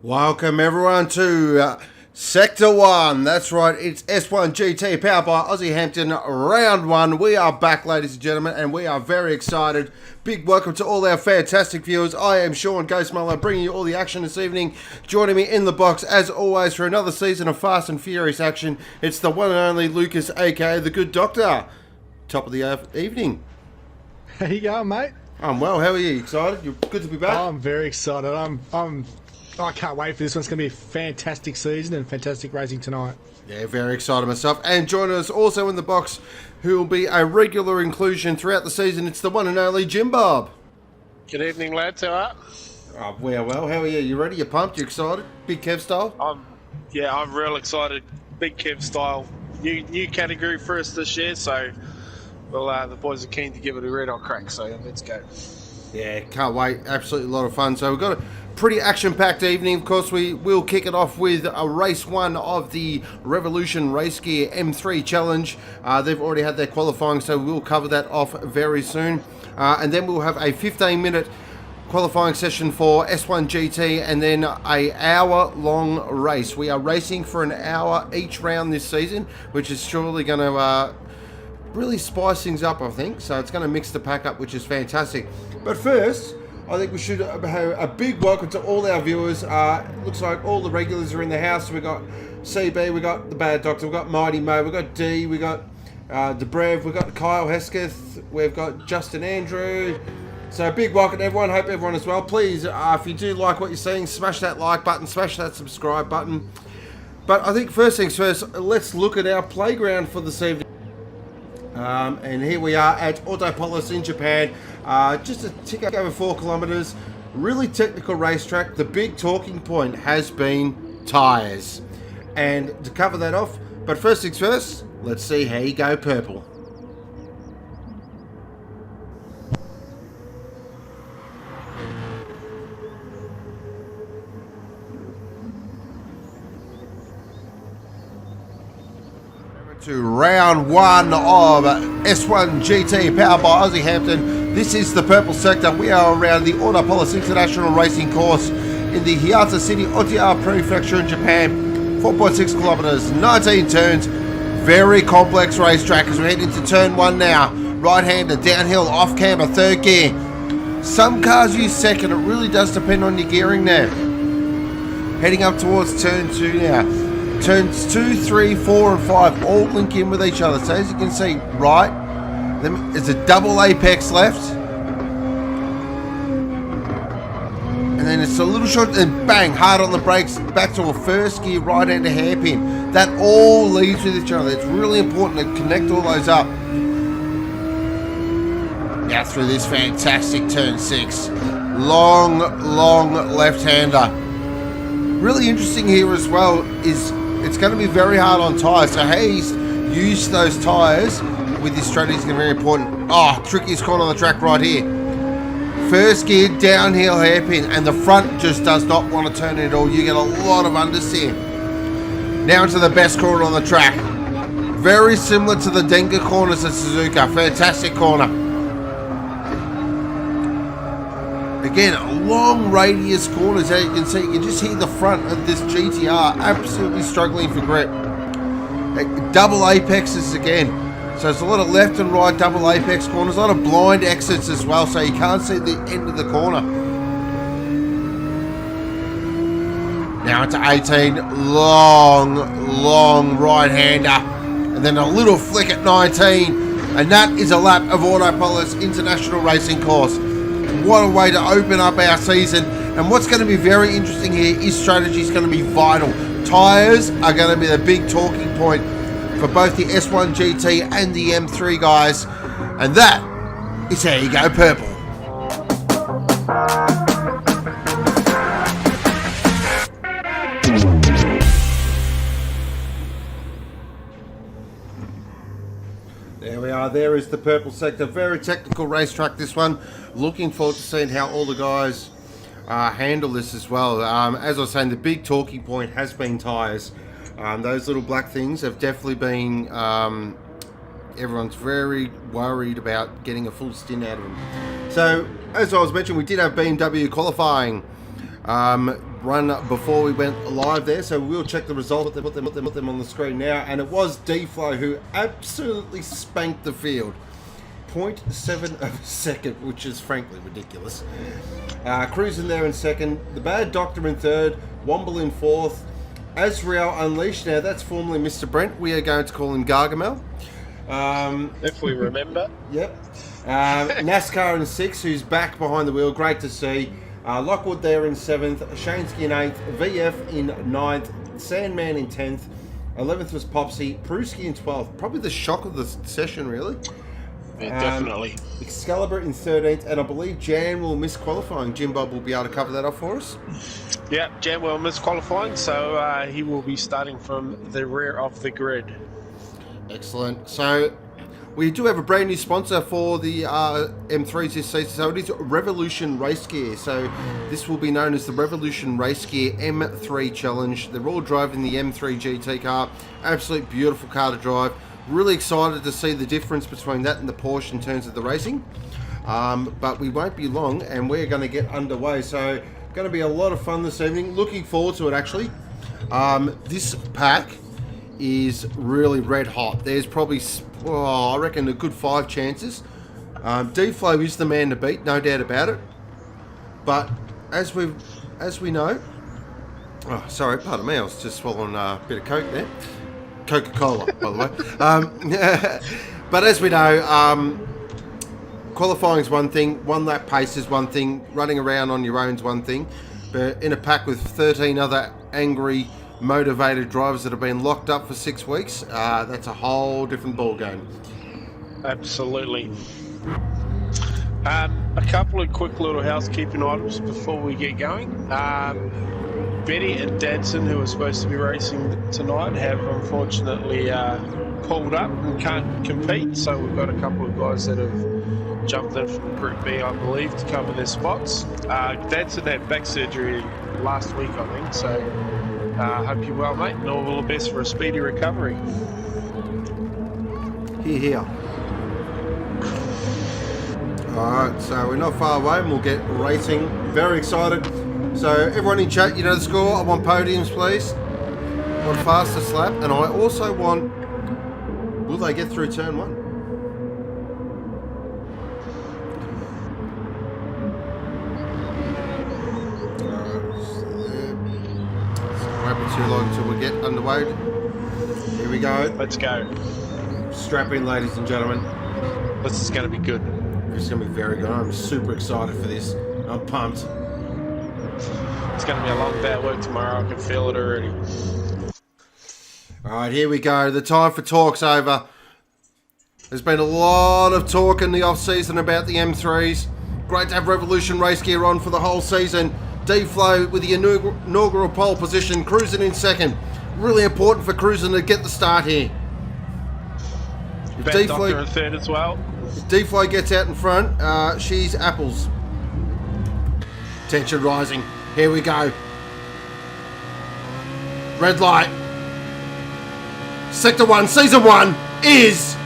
Welcome everyone to Sector 1. That's right, it's S1-GT powered by Aussie Hampton round 1. We are back, ladies and gentlemen, and we are very excited. Big welcome to all our fantastic viewers. I am Sean Ghostmuller, bringing you all the action this evening. Joining me in the box, as always, for another season of Fast and Furious action, it's the one and only Lucas, aka the Good Doctor. Top of the evening. How you going, mate? I'm well. How are you? Excited? You're good to be back? I'm very excited. I can't wait for this. One's going to be a fantastic season and fantastic racing tonight. Yeah, very excited myself. And joining us also in the box, who will be a regular inclusion throughout the season, it's the one and only Jim Bob. Good evening, lads. How are? Oh, well. How are you? You ready? You pumped? You excited? Big Kev style? I'm real excited. Big Kev style. New category for us this year, so the boys are keen to give it a red hot crack. So let's go. Yeah, can't wait. Absolutely a lot of fun. So we've got a pretty action-packed evening. Of course, we will kick it off with a race 1 of the Revolution Race Gear M3 Challenge. They've already had their qualifying, so we'll cover that off very soon. And then we'll have a 15-minute qualifying session for S1-GT and then a hour-long race. We are racing for an hour each round this season, which is surely going to really spice things up, I think. So it's going to mix the pack up, which is fantastic. But first, I think we should have a big welcome to all our viewers. Looks like all the regulars are in the house. We've got CB, we've got the Bad Doctor, we've got Mighty Mo, we've got D, we've got Debrev, we've got Kyle Hesketh, we've got Justin Andrew. So big welcome to everyone. Hope everyone is well. Please, if you do like what you're seeing, smash that like button, smash that subscribe button. But I think first things first, let's look at our playground for this evening. And here we are at Autopolis in Japan, just a tick over 4 kilometers. Really technical racetrack. The big talking point has been tyres, and to cover that off, but first things first, let's see how you go purple. To round 1 of S1-GT powered by Aussie Hampton. This is the purple sector. We are around the Autopolis International Racing Course in the Hiyata City, Oita Prefecture in Japan. 4.6 kilometers, 19 turns. Very complex racetrack as we head into turn 1 now. Right-hander, downhill, off camber, 3rd gear. Some cars use 2nd. It really does depend on your gearing there. Heading up towards turn 2 now. Turns 2, 3, 4 and 5 all link in with each other. So as you can see, right, there's a double apex left. And then it's a little short and bang, hard on the brakes, back to a 1st gear right-hander hairpin. That all leads with each other. It's really important to connect all those up. Now through this fantastic turn 6. Long left-hander. Really interesting here as well is it's going to be very hard on tyres, so how he's used those tyres with his strategy is going to be very important. Oh, trickiest corner on the track right here. 1st gear, downhill hairpin, and the front just does not want to turn it at all. You get a lot of understeer. Now into the best corner on the track. Very similar to the Denga corners at Suzuka. Fantastic corner. Again, long radius corners, as you can see. You can just hear the front of this GTR absolutely struggling for grip. Double apexes again. So there's a lot of left and right double apex corners, a lot of blind exits as well, so you can't see the end of the corner. Now into 18, long right-hander. And then a little flick at 19. And that is a lap of Autopolis International Racing Course. What a way to open up our season. And what's going to be very interesting here is strategy is going to be vital. Tyres are going to be the big talking point for both the S1-GT and the M3 guys. And that is how you go purple. There we are. There is the purple sector. Very technical racetrack, this one. Looking forward to seeing how all the guys handle this as well. As I was saying, the big talking point has been tyres. Those little black things have definitely been... everyone's very worried about getting a full stint out of them. So, as I was mentioning, we did have BMW qualifying. run before we went live there, so we'll check the result. Put them on the screen now, and it was D-Flow who absolutely spanked the field. 0.7 of a second, which is frankly ridiculous. Cruising there in second, the Bad Doctor in third, Womble in fourth, Azrael Unleashed. Now that's formerly Mr. Brent. We are going to call him Gargamel. If we remember. Yep. NASCAR in sixth, who's back behind the wheel. Great to see. Lockwood there in seventh, Shansky in eighth, VF in ninth, Sandman in 10th, 11th was Popsy, Pruski in 12th. Probably the shock of the session, really. Yeah, definitely. Excalibur in 13th, and I believe Jan will miss qualifying. Jim Bob will be able to cover that off for us. Yeah, Jan will miss qualifying, so he will be starting from the rear of the grid. Excellent. So we do have a brand new sponsor for the M3s this season. So it is Revolution Race Gear. So this will be known as the Revolution Race Gear M3 Challenge. They're all driving the M3 GT car. Absolute beautiful car to drive. Really excited to see the difference between that and the Porsche in terms of the racing. But we won't be long, and we're going to get underway. So going to be a lot of fun this evening. Looking forward to it, actually. This pack is really red hot. There's probably, I reckon, a good 5 chances. D-Flow is the man to beat, no doubt about it. But as we know, oh, sorry, pardon me, I was just swallowing a bit of Coke there. Coca-Cola, by the way. But as we know, qualifying is one thing, one lap pace is one thing, running around on your own is one thing. But in a pack with 13 other angry, motivated drivers that have been locked up for 6 weeks, that's a whole different ball game. Absolutely. A couple of quick little housekeeping items before we get going. Betty and Dadson, who are supposed to be racing tonight, have unfortunately pulled up and can't compete, so we've got a couple of guys that have jumped in from Group B, I believe, to cover their spots. Dadson had back surgery last week, I think, so hope you're well, mate, and all the best for a speedy recovery. Here. Alright, so we're not far away and we'll get racing. Very excited. So everyone in chat, you know the score. I want podiums, please. I want fastest lap, and I also want, will they get through turn 1? Won't be too long until we get underway. Here we go. Let's go. Strap in, ladies and gentlemen. This is going to be good. It's going to be very good. I'm super excited for this. I'm pumped. It's going to be a long day at work tomorrow. I can feel it already. All right, here we go. The time for talk's over. There's been a lot of talk in the off-season about the M3s. Great to have Revolution Race Gear on for the whole season. D-Flow with the inaugural pole position, cruising in second. Really important for cruising to get the start here. Bad Doctor in third as well. If D-Flow gets out in front, she's apples. Tension rising. Here we go. Red light. Sector 1, Season 1 is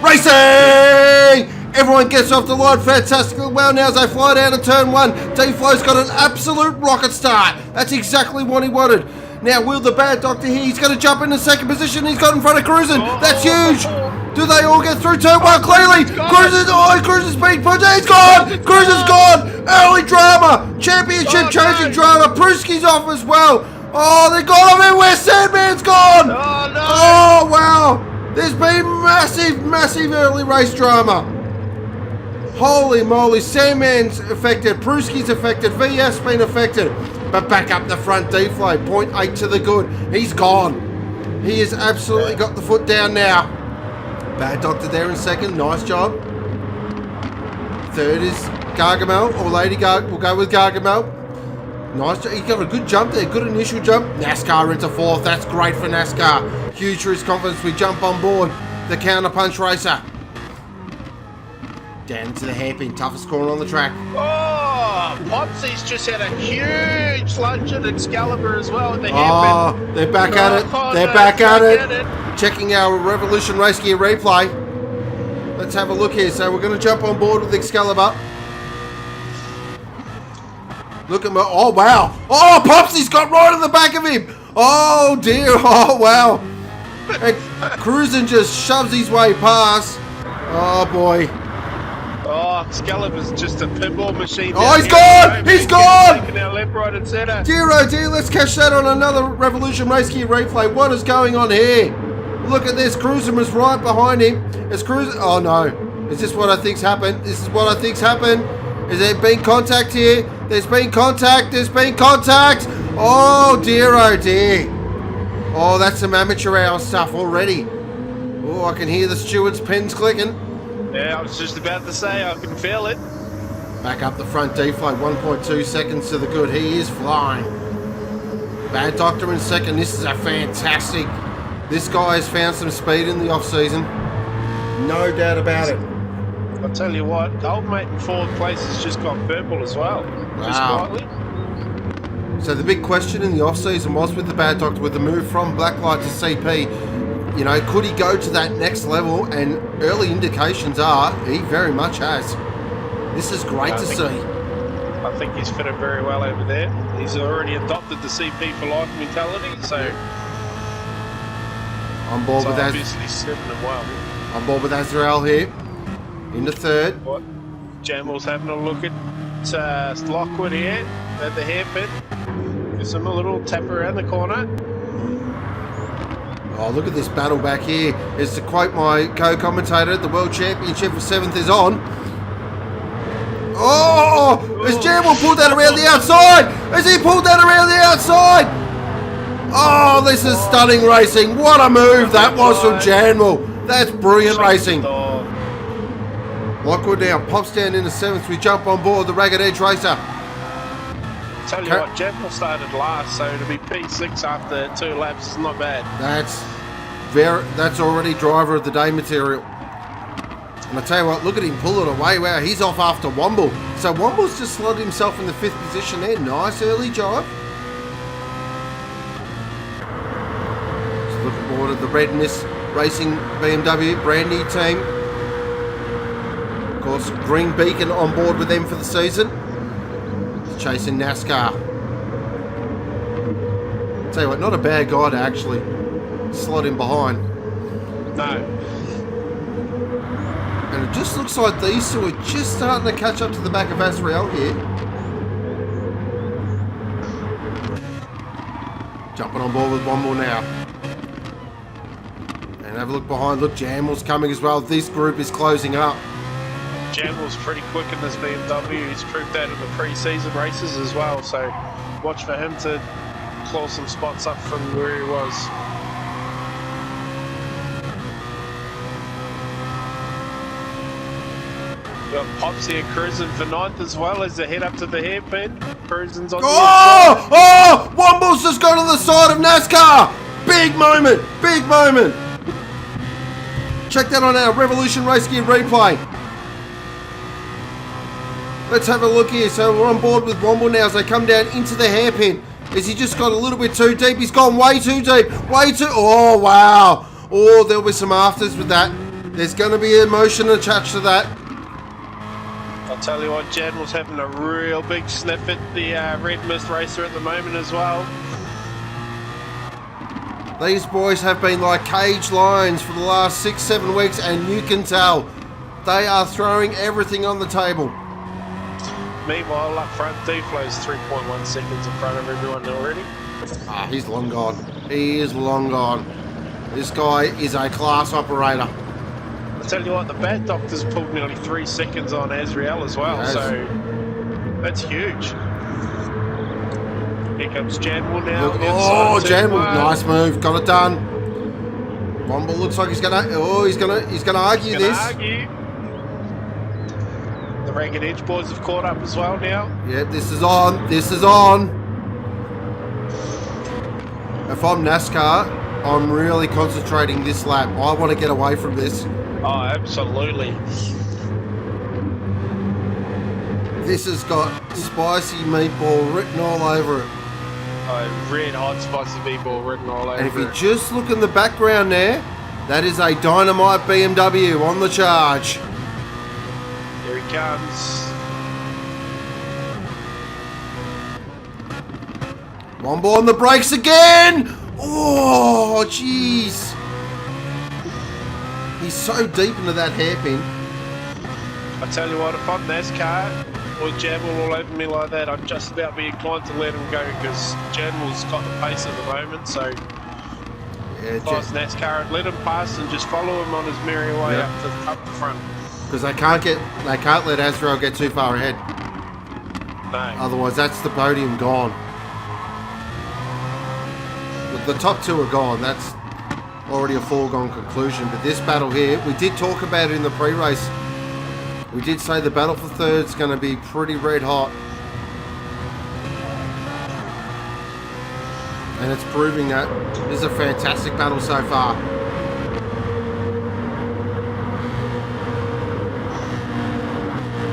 racing! Everyone gets off the line fantastically well now as they fly down to turn 1. D-Flow's got an absolute rocket start. That's exactly what he wanted. Now, will the Bad Doctor here? He's going to jump into second position. He's got in front of Cruisin'. That's huge. Do they all get through turn 1 clearly? Cruisin's being pushed. He's gone. Cruisin's gone. Early drama. Championship changing drama. Pruski's off as well. Oh, they got him everywhere. Sandman's gone. Oh, no. Oh, wow. There's been massive early race drama. Holy moly. Sandman's affected. Pruski's affected. VF's been affected. But back up the front, D-Flow, 0.8 to the good. He's gone. He has absolutely got the foot down now. Bad Doctor there in second. Nice job. Third is Gargamel, or Lady Garg. We'll go with Gargamel. Nice job. He got a good jump there. Good initial jump. NASCAR into fourth. That's great for NASCAR. Huge for his confidence. We jump on board the counterpunch racer. Down to the hairpin. Toughest corner on the track. Oh, Popsy's just had a huge lunge at Excalibur as well at the hairpin. Oh, they're back at it. They're back at it. Checking our Revolution Race Gear replay. Let's have a look here. So we're going to jump on board with Excalibur. Look at my... Oh, wow. Oh, Popsy's got right in the back of him. Oh, dear. Oh, wow. And Cruising just shoves his way past. Oh, boy. Oh, Excalibur's just a pinball machine. Oh, he's gone! He's gone! Taking our left, right, and centre. Dear oh dear, let's catch that on another Revolution Race Gear replay. What is going on here? Look at this. Cruiser was right behind him. Is Cruiser... Oh, no. Is this what I think's happened? This is what I think's happened. Is there been contact here? There's been contact. There's been contact. Oh, dear oh dear. Oh, that's some amateur hour stuff already. Oh, I can hear the steward's pens clicking. Yeah, I was just about to say, I can feel it. Back up the front deflate, 1.2 seconds to the good. He is flying. Bad Doctor in second. This is a fantastic... This guy has found some speed in the off-season. No doubt about it. I'll tell you what, old mate in fourth place has just got purple as well. Just Wow. quietly. So the big question in the off-season was with the Bad Doctor, with the move from Blacklight to CP, you know, could he go to that next level? And early indications are he very much has. This is great to see. I think he's fitted very well over there. He's already adopted the CP for life mentality, so On board it's with obviously serving him well. On board with Azrael here. Into third. What? Jammel's having a look at Lockwood here at the hairpin. Gives him a little tap around the corner. Oh, look at this battle back here. As to quote my co-commentator, the World Championship for 7th is on. Oh! Has Jamel pulled that around the outside? Has he pulled that around the outside? Oh, this is stunning racing. What a move that was from Jamel. That's brilliant racing. Lockwood now pops down into 7th. We jump on board the Ragged Edge Racer. Tell you what, Jamel started last, so to be P6 after 2 laps is not bad. That's already driver of the day material. And I tell you what, look at him pull it away. Wow, he's off after Womble. So Womble's just slotted himself in the 5th position there. Nice early job. Let's look at board of the Red Mist Racing BMW, brand new team. Of course, Green Beacon on board with them for the season. Chasing NASCAR. Tell you what, not a bad guy to actually slot in behind. No. And it just looks like these two are just starting to catch up to the back of Azrael here. Jumping on board with Womble now. And have a look behind. Look, Jamel's coming as well. This group is closing up. Jamel's pretty quick in this BMW. He's proved that in the pre-season races as well. So watch for him to claw some spots up from where he was. Got Pops here cruising for 9th as well as they head up to the hairpin. Cruising's on the inside. Oh! Womble's just gone to the side of NASCAR! Big moment! Big moment! Check that on our Revolution Race Gear replay. Let's have a look here. So we're on board with Womble now as they come down into the hairpin. Has he just got a little bit too deep? He's gone way too deep. Way too... Oh, wow. Oh, there'll be some afters with that. There's going to be emotion attached to that. I'll tell you what, Jan was having a real big sniff at the Red Mist Racer at the moment as well. These boys have been like cage lions for the last 6-7 weeks, and you can tell they are throwing everything on the table. Meanwhile, up front, D-Flow's 3.1 seconds in front of everyone already. Ah, he's long gone. He is long gone. This guy is a class operator. I'll tell you what, the Bad Doctor's pulled nearly 3 seconds on Azrael as well, so that's huge. Here comes Janwell now. Look, oh, Janwell, nice move, got it done. Womble looks like he's gonna argue this. The Ragged Edge boys have caught up as well now. Yeah, this is on. This is on. If I'm NASCAR, I'm really concentrating this lap. I want to get away from this. Oh, absolutely. This has got spicy meatball written all over it. Oh, red hot spicy meatball written all over it. And if you just look in the background there, that is a dynamite BMW on the charge. Here he comes. Womble on the brakes again! Oh, jeez. He's so deep into that hairpin. I tell you what, if I'm NASCAR or Jamwell all over me like that, I'd just about be inclined to let him go because Jamwell's got the pace at the moment. So Yeah, if I was NASCAR, I'd let him pass and just follow him on his merry way up the front. because they can't let Azrael get too far ahead. No. Otherwise, that's the podium gone. The top two are gone. That's already a foregone conclusion. But this battle here, we did talk about it in the pre-race. We did say the battle for third is going to be pretty red hot. And it's proving that. This is a fantastic battle so far.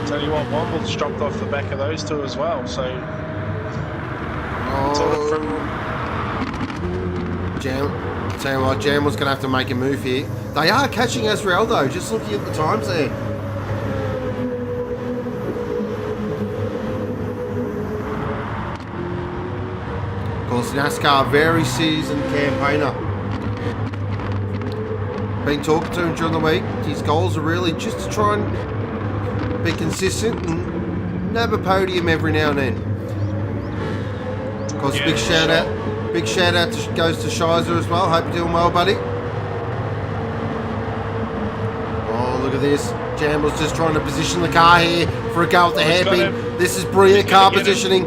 Tell you what, Womble's dropped off the back of those two as well. So Tell you what, Jam was going to have to make a move here. They are catching Azrael though, just looking at the times there. Of course, NASCAR, very seasoned campaigner. Been talking to him during the week. His goals are really just to try and be consistent and nab a podium every now and then. Of course, big shout out goes to Shizer as well. Hope you're doing well, buddy. Oh, look at this. Jamble's just trying to position the car here for a go at the hairpin. This is brilliant car positioning.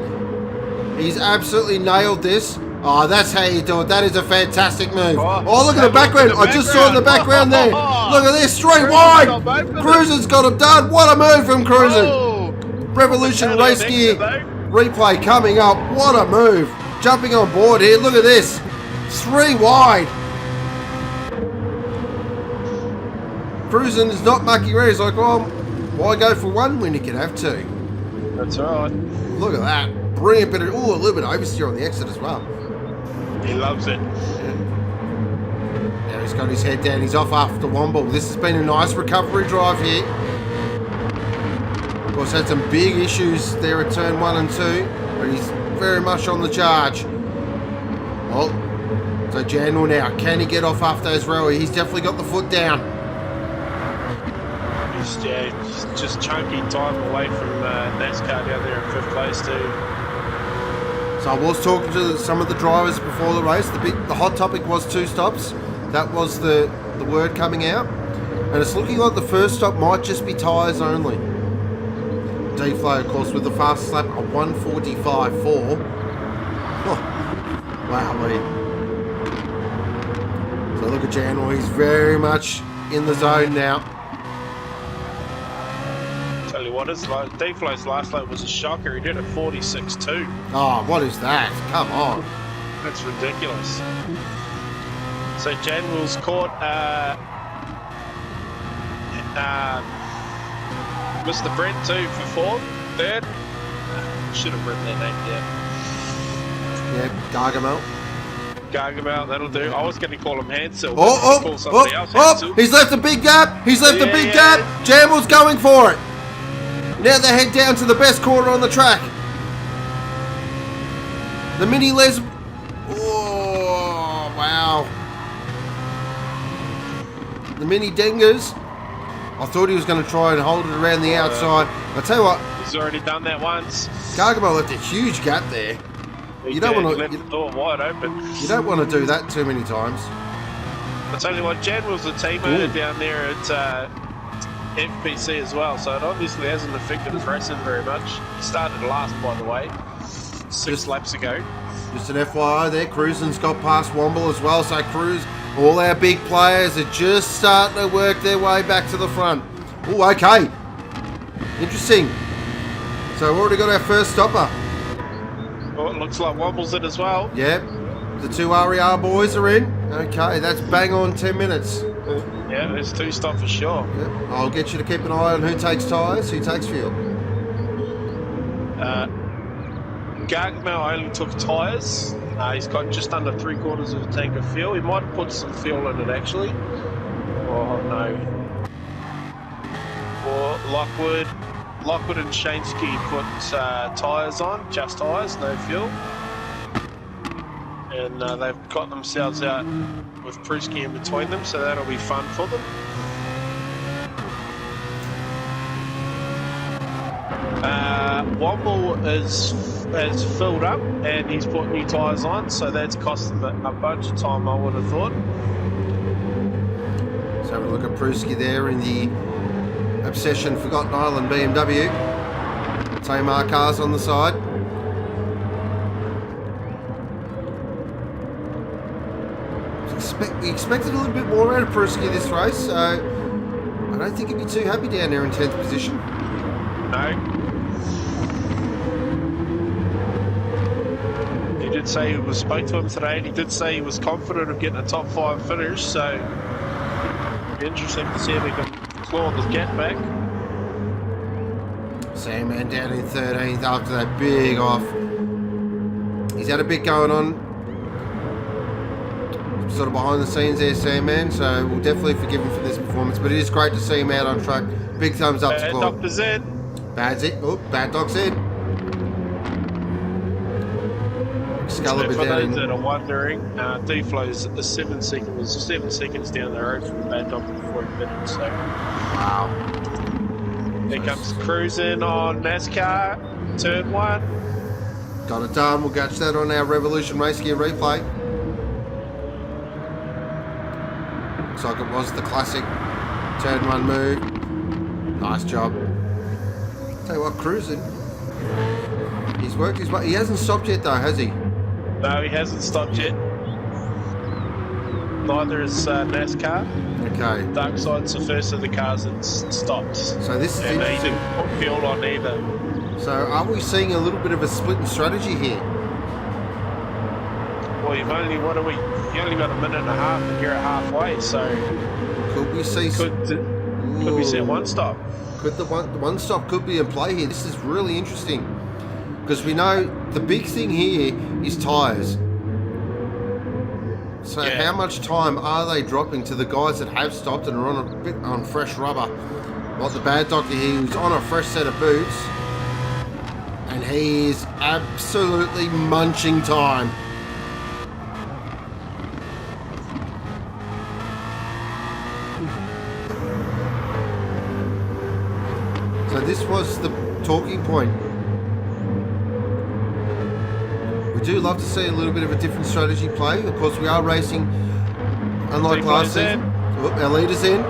He's absolutely nailed this. Oh, that's how you do it. That is a fantastic move. Oh, look at the background. I just saw in the background there. Look at this. Straight wide. Cruisen's got him done. What a move from Cruisen. Revolution race gear replay coming up. What a move. Jumping on board here. Look at this. 3 wide. Cruisen is not mucky red. He's like, well, why go for one when you can have 2? That's right. Look at that. Brilliant bit of, a little bit of oversteer on the exit as well. He loves it. Now he's got his head down. He's off after Womble. This has been a nice recovery drive here. Of course, had some big issues there at turn 1 and 2, but he's very much on the charge. Well, so Janwell now. Can he get off after Azrael? He's definitely got the foot down. He's just chunking time away from NASCAR down there in 5th place too. So I was talking to some of the drivers before the race. The hot topic was 2 stops. That was the word coming out. And it's looking like the first stop might just be tyres only. D-Flow, of course, with the fastest lap of 1:45.4. Oh, wow. So look at Janwell. He's very much in the zone now. Tell you what, D-Flow's last lap was a shocker. He did a 46.2. Oh, what is that? Come on. That's ridiculous. So Janwell's caught Mr. Brent too for 4th, 3rd. Should have written their name down. Yeah, Gargamel, that'll do. I was going to call him Hansel. He's left a big gap. He's left a big gap. Jamble's going for it. Now they head down to the best corner on the track. The Mini Les. Oh, wow. The Mini Dengers. I thought he was going to try and hold it around the outside. I'll tell you what. He's already done that once. Gargamel left a huge gap there. You don't want to left the door wide open. You don't want to do that too many times. I'll tell you what, Janwell's a teammate down there at FPC as well, so it obviously hasn't affected his racing very much. He started last, by the way, 6 laps ago. Just an FYI there, Cruisen's got past Womble as well, so Cruise, all our big players are just starting to work their way back to the front. Oh, okay. Interesting. So we've already got our first stopper. Well, it looks like Womble's in as well. Yep. The 2 RER boys are in. Okay, that's bang on 10 minutes. Yeah, there's 2 stops for sure. Yep. I'll get you to keep an eye on who takes tyres, who takes fuel. Gargamel only took tyres. He's got just under 3/4 of a tank of fuel. He might have put some fuel in it actually. Oh no. For Lockwood and Shansky put tyres on, just tyres, no fuel. and they've got themselves out with Pruski in between them, so that'll be fun for them. Womble has filled up and he's put new tyres on, so that's cost them a bunch of time, I would have thought. So have a look at Pruski there in the Obsession Forgotten Island BMW. Tamar cars on the side. We expected a little bit more out of Pruski this race, so I don't think he'd be too happy down there in 10th position. No. He did say we spoke to him today, and he did say he was confident of getting a top 5 finish, so it'll be interesting to see if he can claw the gap back. Sandman down in 13th after that big off. He's had a bit going on. Sort of behind the scenes there, Sandman, so we'll definitely forgive him for this performance, but it is great to see him out on track. Big thumbs up to Claude. Bad Doctor's in. Bad Dog's in. Excalibur For down those in. that are wondering, D-Flow's 7 seconds down the road from the Bad Doctor before he pitted, so. Wow. Here comes cruising on NASCAR, turn 1. Got it done. We'll catch that on our Revolution Race Gear replay. Looks like it was the classic turn 1 move. Nice job. Tell you what, cruising. He's worked his way. He hasn't stopped yet though, has he? No, he hasn't stopped yet. Neither is NASCAR. Okay. Darkside's the first of the cars that stopped. So this is And they interesting. didn't put fuel on either. So are we seeing a little bit of a split in strategy here? Well, you only got a minute and a half and you're at halfway, so Could we see? could we see a one stop? Could the one stop could be in play here? This is really interesting because we know the big thing here is tyres. So Yeah. how much time are they dropping to the guys that have stopped and are on a bit on fresh rubber? Like the Bad Doctor here, who's on a fresh set of boots, and he is absolutely munching time. So this was the talking point. We do love to see a little bit of a different strategy play. Of course, we are racing, unlike last season. Oh, our leader's in.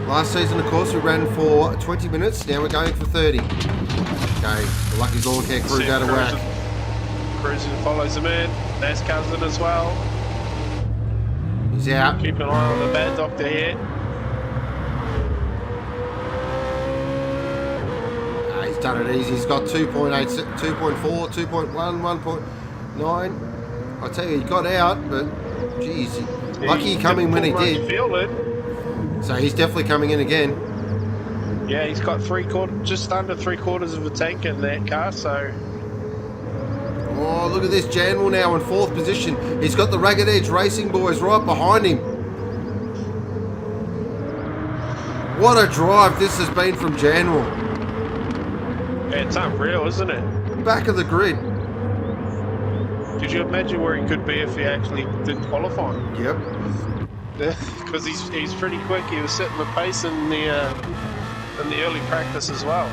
Last season, of course, we ran for 20 minutes. Now we're going for 30. Okay, the Lucky's Lawn Care crew's out of whack. Cruising follows him in. NASCAR's in as well. He's out. Keep an eye on the Bad Doctor here. He's done it easy. He's got 2.8, 2.4, 2.1, 1.9. I tell you, he got out, but geez, lucky coming when he did. So he's definitely coming in again. Yeah, he's got just under 3/4 of a tank in that car, so. Oh, look at this. Janwell now in 4th position. He's got the Ragged Edge Racing boys right behind him. What a drive this has been from Janwell. Yeah, it's unreal, isn't it? Back of the grid. Could you imagine where he could be if he actually did qualify? Yep. Because he's pretty quick. He was setting the pace in the early practice as well.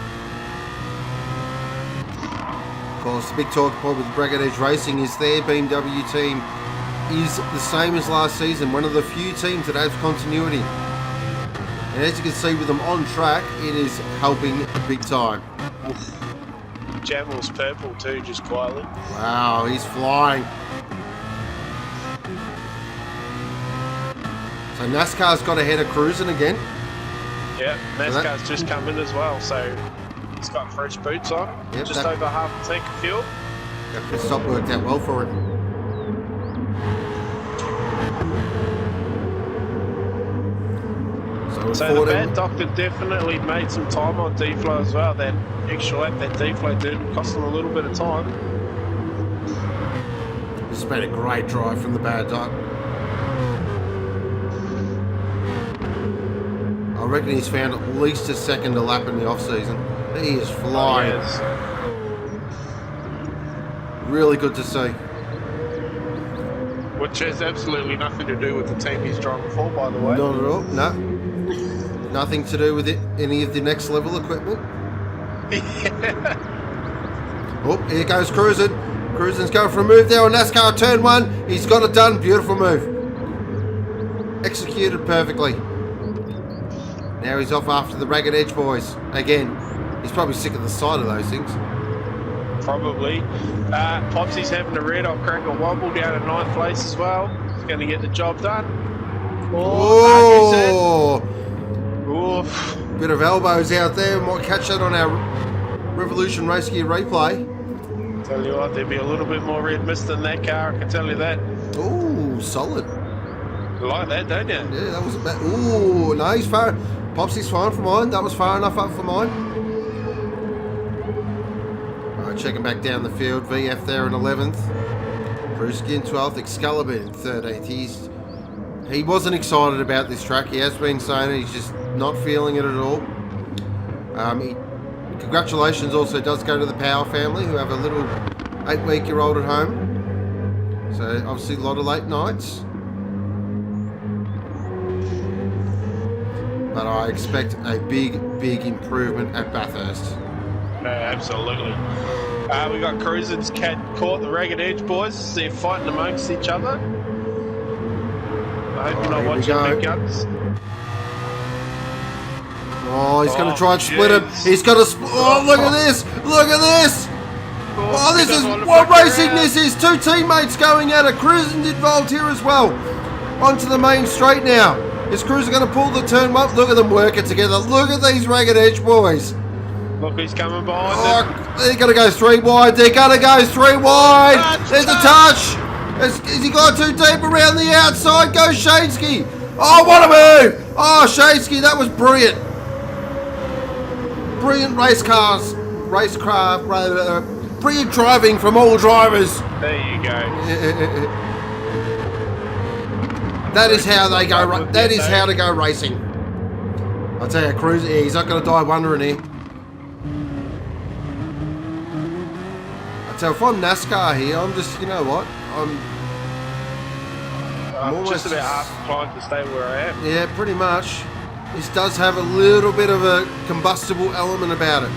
Of course, the big talk point with Ragged Edge Racing is their BMW team is the same as last season. One of the few teams that has continuity. And as you can see with them on track, it is helping big time. Jamel's purple too, just quietly. Wow, he's flying. So NASCAR's got ahead of cruising again. Yeah, NASCAR's just come in as well, so he's got fresh boots on. Yep, just over half a tank of fuel. That pit stop worked out well for him. So the Bad Doctor definitely made some time on D-Flow as well. That extra lap that D-Flow did cost him a little bit of time. This has been a great drive from the Bad Doctor. I reckon he's found at least a second a lap in the off-season. He is flying. Oh, yes. Really good to see. Which has absolutely nothing to do with the team he's driving for, by the way. Not at all, no. Nothing to do with it, any of the next level equipment. Oh, here goes Cruisin'. Cruisin's going for a move there on NASCAR turn 1. He's got it done. Beautiful move. Executed perfectly. Now he's off after the Ragged Edge boys. Again, he's probably sick of the sight of those things. Probably. Popsy's having a red hot crack or wobble down in 9th place as well. He's going to get the job done. Oh! Oof. Bit of elbows out there. Might catch that on our Revolution Race Gear replay. Tell you what, there'd be a little bit more red mist in that car, I can tell you that. Ooh, solid. You like that, don't you? Yeah, that wasn't bad. Ooh, no, he's far. Popsy's fine for mine. That was far enough up for mine. Alright, checking back down the field. VF there in 11th. Brewski in 12th. Excalibur in 13th. He wasn't excited about this track. He has been saying it. He's just not feeling it at all. Congratulations also does go to the Power family who have a little 8-week-old at home. So obviously a lot of late nights. But I expect a big improvement at Bathurst. Absolutely. We got Cruisin's caught the Ragged Edge boys. They're fighting amongst each other. I hope you're not watching Big Guns. Oh, he's going to try and split him. He's got to split. Oh, look at this. Look at this. Oh, this is what racing this is. Two teammates going at it. Cruisin's involved here as well. Onto the main straight now. Is Cruisin going to pull the turn up? Look at them working together. Look at these Ragged Edge boys. Look who's coming behind them. They're going to go 3 wide. They're going to go 3 wide. There's a touch. Has he gone too deep around the outside? Go Shansky. Oh, what a move. Oh, Shansky, that was brilliant. Brilliant racecraft, brilliant driving from all drivers. There you go. That is how they go. That is how to go racing. I tell you, Cruz, he's not going to die wondering here. I tell you, if I'm NASCAR here, I'm just, you know what, I'm just about half inclined to stay where I am. Yeah, pretty much. This does have a little bit of a combustible element about it.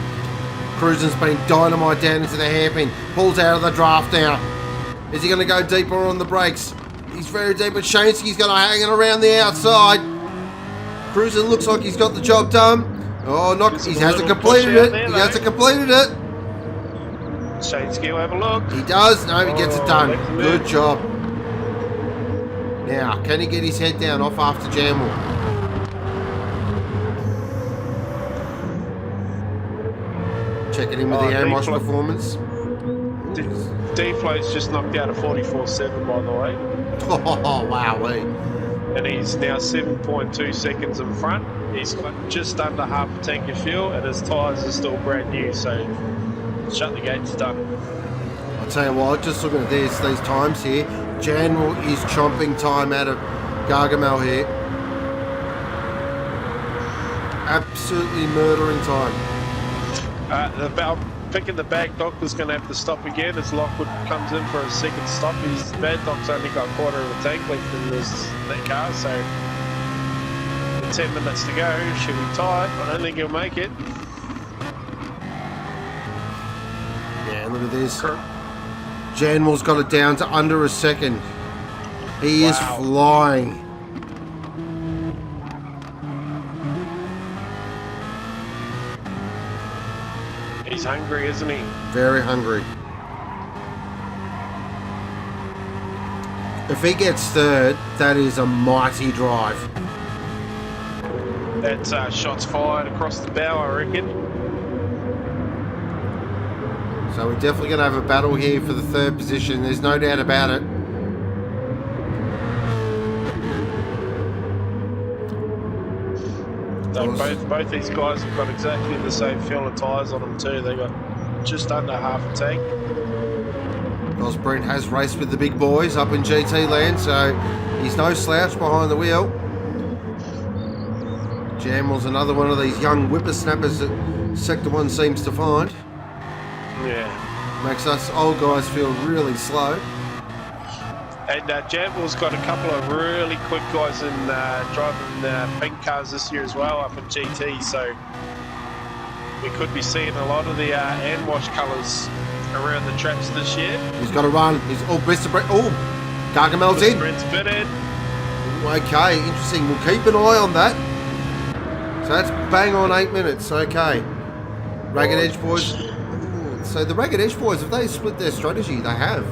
Cruisin's been dynamite down into the hairpin. Pulls out of the draft now. Is he going to go deeper on the brakes? He's very deep, but Shansky's going to hang it around the outside. Cruisin looks like he's got the job done. Oh, he hasn't completed it. He hasn't completed it. Shansky will have a look. He does. No, he gets it done. Good job. Now, can he get his head down off after Jamwell? Checking in with the Amos performance. D-Flow's just knocked out a 44.7, by the way. Oh, wowee. And he's now 7.2 seconds in front. He's got just under half a tank of fuel, and his tyres are still brand new, so shut the gates, done. I'll tell you what, just looking at these times here, Janwell is chomping time out of Gargamel here. Absolutely murdering time. Picking the back doctor's going to have to stop again as Lockwood comes in for a second stop. His bad doc's only got a quarter of a tank left in that car, so 10 minutes to go. Should be tight. I don't think he'll make it. Yeah, look at this. Janwell's got it down to under a second. He is flying. He's hungry, isn't he? Very hungry. If he gets third, that is a mighty drive. That's shots fired across the bow, I reckon. So we're definitely going to have a battle here for the third position. There's no doubt about it. Both these guys have got exactly the same fuel and tyres on them too. They got just under half a tank. Brent has raced with the big boys up in GT land, so he's no slouch behind the wheel. Jamwell's another one of these young whippersnappers that Sector 1 seems to find. Yeah. Makes us old guys feel really slow. And Jamwell's got a couple of really quick guys in driving pink cars this year as well up at GT, so we could be seeing a lot of the Anwash colours around the tracks this year. He's got to run. He's Mr. Brent. Oh, Gargamel's in. Brent's bit in. Okay, interesting. We'll keep an eye on that. So that's bang on 8 minutes. Okay, Ragged Edge boys. Ooh, so the Ragged Edge boys, have they split their strategy? They have.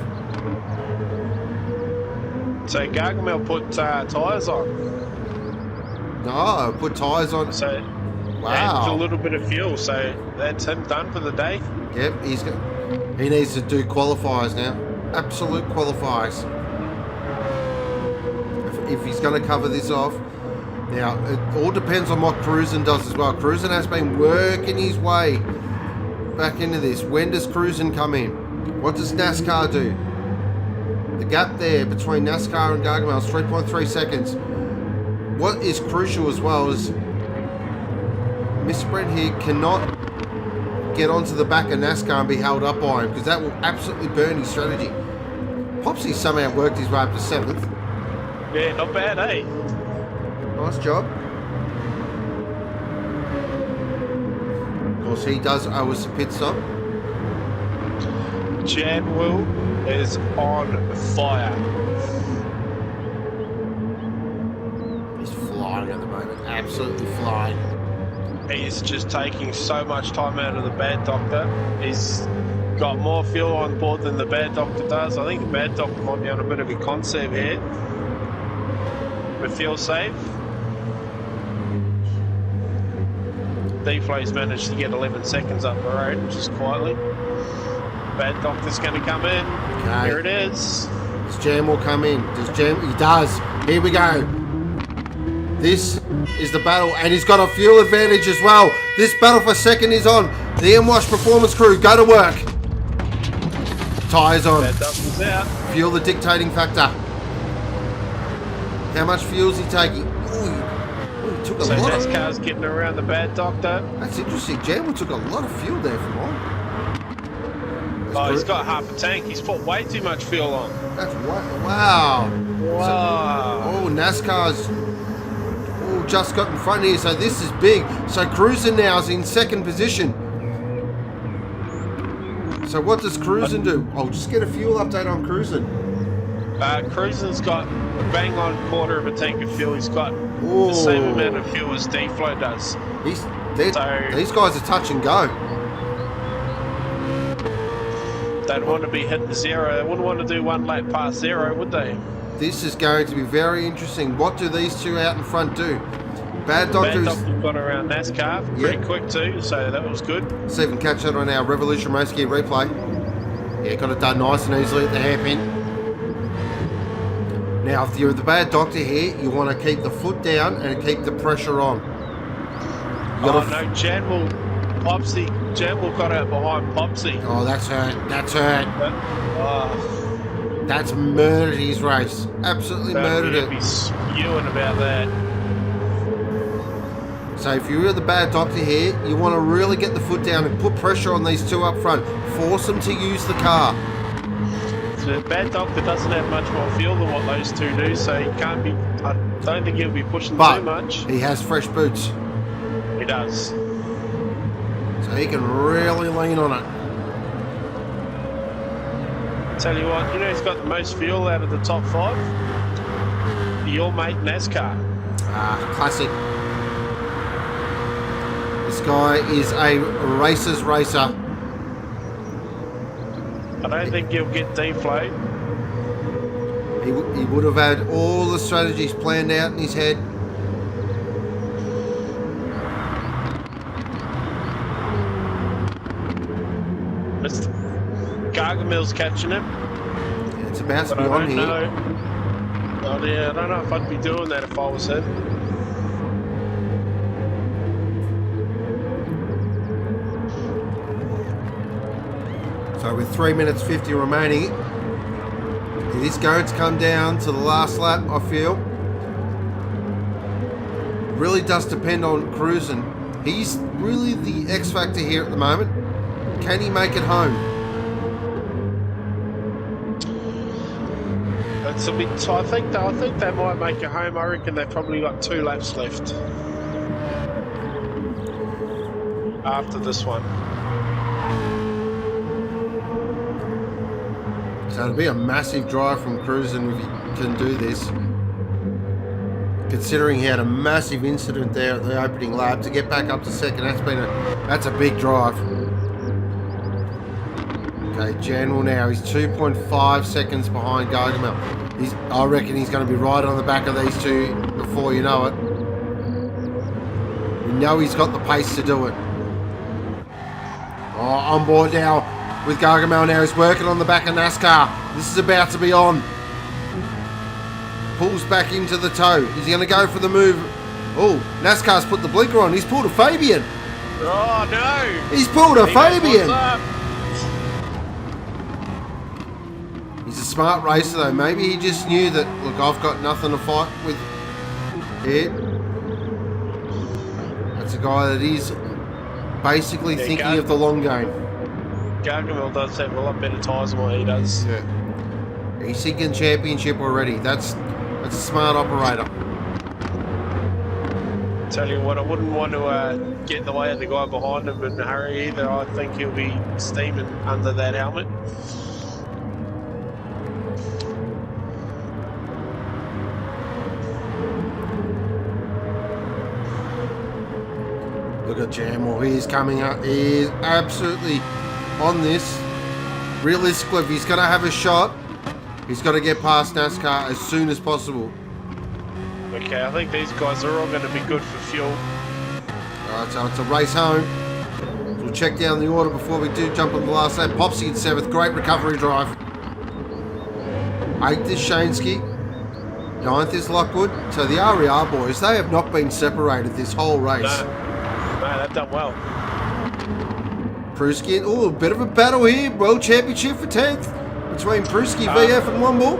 So Gargamel put tyres on. No, put tyres on. So wow. And a little bit of fuel. So that's him done for the day. Yep, he needs to do qualifiers now. Absolute qualifiers. If he's going to cover this off. Now, it all depends on what Cruisin does as well. Cruisin has been working his way back into this. When does Cruisin come in? What does NASCAR do? The gap there between NASCAR and Gargamel is 3.3 seconds. What is crucial as well is Mr. Brent here cannot get onto the back of NASCAR and be held up by him, because that will absolutely burn his strategy. Popsy somehow worked his way up to 7th. Yeah, not bad, eh? Nice job. Of course, he does owe us a pit stop. Janwell is on fire. He's flying at the moment. Absolutely flying. He's just taking so much time out of the Bad Doctor. He's got more fuel on board than the Bad Doctor does. I think the Bad Doctor might be on a bit of a conserve here. But fuel safe. D-Flow's managed to get 11 seconds up the road, which is quietly. Bad Doctor's going to come in. Okay. Here it is. Does Jam will come in? Does Jam? He does. Here we go. This is the battle, and he's got a fuel advantage as well. This battle for second is on. The M-Wash Performance crew, go to work. Tyres on. Bad Doctor's out. Fuel the dictating factor. How much fuel is he taking? Ooh, he took a So lot of... NASCAR's getting around the Bad Doctor. That's interesting. Jam took a lot of fuel there from on. Oh, he's got half a tank. He's put way too much fuel on. That's wow. Wow. So, NASCAR's just got in front here, so this is big. So Cruisin now is in second position. So what does Cruisin do? I'll just get a fuel update on Cruisin. Cruisin's got a bang on quarter of a tank of fuel. He's got the same amount of fuel as D-Flow does. These guys are touch and go. They'd want to be hitting zero. They wouldn't want to do one lap past zero, would they? This is going to be very interesting. What do these two out in front do? Bad Doctor's... Bad Doctor got around NASCAR pretty quick too, so that was good. See if we can catch that on our Revolution Race Gear replay. Yeah, got it done nice and easily at the hairpin. Now, if you're the Bad Doctor here, you want to keep the foot down and keep the pressure on. No, Janwell got out behind Popsy. Oh, that's hurt. That's hurt. Oh, That's murdered his race. Absolutely murdered it. Be spewing about that. So if you're the Bad Doctor here, you want to really get the foot down and put pressure on these two up front. Force them to use the car. The Bad Doctor doesn't have much more fuel than what those two do, so he can't be... I don't think he'll be pushing too much. He has fresh boots. He does. So he can really lean on it. Tell you what, you know who's got the most fuel out of the top 5? Your mate NASCAR. Classic. This guy is a racer's racer. I don't think he'll get D-Flow. He would have had all the strategies planned out in his head. Gargamel's catching him. Yeah, it's about to be on here. Oh, yeah, I don't know if I'd be doing that if I was him. So with 3 minutes 50 remaining, it is going to come down to the last lap, I feel. Really does depend on Cruisin. He's really the X factor here at the moment. Can he make it home? it's a bit. I think they might make it home. I reckon they've probably got 2 laps left after this one. So it'll be a massive drive from Cruisin if he can do this. Considering he had a massive incident there at the opening lap, to get back up to second, that's a big drive. Okay, Janwell now, he's 2.5 seconds behind Gargamel. I reckon he's going to be right on the back of these two before you know it. We know he's got the pace to do it. Oh, on board now with Gargamel now. He's working on the back of NASCAR. This is about to be on. Pulls back into the toe. Is he going to go for the move? Oh, NASCAR's put the blinker on. He's pulled a Fabian. Oh, no. He's pulled a Fabian. He's a smart racer, though. Maybe he just knew that, look, I've got nothing to fight with here. That's a guy that is basically thinking of the long game. Gargamel does have a lot better tyres than what he does. Yeah. He's thinking championship already. That's a smart operator. Tell you what, I wouldn't want to get in the way of the guy behind him in a hurry either. I think he'll be steaming under that helmet. Look at Jamwell. He's coming up. He is absolutely on this. Realistically, if he's going to have a shot, he's got to get past NASCAR as soon as possible. Okay, I think these guys are all going to be good for fuel. Alright, so it's a race home. So we'll check down the order before we do jump on the last lap. Popsy in 7th. Great recovery drive. 8th is Shaneski. 9th is Lockwood. So the RER boys, they have not been separated this whole race. No, they've done well. Pruski, oh, a bit of a battle here. World Championship for 10th. Between Pruski, VF and Womble.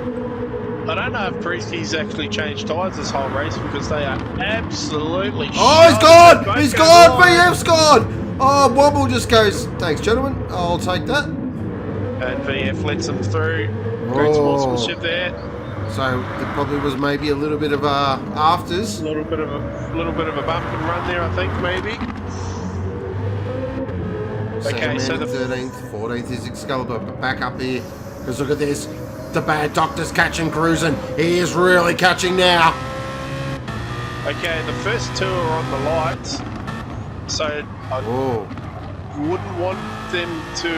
I don't know if Pruski's actually changed tyres this whole race because they are absolutely Oh, he's gone! He's gone! VF's gone! Oh, Womble just goes, thanks, gentlemen. I'll take that. And VF lets them through. Great sportsmanship there. So there probably was maybe a little bit of afters. A little bit of a bump and run there, I think, maybe. Okay, so the 13th, 14th is Excalibur, but back up here. Because look at this. The bad doctor's catching Cruisin. He is really catching now. Okay, the first 2 are on the lights. So I wouldn't want them to...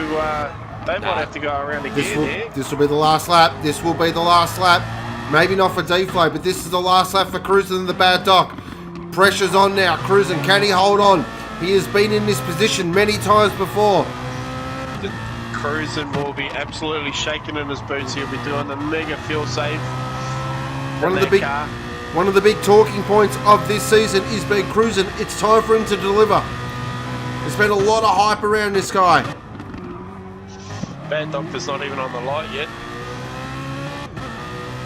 they might have to go around again there. This will be the last lap. This will be the last lap. Maybe not for D-Flow, but this is the last lap for Cruisin and the bad doc. Pressure's on now. Cruisin, can he hold on? He has been in this position many times before. Cruisin will be absolutely shaking in his boots. He'll be doing the mega fuel save. One of the big talking points of this season is being Cruisin. It's time for him to deliver. There's been a lot of hype around this guy. Bad Doctor's not even on the light yet.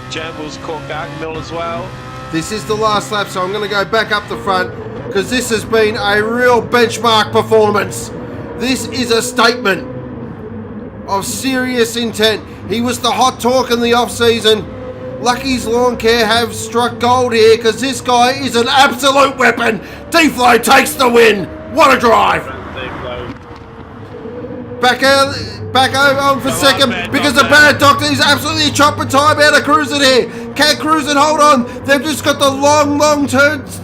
Jamble's caught Gargamel as well. This is the last lap, so I'm going to go back up the front because this has been a real benchmark performance. This is a statement of serious intent. He was the hot talk in the off-season. Lucky's Lawn Care have struck gold here because this guy is an absolute weapon. D-Flow takes the win. What a drive. Back over for second because the bad doctor is absolutely chopping time out of Cruisin here. Can Cruisin hold on? They've just got the long turns.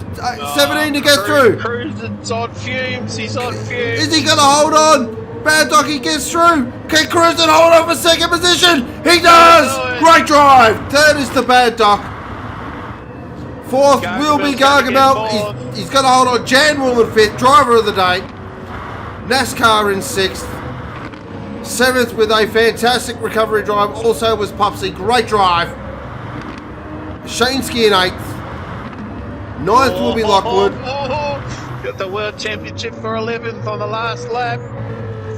17 to get through. Cruisin's on fumes. He's on fumes. Is he going to hold on? Bad Docky gets through. Can Cruisin hold on for second position? He does. Great drive. 3rd is the bad doc. 4th will be Gargamel. He's going to hold on. Janwell in 5th. Driver of the day. NASCAR in 6th. 7th with a fantastic recovery drive. Also was Pupsy. Great drive. Shaneski in 8th. 9th will be Lockwood. Got the World Championship for 11th on the last lap.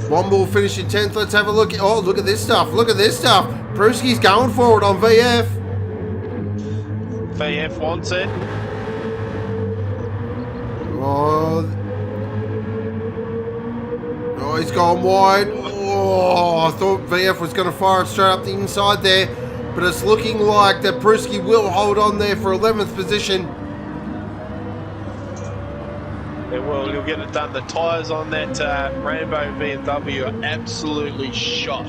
Womble finishing 10th. Let's have a look. Oh, look at this stuff. Look at this stuff. Pruski's going for it on VF. VF wants it. Oh, he's gone wide. Oh, I thought VF was going to fire it straight up the inside there. but it's looking like that Pruski will hold on there for 11th position. Yeah, well, he'll get it done. The tyres on that Rainbow BMW are absolutely shot.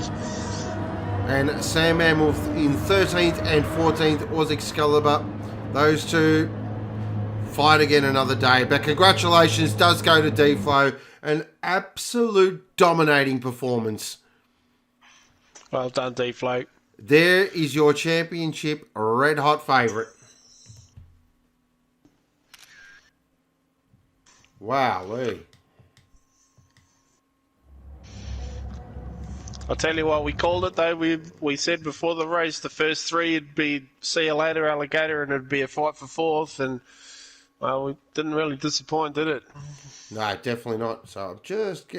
And Sandman in 13th and 14th was Excalibur. Those two fight again another day. But congratulations does go to D-Flow. An absolute dominating performance. Well done, D-Flow. There is your championship red hot favourite. Wow-wee. I'll tell you what, we called it though. We said before the race, the first three would be see you later, alligator, and it'd be a fight for fourth. And well, we didn't really disappoint, did it? No, definitely not. So I'm just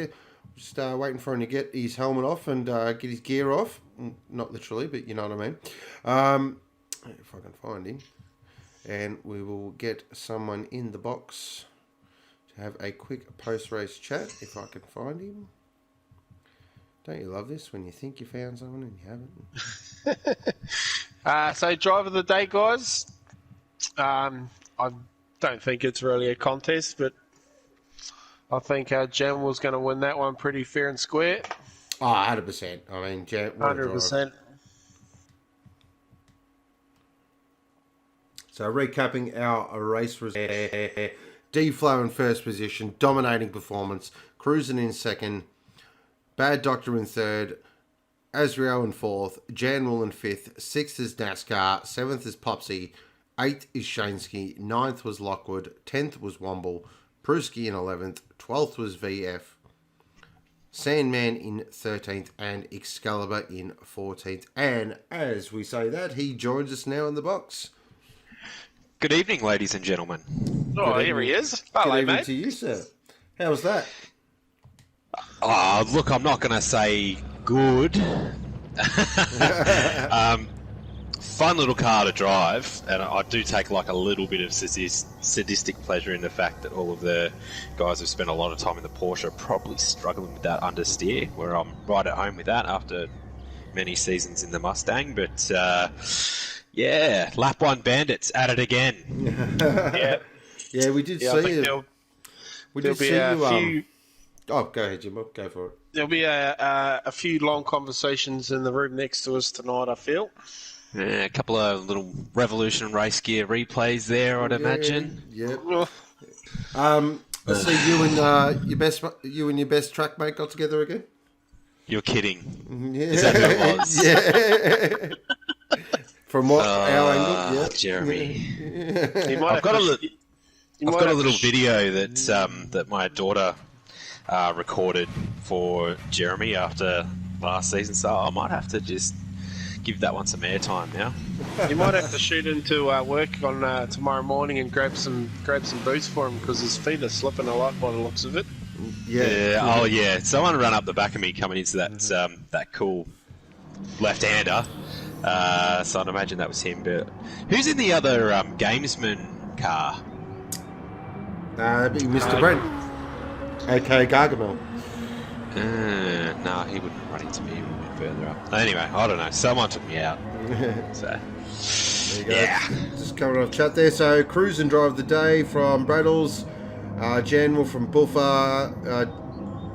waiting for him to get his helmet off and get his gear off. Not literally, but you know what I mean. If I can find him. And we will get someone in the box to have a quick post-race chat, if I can find him. Don't you love this when you think you found someone and you haven't? So driver of the day, guys. I don't think it's really a contest, but I think Jan was going to win that one pretty fair and square. Oh, 100%. I mean, 100%. So recapping our race results. D-Flow in first position, dominating performance. Cruising in second. Bad Doctor in third. Azrael in fourth. Janwell in fifth. Sixth is NASCAR. Seventh is Popsy. Eighth is Shansky. Ninth was Lockwood. 10th was Womble. Pruski in 11th. 12th was VF. Sandman in 13th. And Excalibur in 14th. And as we say that, he joins us now in the box. Good evening, ladies and gentlemen. Oh, here he is. Hello, Good evening mate. to you, sir. How was that? Oh, look, I'm not going to say good. Fun little car to drive, and I do take like a little bit of sadistic pleasure in the fact that all of the guys who've spent a lot of time in the Porsche are probably struggling with that understeer, where I'm right at home with that after many seasons in the Mustang. But yeah, lap one bandits at it again. Yeah, we did see you. We did see you. Oh, go ahead, Jim. Go for it. There'll be a few long conversations in the room next to us tonight, I feel. Yeah, a couple of little Revolution race gear replays there, I'd imagine. Yeah. Let's see, you and your best track mate got together again. You're kidding. Yeah. Is that who it was? Yeah. From what our angle? Yeah. Jeremy. I've got a little video that my daughter recorded for Jeremy after last season, so I might have to just give that one some airtime now. You might have to shoot into work on tomorrow morning and grab some boots for him because his feet are slipping a lot by the looks of it. Yeah. Oh yeah. Someone ran up the back of me coming into that that cool left-hander. So I'd imagine that was him. But who's in the other Gamesman car? Mr. Brent, aka Gargamel. No, he wouldn't run into me. He would have been further up. Anyway, I don't know. Someone took me out. So There you go. yeah. Just coming off chat there. So cruise and drive of the day from Braddles. Janwell from Buffer.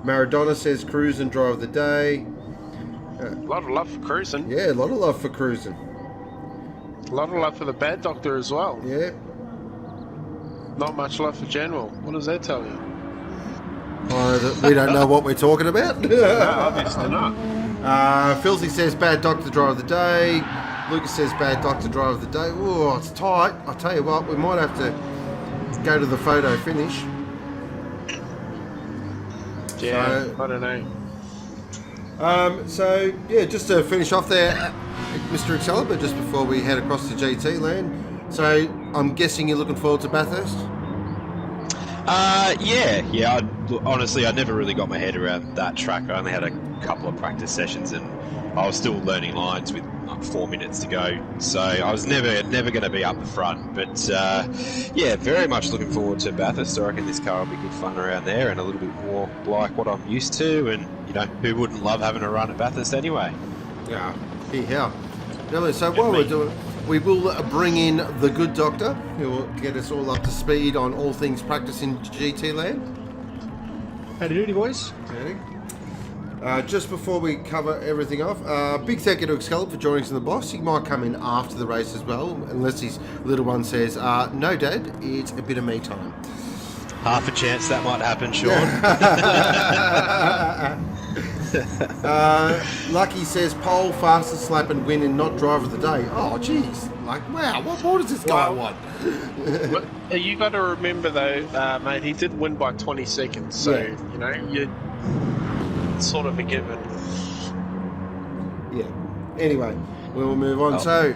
Maradona says cruise and drive of the day. A lot of love for cruising. Yeah, a lot of love for cruising. A lot of love for the Bad Doctor as well. Yeah. Not much love for General. What does that tell you? We don't know what we're talking about. No, obviously not. Filthy says bad doctor drive of the day. Lucas says bad doctor drive of the day. Oh, it's tight. I'll tell you what, we might have to go to the photo finish. Yeah, So, I don't know. So, yeah, just to finish off there, Mr. Excalibur, just before we head across to GT land. So, I'm guessing you're looking forward to Bathurst? Yeah. Honestly, I never really got my head around that track. I only had a couple of practice sessions, and I was still learning lines with like 4 minutes to go. So I was never going to be up the front. But yeah, very much looking forward to Bathurst. I reckon this car will be good fun around there, and a little bit more like what I'm used to. And you know, who wouldn't love having a run at Bathurst anyway? Yeah. Yeah. Really, so while we're doing, we will bring in the good doctor, who will get us all up to speed on all things practice in GT land. Howdy doody, boys. Just before we cover everything off, big thank you to Excalibur for joining us in the box. He might come in after the race as well, unless his little one says, no, Dad, it's a bit of me time. Half a chance that might happen, Sean. Lucky says, pole, fastest lap and win and not driver of the day. Oh, jeez. Like, wow, what more does this guy want? But you got to remember, though, mate, he did win by 20 seconds. So, you know, you're sort of a given. Yeah. Anyway, we'll move on. So,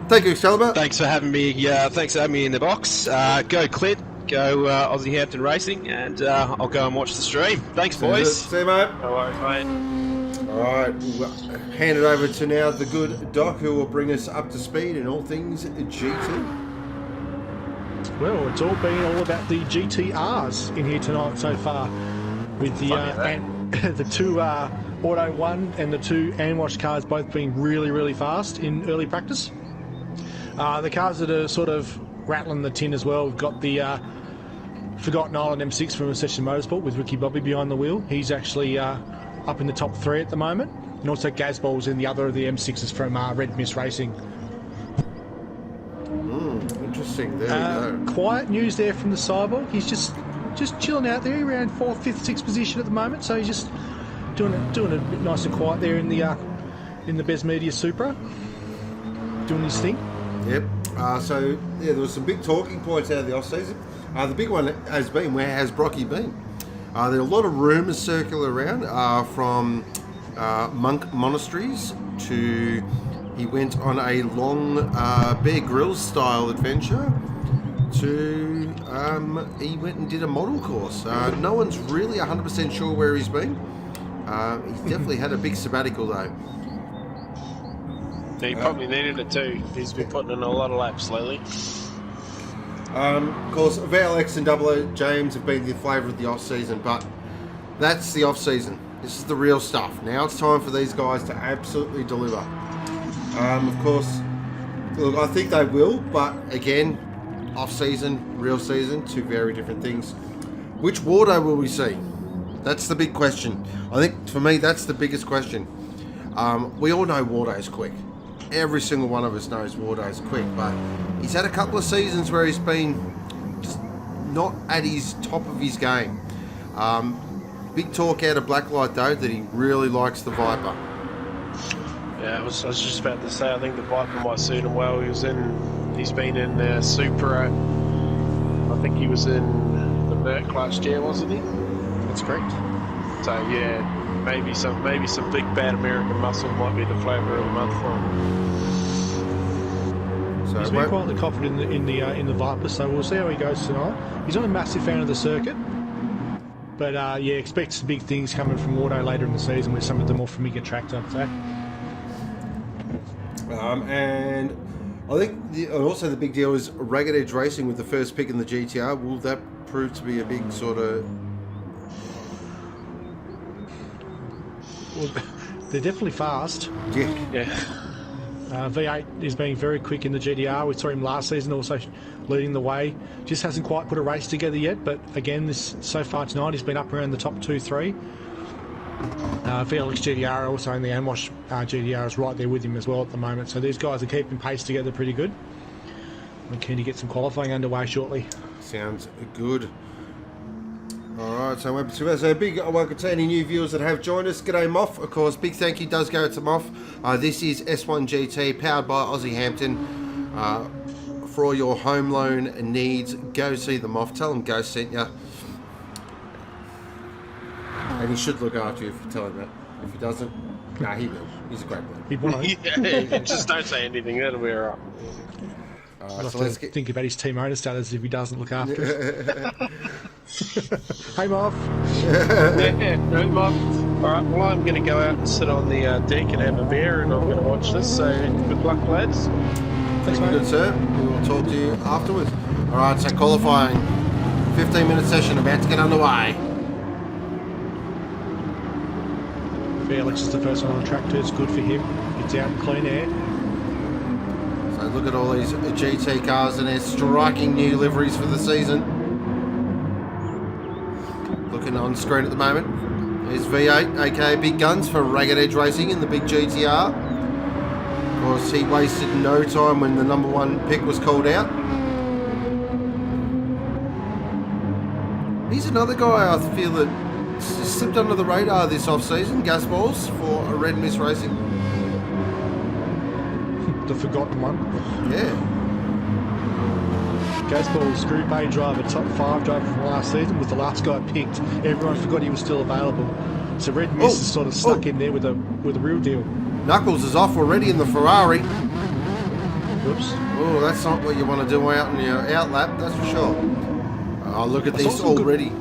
thank you, Excalibur. Thanks for having me. Thanks for having me in the box. Go Clint. Go Aussie Hampton Racing, and I'll go and watch the stream. Thanks, boys. See you, mate. No worries, mate. All right, we'll hand it over to now the good Doc, who will bring us up to speed in all things GT. Well, it's all been all about the GTRs in here tonight so far, with the the two Auto 1 and the two Anwash cars both being really, really fast in early practice. The cars that are sort of rattling the tin as well, we've got the Forgotten Island M6 from Session Motorsport with Ricky Bobby behind the wheel. He's actually up in the top 3 at the moment. And also Gazbol's in the other of the M6s from Red Mist Racing. Interesting. There you go. Quiet news there from the Cyborg. He's just chilling out there around 4th, 5th, 6th position at the moment. So he's just doing it a bit nice and quiet there in the Bez Media Supra, doing his thing. Yep. So there was some big talking points out of the off-season. The big one has been, where has Brocky been? There are a lot of rumours circular around from monk monasteries to he went on a long Bear Grylls style adventure to he went and did a model course. No one's really 100% sure where he's been. He's definitely had a big sabbatical though. He probably needed it too. He's been putting in a lot of laps lately. Of course, VLX and Double O James have been the flavour of the off-season, but that's the off-season. This is the real stuff. Now it's time for these guys to absolutely deliver. Of course, look, I think they will, but again, off-season, real season, two very different things. Which Wardo will we see? That's the big question. I think, for me, that's the biggest question. We all know Wardo's quick. Every single one of us knows Wardo's quick, but he's had a couple of seasons where he's been just not at his top of his game. Big talk out of Blacklight, though, that he really likes the Viper. Yeah, I was just about to say, I think the Viper might suit him well. He's been in SUPRA. I think he was in the Merc last year, wasn't he? That's correct. So yeah, maybe some big bad American muscle might be the flavour of the month for him. So He's been quietly confident in the Viper, so we'll see how he goes tonight. He's not a massive fan of the circuit, but yeah, expect some big things coming from Auto later in the season with some of the more familiar tracks, I'd say. And I think also the big deal is Ragged Edge Racing with the first pick in the GTR. Will that prove to be a big sort of... Well, they're definitely fast. Yeah. V8 is being very quick in the GTR. We saw him last season also leading the way. Just hasn't quite put a race together yet, but again, so far tonight he's been up around the top 2-3. VLX GTR also in the Anwash GTR is right there with him as well at the moment. So these guys are keeping pace together pretty good. I'm keen to get some qualifying underway shortly. Sounds good. Alright, so a big welcome to any new viewers that have joined us. G'day Moff, of course, big thank you does go to Moff. This is S1-GT, powered by Aussie Hampton. For all your home loan needs, go see the Moff. Tell him Ghost sent you. And he should look after you if you tell him that. If he doesn't, nah, he will. He's a great man. He won't. Yeah, just don't say anything, that'll be alright. So let's think about his team owner status if he doesn't look after us. Hey, Moff. Yeah, no, Mom. Alright, well, I'm going to go out and sit on the deck and have a beer, and I'm going to watch this, so good luck, lads. Thanks, mate. Good, sir. We will talk to you afterwards. Alright, so qualifying. 15-minute session about to get underway. Felix is the first one on the track too. It's good for him. Gets out in clean air. look at all these GT cars and their striking new liveries for the season. Looking on screen at the moment is V8, aka Big Guns for Ragged Edge Racing in the big GTR. Of course, he wasted no time when the number 1 pick was called out. He's another guy I feel that slipped under the radar this off-season, Gas Balls for a Red Mist Racing. The forgotten one. Yeah. Gasball's Group A driver, top 5 driver from last season, was the last guy picked. Everyone forgot he was still available. So Red Mist is sort of stuck in there with a real deal. Knuckles is off already in the Ferrari. Oops. Oh, that's not what you want to do out in your out lap, that's for sure. Oh, look at this already.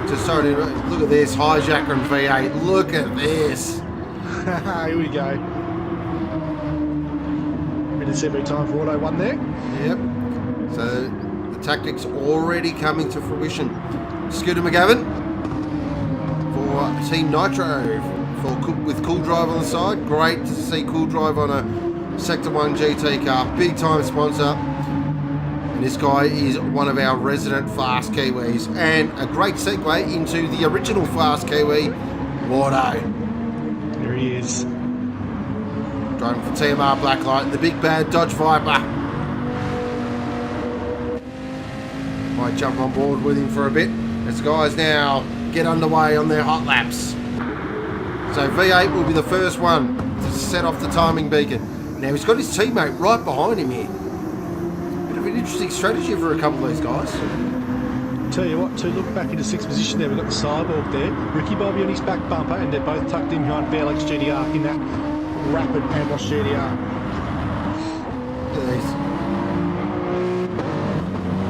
Just sorry, look at this, hijacker and V8. Look at this. Here we go. Minutes every time for Auto 1 there. Yep. So the tactics already coming to fruition. Scooter McGavin for Team Nitro with Cool Drive on the side. Great to see Cool Drive on a Sector 1 GT car. Big time sponsor. And this guy is one of our resident fast Kiwis. And a great segue into the original fast Kiwi, Wardo. There he is. Driving for TMR Blacklight, the big bad Dodge Viper. Might jump on board with him for a bit as guys now get underway on their hot laps. So V8 will be the first one to set off the timing beacon. Now he's got his teammate right behind him here. Bit of an interesting strategy for a couple of these guys. Tell you what, to look back into 6th position there, we've got the Cyborg there, Ricky Bobby on his back bumper, and they're both tucked in behind VLX GTR in that rapid ambush GTR.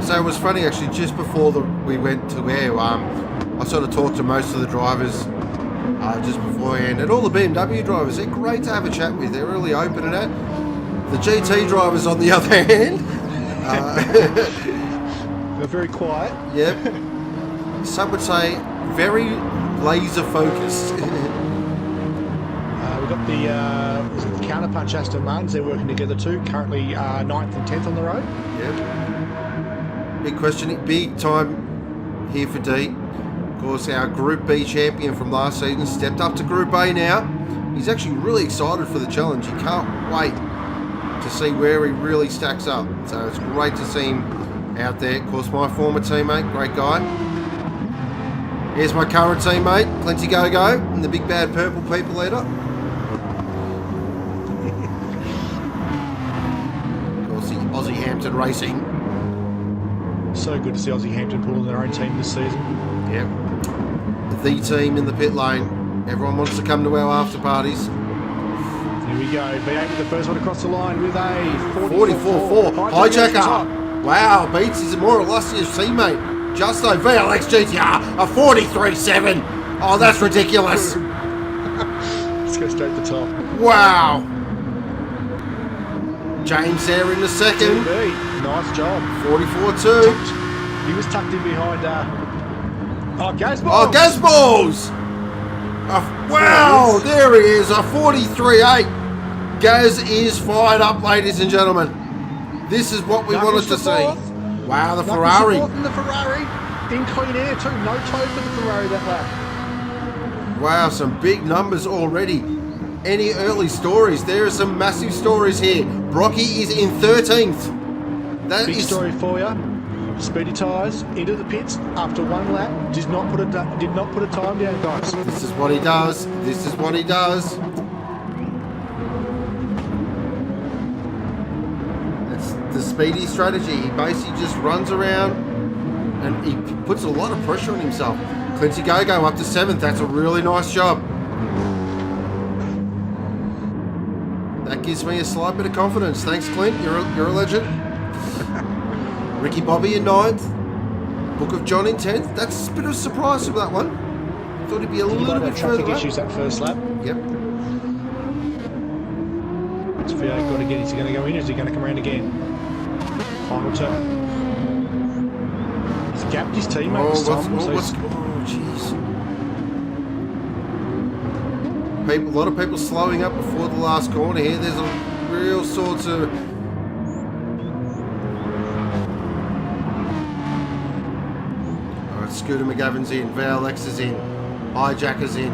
So it was funny actually, just before we went to air, I sort of talked to most of the drivers just beforehand, and all the BMW drivers, they're great to have a chat with, they're really open and that. The GT drivers on the other hand, they're very quiet. Yep. Some would say very laser focused. We've got the Counterpunch Aston Martins, they're working together too, currently 9th and 10th on the road. Yep. Big question, big time here for D. Of course, our Group B champion from last season stepped up to Group A now. He's actually really excited for the challenge. He can't wait to see where he really stacks up. So it's great to see him out there. Of course, my former teammate, great guy. Here's my current teammate, Plenty Go Go, and the big bad purple people eater. Of course, the Aussie Hampton Racing. So good to see Aussie Hampton pulling their own team this season. Yep. The team in the pit lane. Everyone wants to come to our after parties. Here we go. V8 with the first one across the line with a 44.4. Hijacker. Wow, beats his more illustrious teammate. Justo VLX GTR, a 43.7. Oh, that's ridiculous. Let's go straight to the top. Wow. James there in the second. Nice job. 44.2. He was tucked in behind. Gasballs. Oh, Gasballs. Wow, there he is, a 43.8. Gaz is fired up, ladies and gentlemen. This is what we wanted to see. Wow, the Ferrari. In the Ferrari in clean air too. No toe for the Ferrari that lap. Wow, some big numbers already. Any early stories? There are some massive stories here. Brocky is in 13th. That big is story for you. Speedy tyres into the pits after one lap. Did not put a time down, guys. This is what he does. This is what he does. That's the Speedy strategy. He basically just runs around and he puts a lot of pressure on himself. Clincy Go-Go up to 7th. That's a really nice job. That gives me a slight bit of confidence. Thanks, Clint. You're a legend. Ricky Bobby in 9th. Book of John in 10th. That's a bit of a surprise for that one. Thought he'd be a little bit further traffic up. issues that first lap. Yep. It's V8 got to get. Is he going to go in or is he going to come around again? Final turn. He's gapped his teammate this time. Oh, jeez. A lot of people slowing up before the last corner here. There's a real sorts of... Alright, Scooter McGavin's in, VLX is in, Hijacker's in.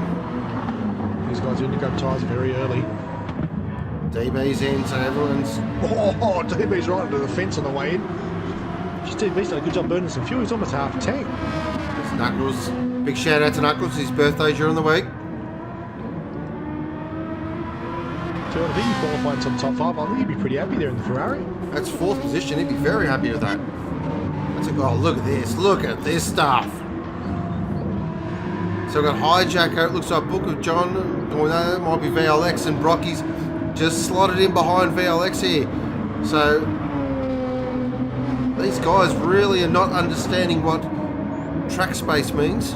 These guys are in to grab tyres very early. DB's in, so everyone's... Oh, DB's right into the fence on the way in. Just DB's done a good job burning some fuel. He's almost half a tank. There's Knuckles. Big shout out to Knuckles, his birthday during the week. So I think he qualified to the top 5. I think he'd be pretty happy there in the Ferrari. That's 4th position, he'd be very happy with that. That's a goal. Look at this stuff. So we've got Hijacker, it looks like Book of John, or no, it might be VLX, and Brocky's just slotted in behind VLX here. So these guys really are not understanding what track space means.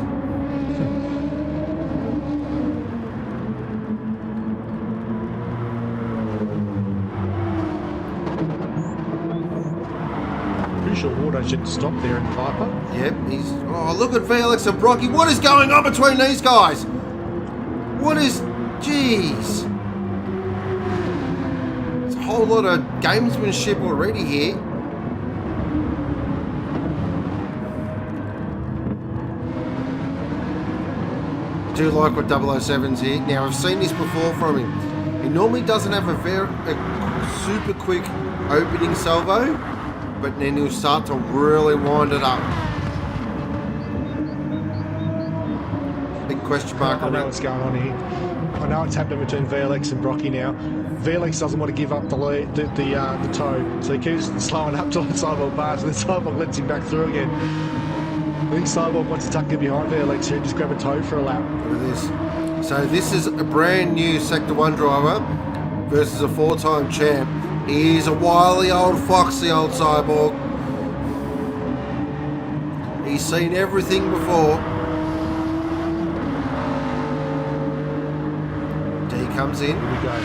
Pretty sure Wardo should stop there in Piper. Yep, he's... Oh, look at VLX and Brocky. What is going on between these guys? What is... Jeez. It's a whole lot of gamesmanship already here. I do like what 007's here. Now, I've seen this before from him. He normally doesn't have a super quick opening salvo, but then he'll start to really wind it up. Big question mark. I know what's going on here. I know it's happening between VLX and Brocky now. VLX doesn't want to give up the toe, so he keeps slowing up till the sidewalk bars, and the sidewalk lets him back through again. I think Sidewalk wants to tuck it behind VLX here and just grab a toe for a lap. Look at this. So this is a brand new Sector 1 driver versus a 4-time champ. He's a wily old fox, the old Cyborg. He's seen everything before. D comes in. Here we go.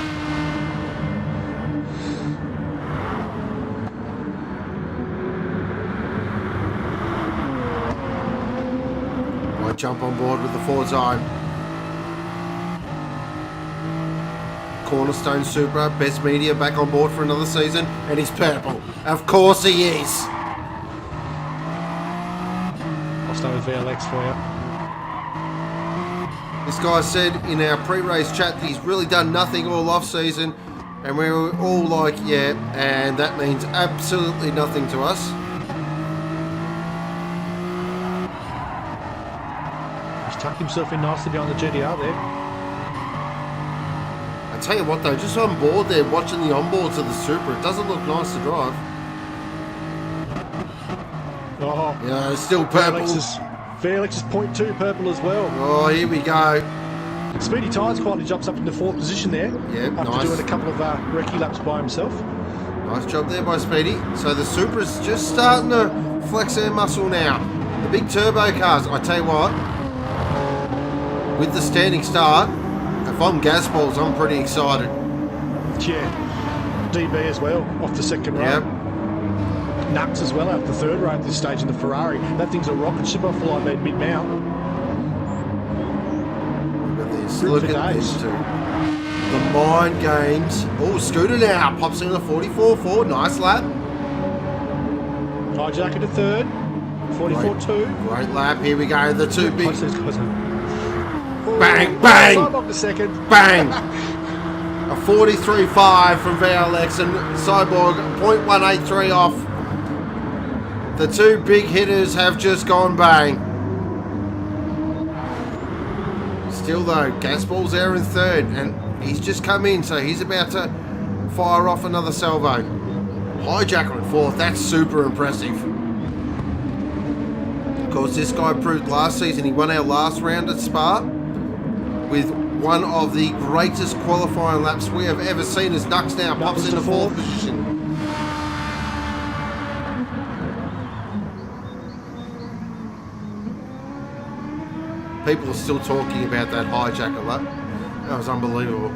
Might jump on board with the 4-time. Cornerstone Supra, best media, back on board for another season, and he's purple. Of course he is. I'll start with VLX for you. This guy said in our pre-race chat that he's really done nothing all off-season, and we were all like, yeah, and that means absolutely nothing to us. He's tucked himself in nicely behind the GDR there. I tell you what though, just on board there, watching the onboards of the Supra, it doesn't look nice to drive. Oh, Yeah, it's still purple. VLX is 0.2 purple as well. Oh, here we go. Speedy Tyres quietly jumps up into 4th position there. Yeah, after nice. doing a couple of recce laps by himself. Nice job there by Speedy. So the Supra's just starting to flex their muscle now. The big turbo cars, I tell you what, with the standing start, if I'm gas balls, I'm pretty excited. Yeah. DB as well, off the second row. Yep. Nux as well out the 3rd row at this stage in the Ferrari. That thing's a rocket ship off the line there mid-mount. Look at this. Good Look for at days. these two. The mind games. Oh, Scooter now. Pops into the 44-4. Nice lap. Hijacker to 3rd. 44-2. Great lap. Here we go. The two big... Close those guys are. Bang, bang! Sidewalk to 2nd. Bang! A 43.5 from VLX and Cyborg 0.183 off. The two big hitters have just gone bang. Still though, Gasball's there in 3rd and he's just come in, so he's about to fire off another salvo. Hijacker in 4th, that's super impressive. Of course, this guy proved last season, he won our last round at Spa with one of the greatest qualifying laps we have ever seen as Nux now pops into 4th position. People are still talking about that hijacker lap. That was unbelievable.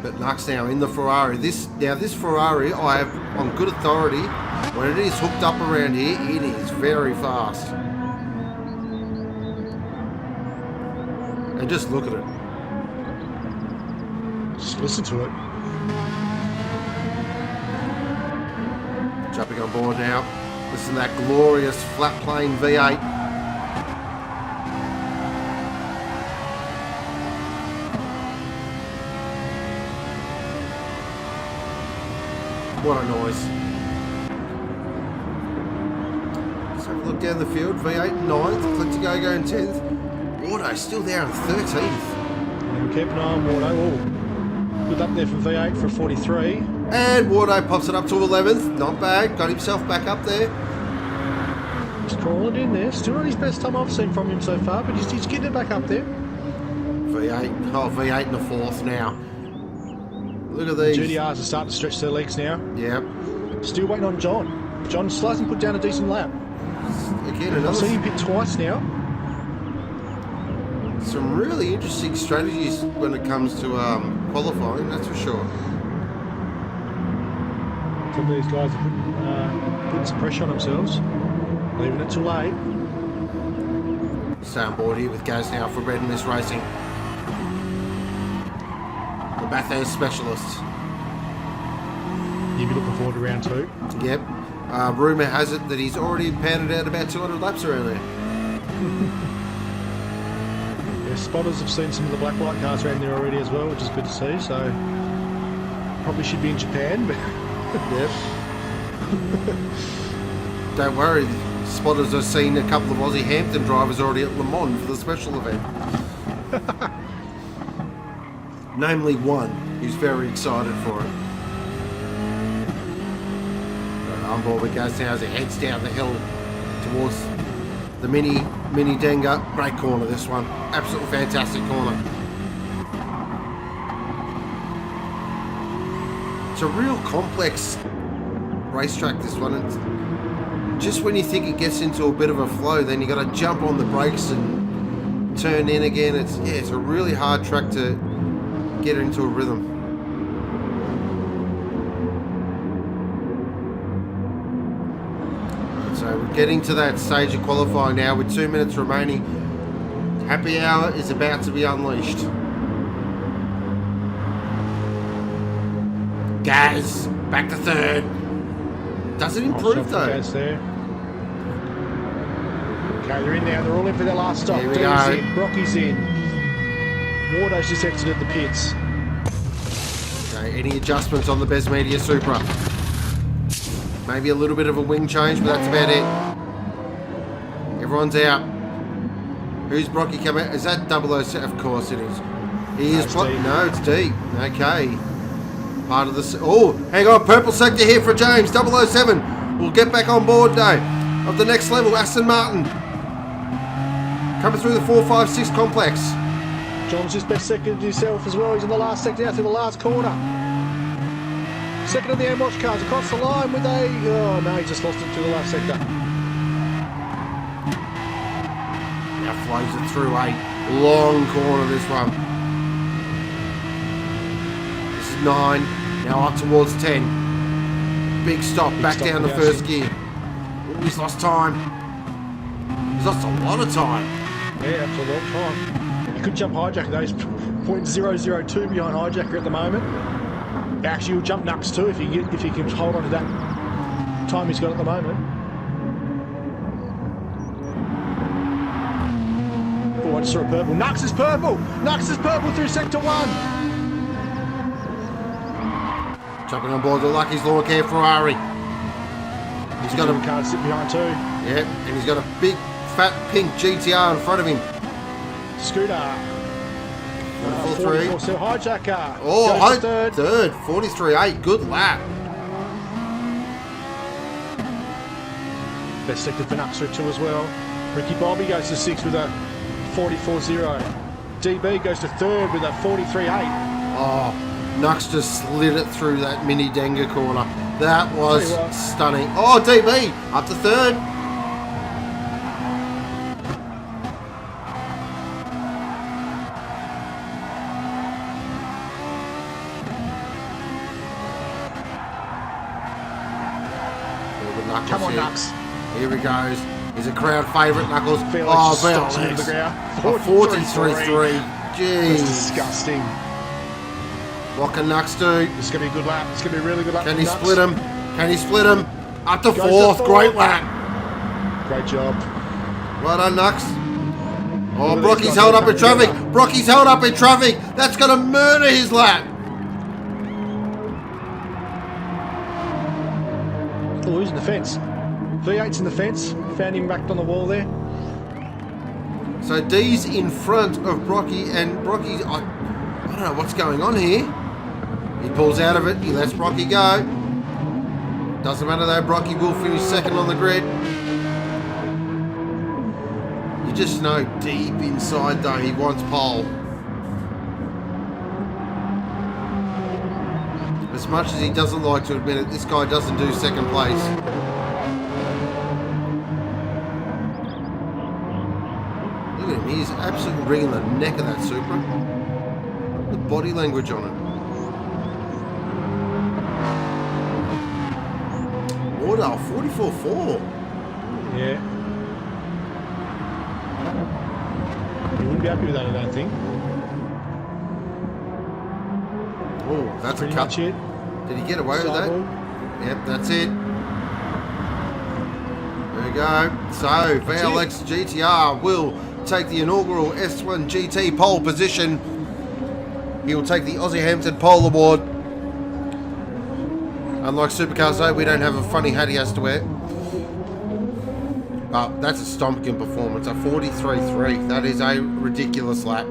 But Nux now in the Ferrari. This Ferrari, I have on good authority, when it is hooked up around here, it is very fast. And just look at it. Just listen to it. Jumping on board now. Listen to that glorious flat plane V8. What a noise. Let's have a look down the field. V8 9th, Click to go in 10th. Wardo still there in 13th. And we keep an eye on Wardo. Oh, good up there from V8 for 43. And Wardo pops it up to 11th. Not bad. Got himself back up there. He's crawling in there. Still not his best time I've seen from him so far, but he's getting it back up there. V8. Oh, V8 in the 4th now. Look at these. GDRs are starting to stretch their legs now. Yep. Still waiting on John. John still hasn't put down a decent lap. Again, I've seen another. him pit twice now. Some really interesting strategies when it comes to qualifying, that's for sure. Some of these guys are putting some pressure on themselves, leaving it too late. Stay on board here with Gaz now for Readiness Racing. The Bathurst specialists. You'll be looking forward to round 2. Yep. Rumour has it that he's already pounded out about 200 laps around there. Yeah, spotters have seen some of the black light cars around there already as well, which is good to see. So probably should be in Japan, but Yep. Don't worry, spotters have seen a couple of Aussie Hampton drivers already at Le Mans for the special event. Namely one who's very excited for it. On board with Gaz now as he heads down the hill towards the mini Denga. Great corner, this one. Absolutely fantastic corner. It's a real complex racetrack, this one. It's just when you think it gets into a bit of a flow, then you got to jump on the brakes and turn in again. It's a really hard track to get into a rhythm. So we're getting to that stage of qualifying now with 2 minutes remaining. Happy hour is about to be unleashed. Gaz, back to 3rd. Does it improve though? Gaz there. Okay, they're in now. They're all in for their last stop. Here we Dean's go. in. Brocky's in. Wardo's just exited the pits. Okay, any adjustments on the Bez Media Supra? Maybe a little bit of a wing change, but that's about it. Everyone's out. Who's Brocky coming out? Is that 007? Of course it is. He is. No, it's D. Okay. Part of the. Oh, hang on. Purple sector here for James. 007. We'll get back on board now. Of the next level, Aston Martin. Coming through the 456 complex. John's just best second himself as well. He's in the last sector out through the last corner. Second of the M-Watch cars across the line with a... Oh no, he just lost it to the last sector. Now flows it through a long corner, this one. This is 9. Now up towards 10. Big stop, back stop down to down first gear. Ooh, he's lost time. He's lost a lot of time. Yeah, that's a long time. He could jump hijacker though. He's 0.002 behind hijacker at the moment. Actually, he'll jump Nux too if he can hold on to that time he's got at the moment. Oh, I just saw a purple. Nux is purple! Nux is purple through sector 1! Jumping on board the Lucky's Lawn Care Ferrari. He's got a car sitting behind too. Yep, and he's got a big fat pink GTR in front of him. Scooter. 43. So hijacker. Oh, goes to third. 43.8. Good lap. Best sector for Nux through 2 as well. Ricky Bobby goes to 6 with a 44.0. DB goes to 3rd with a 43.8. Oh, Nux just slid it through that mini Denga corner. That was stunning. Oh, DB up to 3rd. Come on, Nux. Here he goes. He's a crowd favourite, Knuckles. Felix Oh, stops him to the Felix. ground. A 43.3. That's Jeez. disgusting. What can Nux do? It's going to be a good lap. It's going to be a really good lap. Can for he Nux. split him? Can he split him? Up to Goes to fourth. fourth. Great lap. Great job. Well done, Nux. Oh, Look at Brocky's these held guys up in coming traffic. together. Brocky's held up in traffic. That's going to murder his lap. Oh, who's in the fence? V8's in the fence. Found him backed on the wall there. So D's in front of Brocky, and Brocky's... I don't know what's going on here. He pulls out of it. He lets Brocky go. Doesn't matter though. Brocky will finish second on the grid. You just know deep inside though he wants pole. As much as he doesn't like to admit it, this guy doesn't do second place. Look at him, he is absolutely wringing the neck of that Supra. The body language on it. Wardell, 44.4. Yeah. He wouldn't be happy with that, I don't think. Oh, that's Pretty a cut. much it. Did he get away with that? Sidewall. Yep, that's it. There we go. So, VLX GTR will take the inaugural S1-GT pole position. He will take the Aussie Hampton pole award. Unlike supercars though, we don't have a funny hat he has to wear. But that's a stomping performance, a 43.3. That is a ridiculous lap.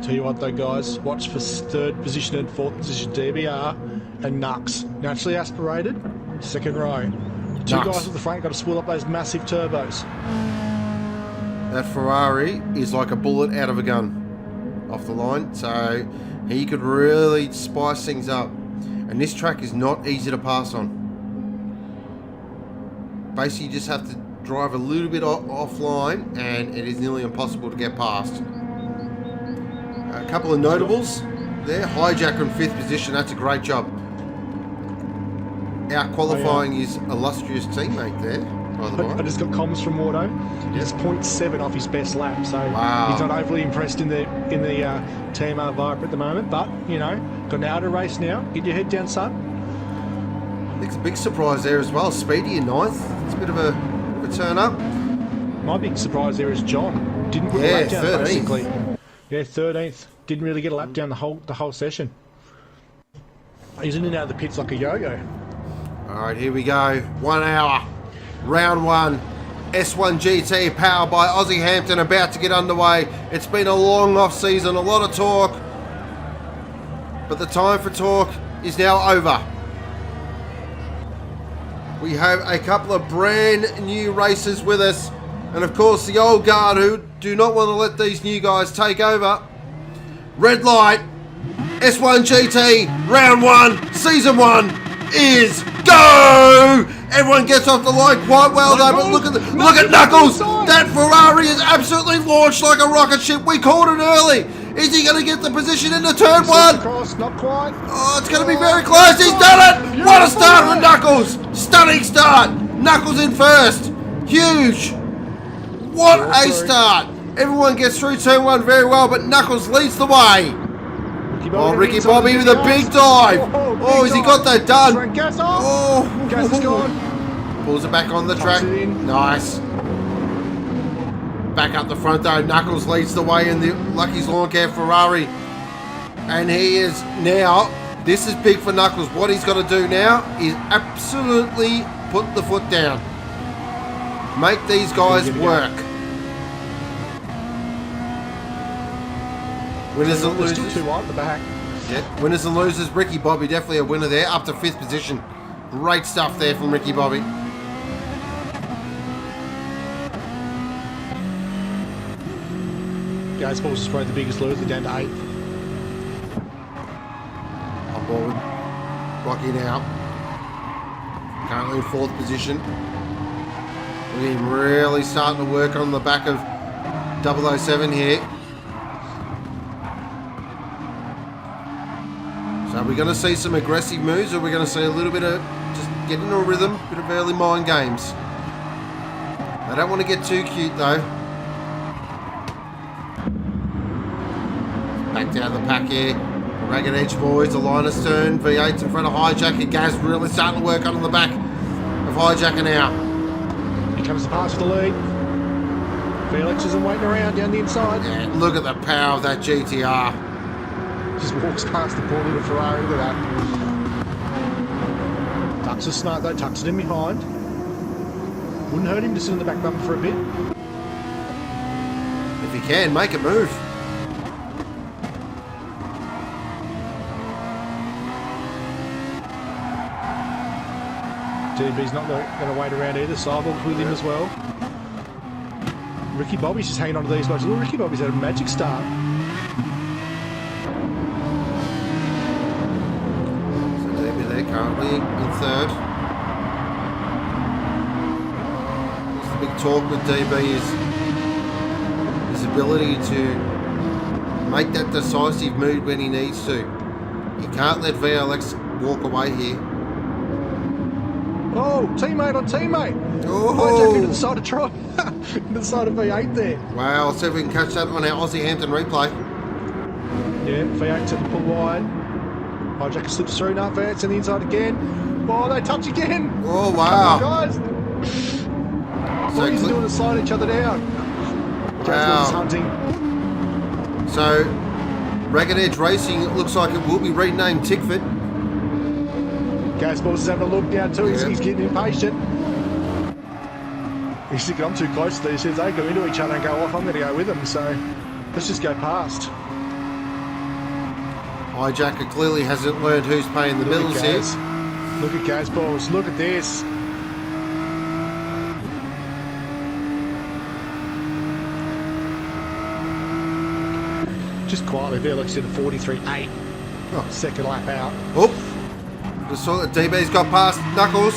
Tell you what though, guys, watch for third position and fourth position DBR and Nux. Naturally aspirated, second row. Two Nux. guys at the front got to spool up those massive turbos. That Ferrari is like a bullet out of a gun off the line, so he could really spice things up. And this track is not easy to pass on. Basically, you just have to drive a little bit offline, and it is nearly impossible to get past. A couple of notables there. Hijacker in 5th position. That's a great job. Out qualifying his illustrious teammate there, by the I way. just got comms from Wardo. He's 0.7 off his best lap, so Wow. he's not overly impressed in the TMR Viper at the moment. But you know, got an outer race now. Get your head down, son. I think it's a big surprise there as well. Speedy in 9th. It's a bit of a turn up. My big surprise there is John. Didn't put a Yeah, lap down 13th. basically. Yeah, 13th. Didn't really get a lap down the whole session. He's in and out of the pits like a yo-yo. Alright, here we go. 1 hour. Round 1. S1-GT powered by Aussie Hampton about to get underway. It's been a long off season, a lot of talk. But the time for talk is now over. We have a couple of brand new racers with us. And of course the old guard who do not want to let these new guys take over. Red light. S1-GT Round 1 Season 1 is go! Everyone gets off the line quite well though, but look at Knuckles! That Ferrari is absolutely launched like a rocket ship. We called it early. Is he going to get the position into turn 1? Cross, not quite. Oh, it's going to be very close. He's done it! What a start from Knuckles! Stunning start. Knuckles in first. Huge. What a start. Everyone gets through turn 1 very well, but Knuckles leads the way. Oh, Ricky Bobby with a big dive. Oh, has he got that done? Gas off. Oh, Gas is gone. Pulls it back on the track. It in. Nice. Back up the front though. Knuckles leads the way in the Lucky's Lawn Care Ferrari. And he is now, this is big for Knuckles. What he's got to do now is absolutely put the foot down. Make these guys work. Winners and There's losers. still too wide at the back. Yep. Winners and losers. Ricky Bobby definitely a winner there. Up to 5th position. Great stuff there from Ricky Bobby. Gaspos is probably the biggest loser, down to 8th. On board with Rocky now. Currently in 4th position. Look at him really starting to work on the back of 007 here. So are we going to see some aggressive moves, or are we going to see a little bit of just get into a rhythm, a bit of early mind games? I don't want to get too cute though. Back down the pack here. Ragged Edge boys, the line astern, V8's in front of Hijacker. Gaz really starting to work on the back of Hijacker now. Here comes the pass for the lead. Felix isn't waiting around down the inside. Yeah, look at the power of that GTR. Just walks past the poor little Ferrari. Look at that. Tucks is smart though, tucks it in behind. Wouldn't hurt him to sit in the back bumper for a bit. If he can, make a move. DB's not going to wait around either. Cyborg's with him as well. Ricky Bobby's just hanging on to these guys. Look, Ricky Bobby's had a magic start. So DB there currently in third. It's the big talk with DB is his ability to make that decisive move when he needs to. He can't let VLX walk away here. Oh, teammate on teammate. Oh. Hijack into the side of Troy. Into the side of V8 there. Wow, let's see if we can catch that on our Aussie Hampton replay. Yeah, V8's at the pull wide. Hijacker slips through. No, V8's on the inside again. Oh, they touch again. Oh, wow. Come on, guys. Boys are doing to slide each other down. Wow. Hunting. So, Ragged Edge Racing, it looks like it will be renamed Tickford. Gasballs is having a look now too. Yeah. He's getting impatient. He's thinking I'm too close to these. If they go into each other and go off, I'm going to go with them. So let's just go past. Hijacker clearly hasn't learned who's paying the bills here. Look at Gasballs. Look at this. Just quietly there. Looks at a 43.8. Oh. Second lap out. Oh, just saw that DB's got past Knuckles.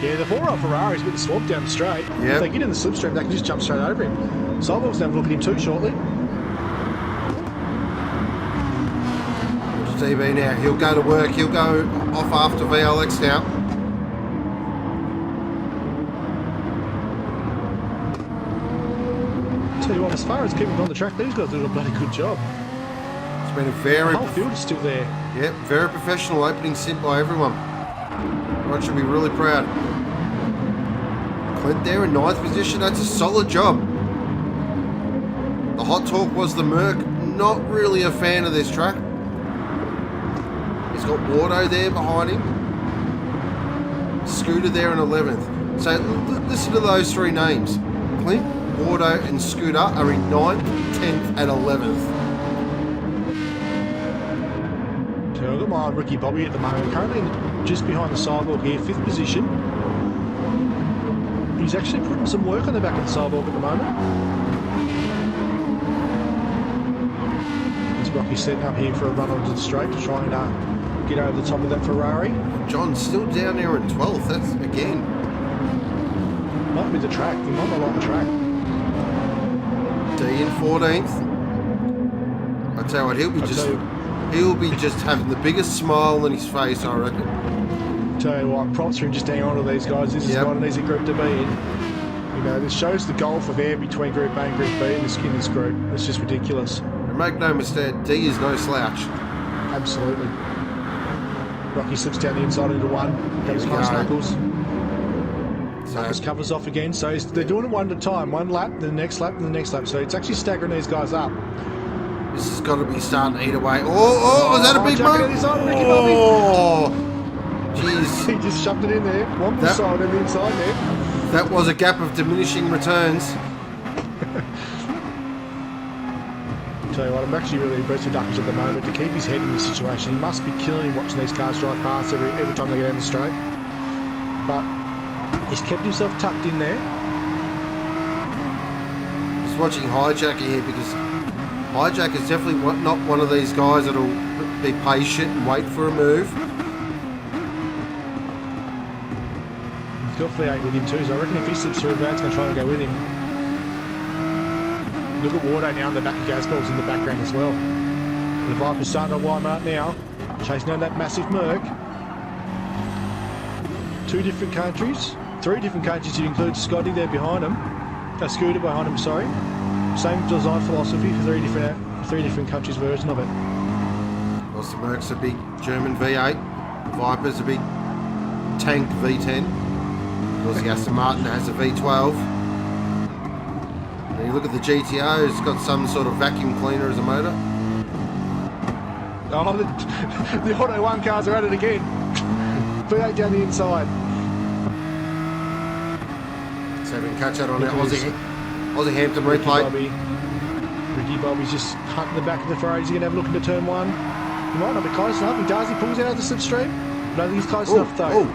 Yeah, the 4-row Ferrari's with the swamp down the straight. Yep. If they get in the slipstream, they can just jump straight over him. Cyborg's going to look at him too shortly. DB now, he'll go to work, he'll go off after VLX now. Tell you what, as far as keeping on the track, these guys do a bloody good job. It's been a very, The whole field is still there. yep, very professional opening stint by everyone. Everyone should be really proud. Clint there in 9th position, that's a solid job. The hot talk was the Merc, not really a fan of this track. He's got Wardo there behind him. Scooter there in 11th. So listen to those three names. Clint, Wardo and Scooter are in 9th, 10th and 11th. So I've got my eye on Ricky Bobby at the moment. Currently just behind the Cyborg here, 5th position. He's actually putting some work on the back of the Cyborg at the moment. It's Rocky setting up here for a run onto the straight to try and get over the top of that Ferrari. John's still down there in 12th. That's again. Might be the track. He might not like the track. D in 14th. I tell you what, he'll be just having the biggest smile on his face, I reckon. Tell you what, props for him just hanging on to these guys. This is not an easy group to be in. You know, this shows the gulf of air between Group A and Group B in this group. It's just ridiculous. And make no mistake, D is no slouch. Absolutely. Rocky slips down the inside into one. Goes past Knuckles. Knuckles covers off again. So they're doing it one at a time. One lap, then the next lap, then the next lap. So it's actually staggering these guys up. This has got to be starting to eat away. Oh, is that a big move? Oh, jeez. He just shoved it in there. One the side and the inside there. That was a gap of diminishing returns. Tell you what, I'm actually really impressed with Knuckles at the moment to keep his head in this situation. He must be killing him watching these cars drive past every time they get down the straight. But he's kept himself tucked in there. Just watching Hijacker here because Hijacker is definitely not one of these guys that'll be patient and wait for a move. He's got V8 with him too, so I reckon if he slips through, Brad's going to try and go with him. Look at Wardo now in the back of Gasball's in the background as well. The Viper's starting to wind up now, chasing down that massive Merc. 2 different countries, 3 different countries. You include Scotty there behind him, Scooter behind him. Sorry, same design philosophy for 3 different countries' version of it. course, the Merc's a big German V8. The Viper's a big tank V10. Of course, the Aston Martin has a V12. And you look at the GTO, it's got some sort of vacuum cleaner as a motor. Oh, the Auto 1 cars are at it again. V8 down the inside. So we can catch that on our Aussie Hampton replay. Ricky Bobby's just hunting the back of the Ferrari. He's going to have a look into turn 1. He might not be close enough. He does. He pulls out of the slipstream. I don't think he's close enough though.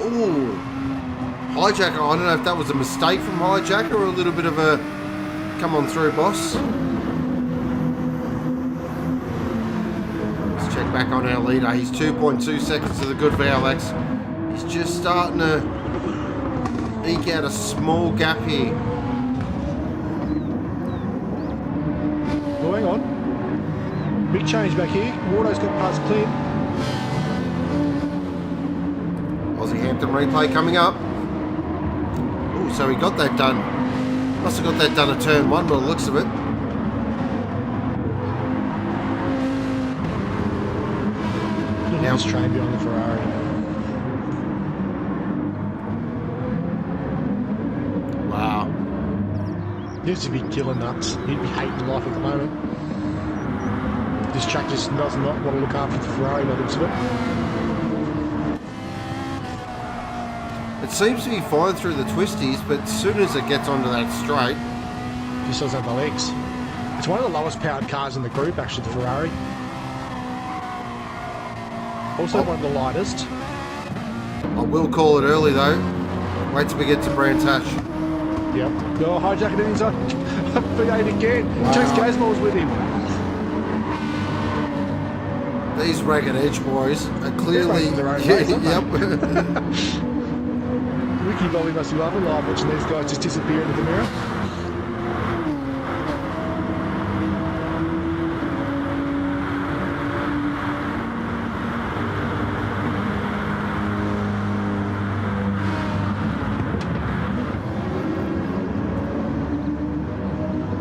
Oh, Hijacker. I don't know if that was a mistake from Hijacker or a little bit of a come on through, boss. Let's check back on our leader. He's 2.2 seconds to the good VLX. He's just starting to eke out a small gap here. Oh, hang on. Big change back here. Wardo's got past clear. Aussie Hampton replay coming up. Oh, so he got that done. Must have got that done at turn 1 by the looks of it. Look at this train behind the Ferrari. Wow. He used to be killing nuts. He'd be hating life at the moment. This track just does not want to look after the Ferrari by the looks of it. It seems to be fine through the twisties, but as soon as it gets onto that straight... Just doesn't have the legs. It's one of the lowest powered cars in the group, actually, the Ferrari. Also one of the lightest. I will call it early though. Wait till we get to Brands Hatch. Yep. Oh, Hijacker inside. V8 again. Wow. Chase Gazmore's with him. These Ragged Edge boys are clearly... Their own race, aren't they? Yep. Ricky Bobby must be loving live watching these guys just disappear into the mirror.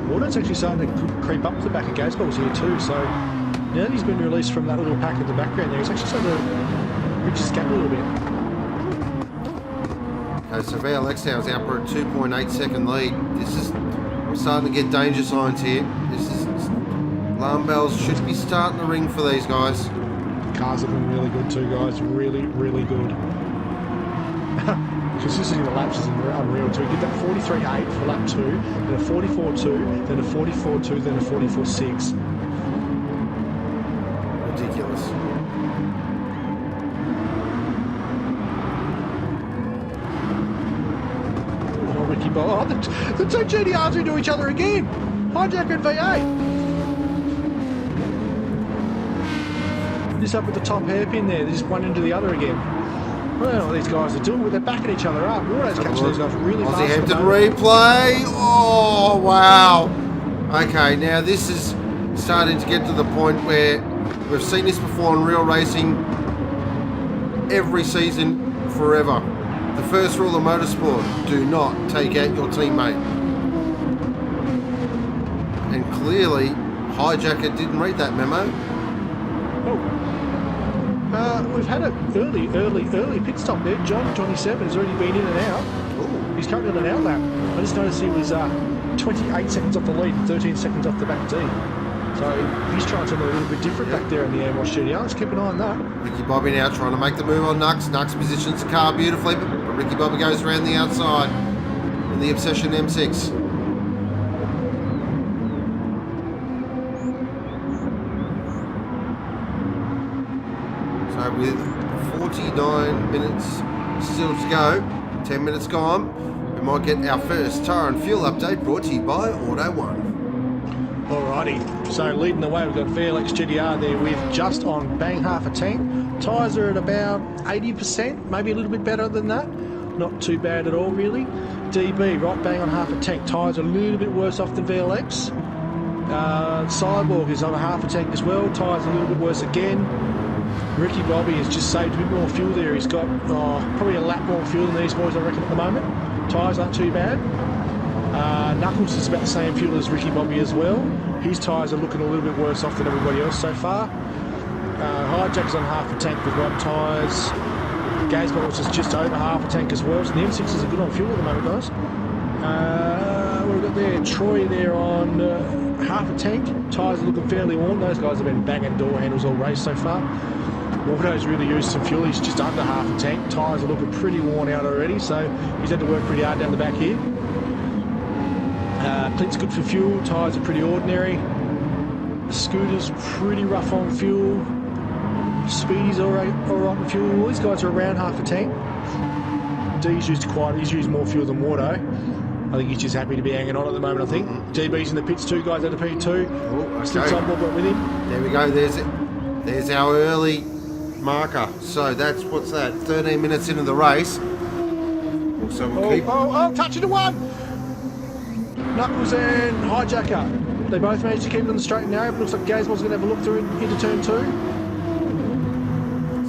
Warden's actually starting to creep up to the back of Gazballs here too, so now that he's been released from that little pack in the background there, he's actually starting to reach his gap a little bit. Okay, so VLX now is out for a 2.8 second lead. This is starting to get danger signs here. This is alarm bells should be starting to ring for these guys. Cars have been really good too, guys. Really, really good. Consistency in the laps is unreal too. He did that 43.8 for lap 2, then a 44.2, then a 44.2, then a 44.6. Ridiculous. Oh, Ricky Bob. Oh, the two GTRs are into each other again. Hijacker and V8. Just up at the top hairpin there. They're just one into the other again. I don't know what these guys are doing, but they're backing each other up. Wardo's catching these guys really fast. Aussie Hampton replay. Oh, wow. Okay, now this is starting to get to the point where we've seen this before in real racing every season forever. The first rule of motorsport, do not take out your teammate. And clearly, Hijacker didn't read that memo. We've had an early pit stop there. John, 27, has already been in and out. Ooh. He's currently on an outlap. I just noticed he was 28 seconds off the lead and 13 seconds off the back D. So he's trying something a little bit different back there in the airwash studio. Let's keep an eye on that. Ricky Bobby now trying to make the move on Nux. Nux positions the car beautifully, but Ricky Bobby goes around the outside in the Obsession M6. So with 49 minutes still to go, 10 minutes gone, we might get our first tyre and fuel update brought to you by Auto 1. Alrighty, so leading the way, we've got VLX GTR there with just on bang half a tank. Tyres are at about 80%, maybe a little bit better than that. Not too bad at all, really. DB, right bang on half a tank. Tyres are a little bit worse off than VLX. Cyborg is on a half a tank as well. Tyres a little bit worse again. Ricky Bobby has just saved a bit more fuel there. He's got probably a lap more fuel than these boys, I reckon, at the moment. Tyres aren't too bad. Knuckles is about the same fuel as Ricky Bobby as well. His tyres are looking a little bit worse off than everybody else so far. Hijack's on half a tank with 1 tyres. Gazebox is just over half a tank as well. So the M6s are good on fuel at the moment, guys. What have we got there? Troy there on half a tank. Tyres are looking fairly worn. Those guys have been banging door handles all race so far. Auto's really used some fuel. He's just under half a tank. Tyres are looking pretty worn out already, so he's had to work pretty hard down the back here. Clint's good for fuel. Tyres are pretty ordinary. Scooter's pretty rough on fuel. Speedy's all right on fuel. All these guys are around half a tank. D's he's used more fuel than Wardo. I think he's just happy to be hanging on at the moment, I think. DB's in the pits too, guys, out of P2. Oh, okay. Still on board with him. There we go. There's our early marker. So that's, what's that? 13 minutes into the race. So we'll keep... touching to 1! Knuckles and Hijacker. They both managed to keep it on the straight and narrow, but looks like Gazeball's going to have a look through into turn 2.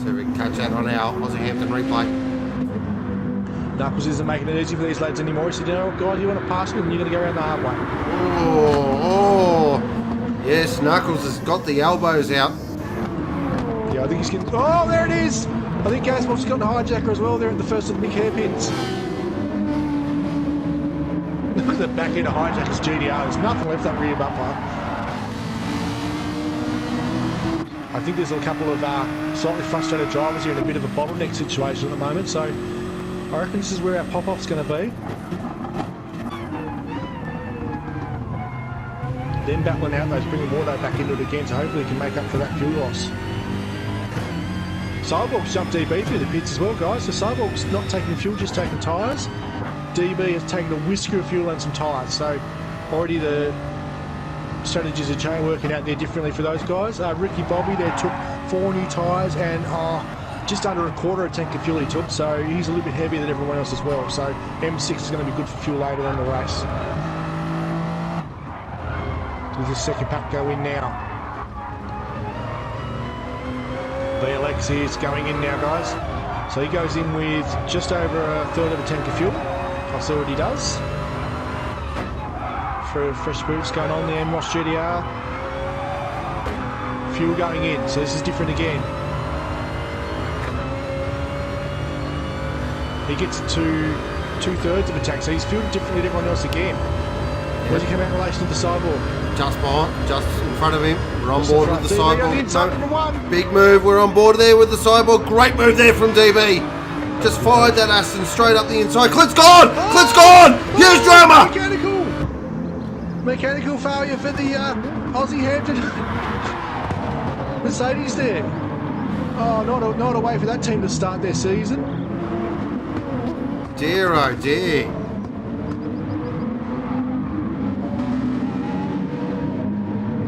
So we can catch that on our Aussie Hampton replay. Knuckles isn't making it easy for these lads anymore. He said, you know what, guys, you want to pass me, and you're going to go around the hard way. Oh. Yes, Knuckles has got the elbows out. Yeah, I think he's getting... Oh, there it is! I think Gazeball's got the Hijacker as well there at the first of the big hairpins. Look at the back end of Hijacker's GDR. There's nothing left that rear bumper. I think there's a couple of slightly frustrated drivers here in a bit of a bottleneck situation at the moment, so I reckon this is where our pop-off's going to be. Then battling out those, bringing Wardo back into it again, so hopefully he can make up for that fuel loss. Cyborg's jumped DB through the pits as well, guys. So Cyborg's not taking fuel, just taking tyres. DB has taken a whisker of fuel and some tyres. So already the strategies are working out there differently for those guys. Ricky Bobby there took 4 new tyres and just under a quarter a tank of fuel he took. So he's a little bit heavier than everyone else as well. So M6 is going to be good for fuel later on in the race. Does the second pack go in now? VLX is going in now, guys. So he goes in with just over a third of a tank of fuel. I'll see what he does. For fresh boots going on the MROS GDR. Fuel going in, so this is different again. He gets it to 2/3 of a tank, so he's fueled differently to everyone else again. Where's he come out in relation to the Cyborg? Just behind, just in front of him. We're on board with the Cyborg. Big Big move, we're on board there with the Cyborg. Great move there from DB. Just fired that Aston straight up the inside. Clint's gone! Clint's gone! Huge drama! Mechanical failure for the Aussie Hampton Mercedes there. Oh, not a way for that team to start their season. Dear oh dear.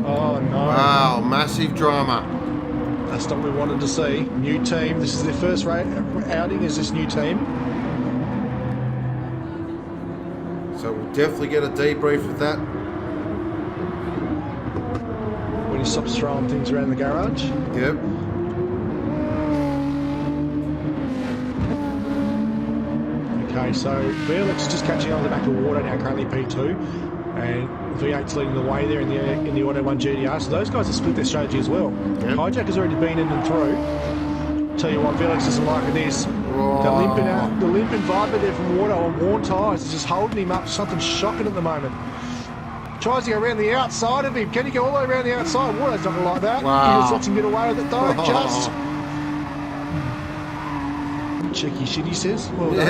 Oh no. Wow, massive drama. That's not what we wanted to see. New team. This is their first outing as this new team. So we'll definitely get a debrief of that. When he stops throwing things around the garage. Yep. Okay, so Felix is just catching on the back of Wardo now, currently P2. And V8's leading the way there in the Auto 1 GDR. So those guys have split their strategy as well. Yep. Hijacker's already been in and through. Tell you what, Felix doesn't like it is. Oh. The limping vibe there from Wardo on worn tyres is just holding him up. Something shocking at the moment. Tries to go around the outside of him. Can he go all the way around the outside? Wardo's not going to like that. Wow. He just lets him get away with it though. Just. Cheeky shit, he says. Well done.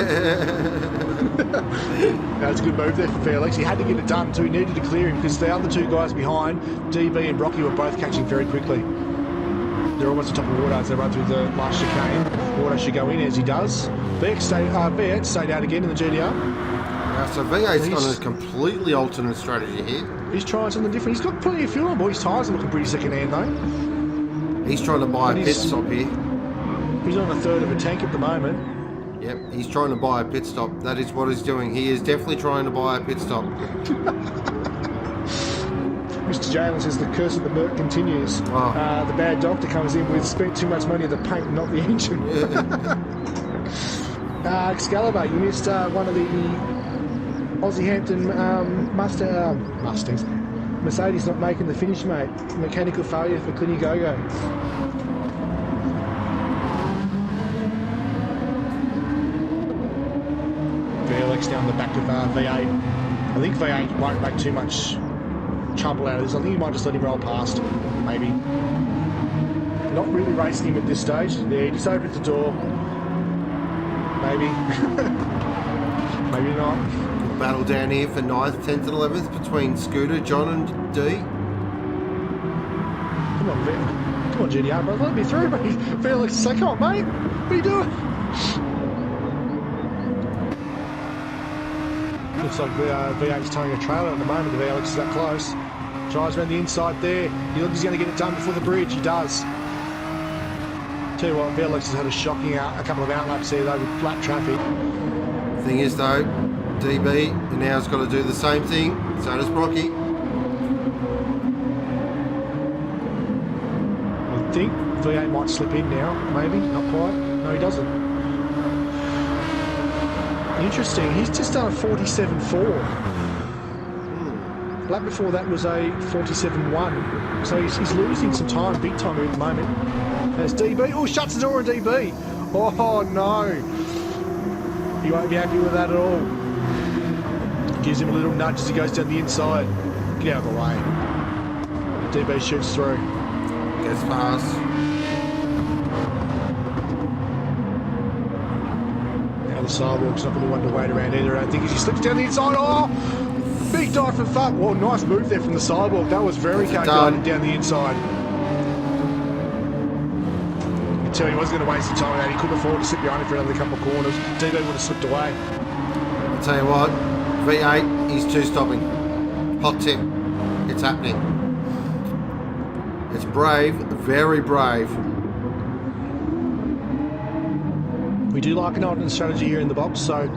That's a good move there for Felix. He had to get it done too. He needed to clear him because the other two guys behind, DB and Brocky, were both catching very quickly. They're almost on top of Wardo as they run through the last chicane. Wardo should go in as he does. V8 stayed out again in the GDR. Yeah, so V8's got a completely alternate strategy here. He's trying something different. He's got plenty of fuel on board. His tyres are looking pretty second hand though. He's trying to buy a pit stop here. He's on a third of a tank at the moment. Yep, he's trying to buy a pit stop. That is what he's doing. He is definitely trying to buy a pit stop. Mr. Jalen says the curse of the Merc continues. Oh. The bad doctor comes in with spent too much money on the paint, not the engine. Yeah. Excalibur, you missed one of the Aussie Hampton Mustangs. Mercedes not making the finish, mate. Mechanical failure for Clinny Gogo. VLX down the back of V8. I think V8 won't make too much trouble out of this. I think he might just let him roll past, maybe. Not really racing him at this stage. There, he just opened the door. Maybe. Maybe not. Battle down here for 9th, 10th and 11th between Scooter, John and D. Come on, GDR, bro. Let me through, mate. Felix, say, come on, mate. What are you doing? Looks like V8's towing a trailer at the moment. The VLX is that close. Drives around the inside there. He looks he's going to get it done before the bridge. He does. Tell you what, VLX has had a shocking a couple of outlaps there, though, with flat traffic. Thing is, though, DB now has got to do the same thing. So does Brocky. I think V8 might slip in now, maybe. Not quite. No, he doesn't. Interesting. He's just done a 47.4. Lap before that was a 47.1. So he's losing some time, big time at the moment. There's DB. Oh, shuts the door on DB. Oh, no. He won't be happy with that at all. Gives him a little nudge as he goes down the inside. Get out of the way. DB shoots through. Gets past. Now the sidewalk's not going to want to wait around either. I think as he slips down the inside. Oh! Big dive from Fuck. Well, nice move there from the sidewalk. That was very calculated down the inside. I can tell he wasn't going to waste the time with that. He couldn't afford to sit behind him for another couple of corners. DB would have slipped away. I'll tell you what, V8, he's two stopping. Hot tip. It's happening. It's brave, very brave. We do like an alternate strategy here in the box, so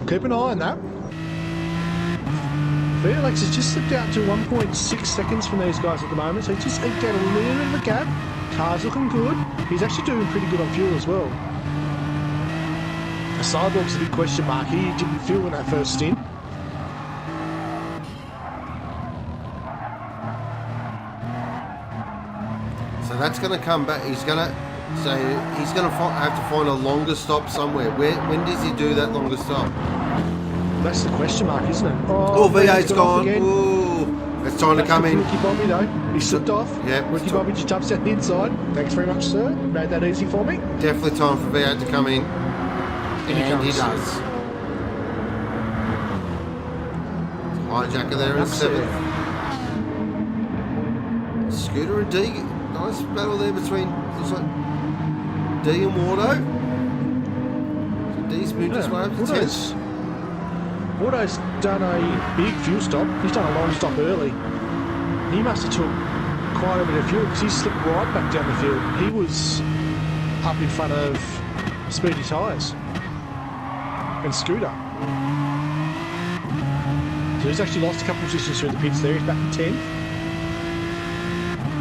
keep an eye on that. VLX has just slipped out to 1.6 seconds from these guys at the moment, so he's just eked out a little bit of a gap. Car's looking good. He's actually doing pretty good on fuel as well. The sidewalk's a big question mark. He didn't fuel in that first stint. So that's going to come back. He's going to have to find a longer stop somewhere. When does he do that longer stop? That's the question mark, isn't it? Oh, V8's gone. Ooh, it's time to come in. Ricky Bobby though. He slipped off. Yeah. Ricky Bobby just jumps down the inside. Thanks very much, sir. Made that easy for me. Definitely time for V8 to come in. And he does. Hijacker there in 7th. Scooter and D. Nice battle there between, looks like, D and Wardo. So D's moved his way up to 10th. Wardo's done a big fuel stop. He's done a long stop early. He must have took quite a bit of fuel because he slipped right back down the field. He was up in front of Speedy Tyres and Scooter. So he's actually lost a couple of positions through the pits there. He's back in 10th.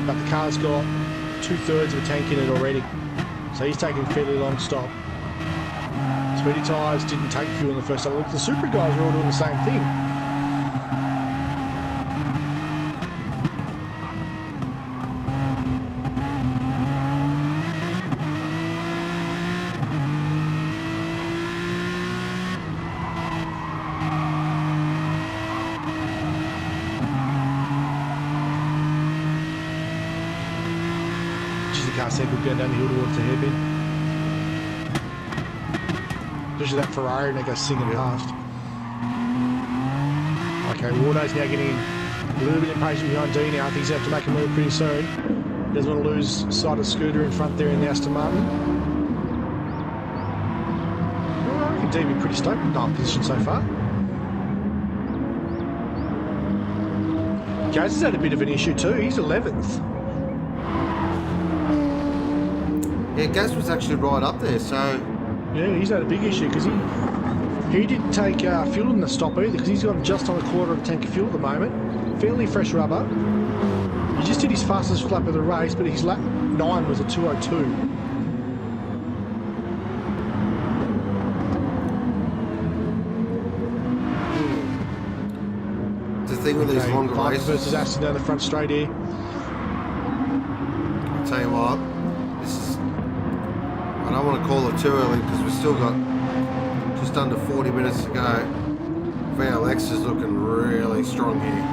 But the car's got 2/3 of a tank in it already. So he's taking a fairly long stop. Speedy Tyres didn't take fuel in the first time. Look, the SUPRA guys are all doing the same thing. The car said we're going down the hill towards the hairpin. Especially that Ferrari and they go singing past. Okay, Wardo's now getting a little bit impatient behind D now. I think he's going to have to make a move pretty soon. Doesn't want to lose sight of Scooter in front there in the Aston Martin. Well, I think D will be pretty stoked with 9th position so far. Gaz has had a bit of an issue too. He's 11th. Yeah, Gaz was actually right up there, so... Yeah, he's had a big issue because he didn't take fuel in the stop either because he's got just on a quarter of a tank of fuel at the moment. Fairly fresh rubber. He just did his fastest lap of the race, but his lap 9 was a 2:02. The thing with these longer races... versus Aston down the front straight here. I'll tell you what, this is... I don't want to call it too early because we've still got Just under 40 minutes to go. VLX is looking really strong here.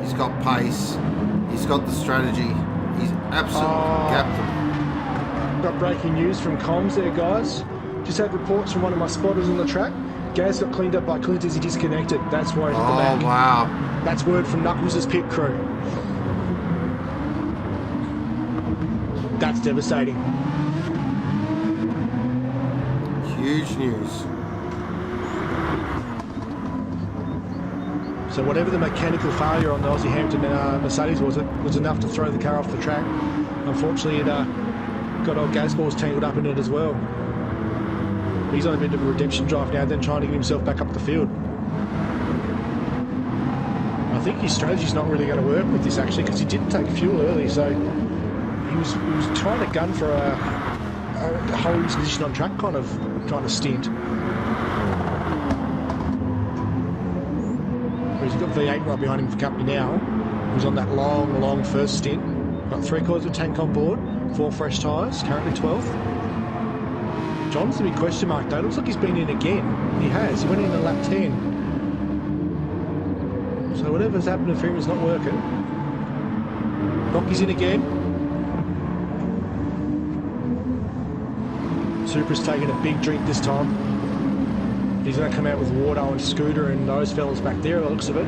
He's got pace. He's got the strategy. He's absolutely gapped them. Got breaking news from comms there, guys. Just had reports from one of my spotters on the track. Gas got cleaned up by Clint as he disconnected. That's why he's at the back. Oh, wow. That's word from Knuckles' pit crew. That's devastating. Huge news. So whatever the mechanical failure on the Aussie Hampton Mercedes was, it was enough to throw the car off the track. Unfortunately, it got old gas balls tangled up in it as well. He's on a bit of a redemption drive now, then trying to get himself back up the field. I think his strategy's not really going to work with this actually, because he didn't take fuel early, so he was trying to gun for a hold his position on track kind of stint. He's got V8 right behind him for company now. He's on that long first stint. Got 3/4 of a tank on board, 4 fresh tyres, currently 12th. John's the big question mark though. Looks like he's been in again. He has. He went in at lap 10. So whatever's happening for him is not working. Rocky's in again. Supra's taking a big drink this time. He's going to come out with Wardo and Scooter and those fellas back there, by the looks of it.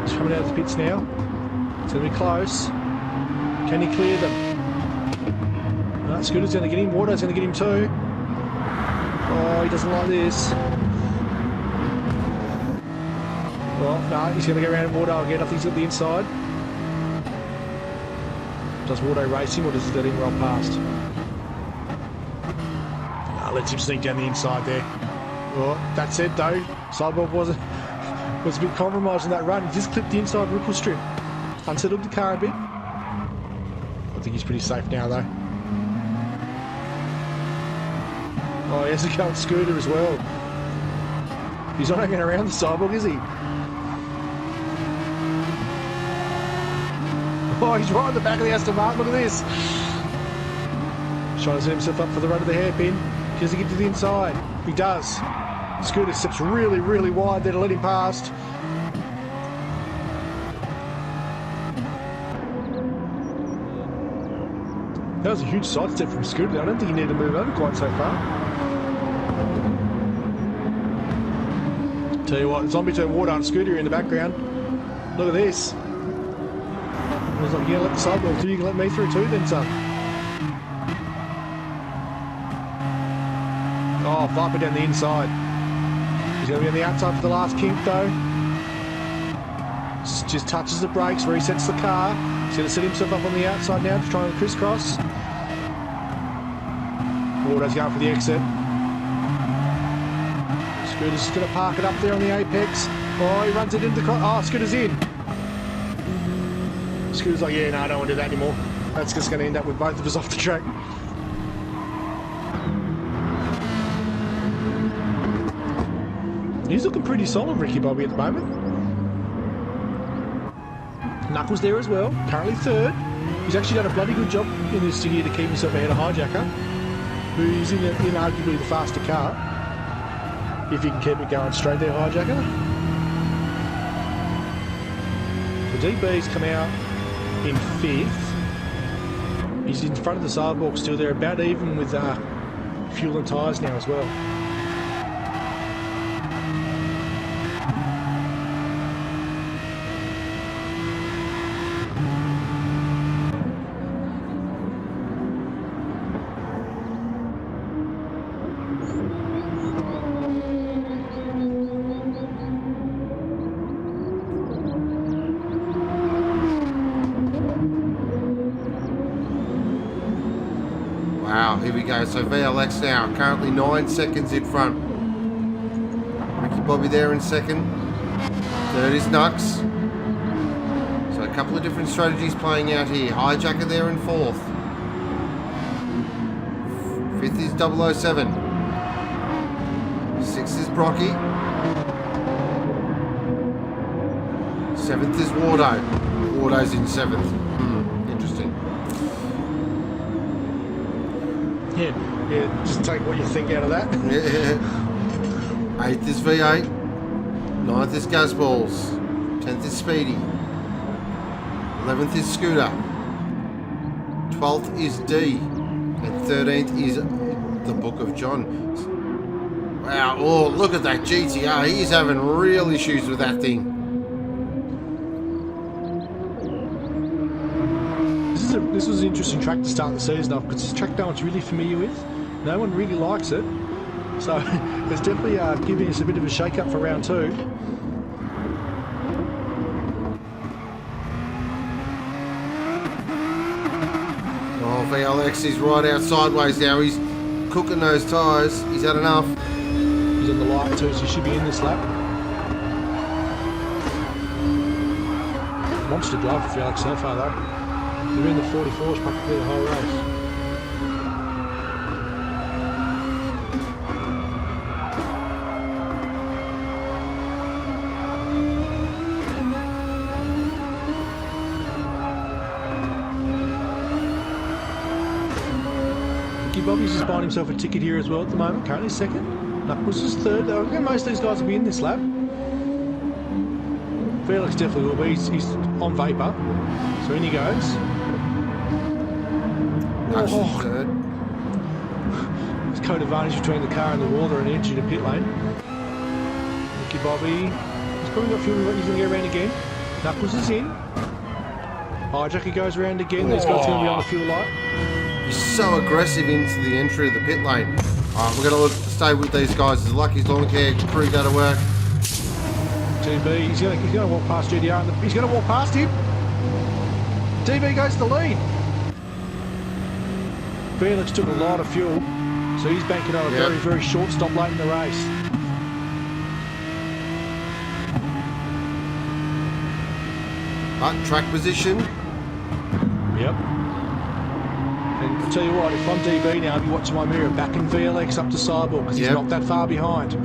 He's coming out of the pits now. It's going to be close. Can he clear them? No, Scooter's going to get him. Wardo's going to get him too. Oh, he doesn't like this. Well, no, he's going to go around Wardo again. I think he's at the inside. Does Wardo race him or does he let him roll past? No, lets him sneak down the inside there. Well, that said though, Cyborg was a bit compromised in that run. He just clipped the inside ripple strip. Unsettled the car a bit. I think he's pretty safe now though. Oh, he has a go at Scooter as well. He's not hanging around the Cyborg, is he? Oh, he's right on the back of the Aston Martin. Look at this. Trying to set himself up for the run of the hairpin. Does he get to the inside? He does. Scooter steps really wide there to let him past. That was a huge sidestep from Scooter. I don't think he needed to move over quite so far. Tell you what, zombie turn Wardo and Scooter in the background. Look at this. I was like, yeah, let the sidewalk through, you can let me through too then, son. Oh, Viper down the inside. He's going to be on the outside for the last kink though. Just touches the brakes, resets the car. He's going to set himself up on the outside now to try and crisscross. Wardo's going for the exit. Scooter's just going to park it up there on the apex. Oh, he runs it into the cross. Oh, Scooter's in. Scooter's like, yeah, no, I don't want to do that anymore. That's just going to end up with both of us off the track. He's looking pretty solid, Ricky Bobby, at the moment. Knuckles there as well, currently third. He's actually done a bloody good job in this year to keep himself ahead of Hijacker, who's in arguably the faster car. If he can keep it going straight there, Hijacker. The DB's come out in 5th. He's in front of the sidewalk still there, about even with fuel and tyres now as well. Wow, here we go. So VLX now, currently 9 seconds in front. Ricky Bobby there in second. Third is Nux. So a couple of different strategies playing out here. Hijacker there in 4th. 5th is 007. 6th is Brocky. 7th is Wardo. Wardo's in 7th. Interesting. Yeah, just take what you think out of that. Yeah. 8th is V8. 9th is Gazballs. 10th is Speedy. 11th is Scooter. 12th is D. And 13th is the Book of John. Wow, oh, look at that GTR. He's having real issues with that thing. This was an interesting track to start the season off because it's a track no one's really familiar with. No one really likes it. So it's definitely giving us a bit of a shake-up for round 2. Oh, VLX is right out sideways now. He's cooking those tyres. He's had enough. He's on the light too, so he should be in this lap. Monster drive for VLX so far though. They're in the 44s practically the whole race. Bobby's just buying himself a ticket here as well at the moment. Currently second. Knuckles is third. I think most of these guys will be in this lap. Felix definitely will be. He's on vapour. So in he goes. Knuckles third. There's code advantage between the car and the water and entry to pit lane. Ricky Bobby. He's probably got fuel. He's going to go around again. Knuckles is in. Hijacker goes around again. These guys are going to be on the fuel light. He's so aggressive into the entry of the pit lane. Alright, we're going to stay with these guys. As Lucky's lawn care crew go to work. 2B, he's going to walk past GDR. He's going to walk past him. DB goes to the lead. Felix took a lot of fuel, so he's banking on a very, very short stop late in the race. Track position. Yep. And I'll tell you what, if I'm DB now, I'll be watching my mirror backing VLX up to Cyborg because he's not that far behind.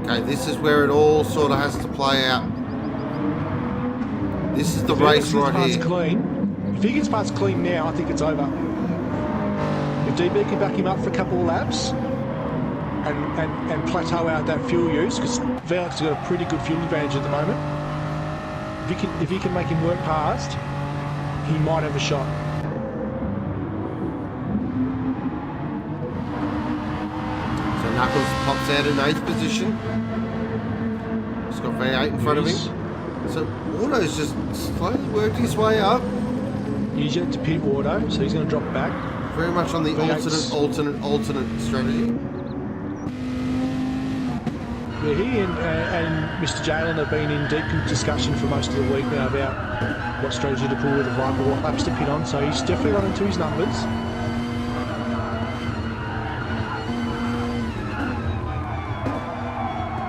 Okay, this is where it all sort of has to play out. This is the race right here. Clean. If he gets past clean now, I think it's over. If DB can back him up for a couple of laps and plateau out that fuel use, because VLX has got a pretty good fuel advantage at the moment. If he can make him work past, he might have a shot. So Knuckles pops out in 8th position. He's got V8 in front of him. So Auto's just slowly worked his way up. He's yet to pit Auto, so he's going to drop back. Very much on the alternate strategy. Yeah, he and Mr. Jalen have been in deep discussion for most of the week now about what strategy to pull with the Viper, what laps to pit on, so he's definitely running to his numbers.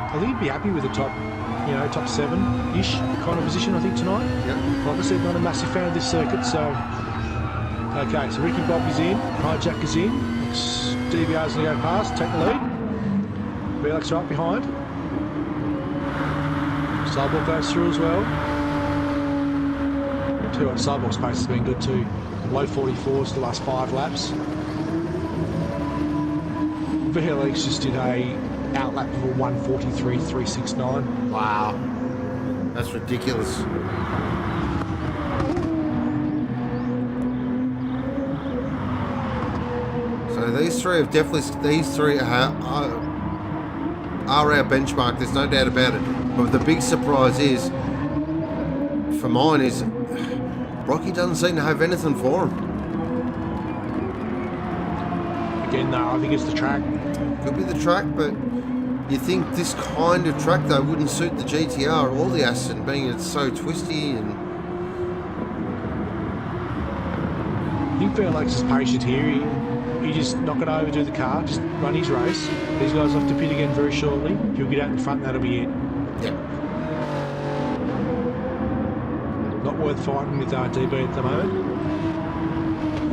I think he'd be happy with the top 7-ish kind of position, I think, tonight. Yep. Like I said, not a massive fan of this circuit, so... Okay, so Ricky Bobby's in, Hijack is in, DVR's going to go past, take the lead. VLX right behind. Cyborg goes through as well. Tell you what, Cyborg's pace has been good too. Low 44s the last 5 laps. VLX just did a outlap of a 1:43.369. Wow. That's ridiculous. So these three have are our benchmark, there's no doubt about it. But the big surprise is, for mine, is Rocky doesn't seem to have anything for him. Again, though, I think it's the track. Could be the track, but you think this kind of track, though, wouldn't suit the GTR or the Aston, being it's so twisty and... I think VLX is patient here. He's just not going to overdo the car, just run his race. These guys have to pit again very shortly. He'll get out in front and that'll be it. Yeah. Not worth fighting with DB at the moment.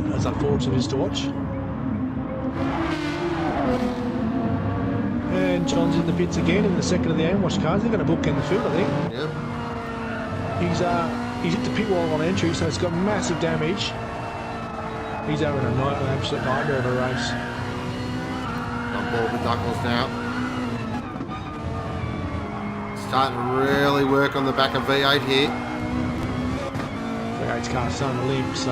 That's unfortunate just to watch. And John's in the pits again in the second of the ambush cars. They're going to bookend the field, I think. Yep. He's hit the pit wall on entry, so it's got massive damage. He's having an absolute nightmare of a race. On board with Knuckles now. Starting to really work on the back of V8 here. V8's car's starting to limp, so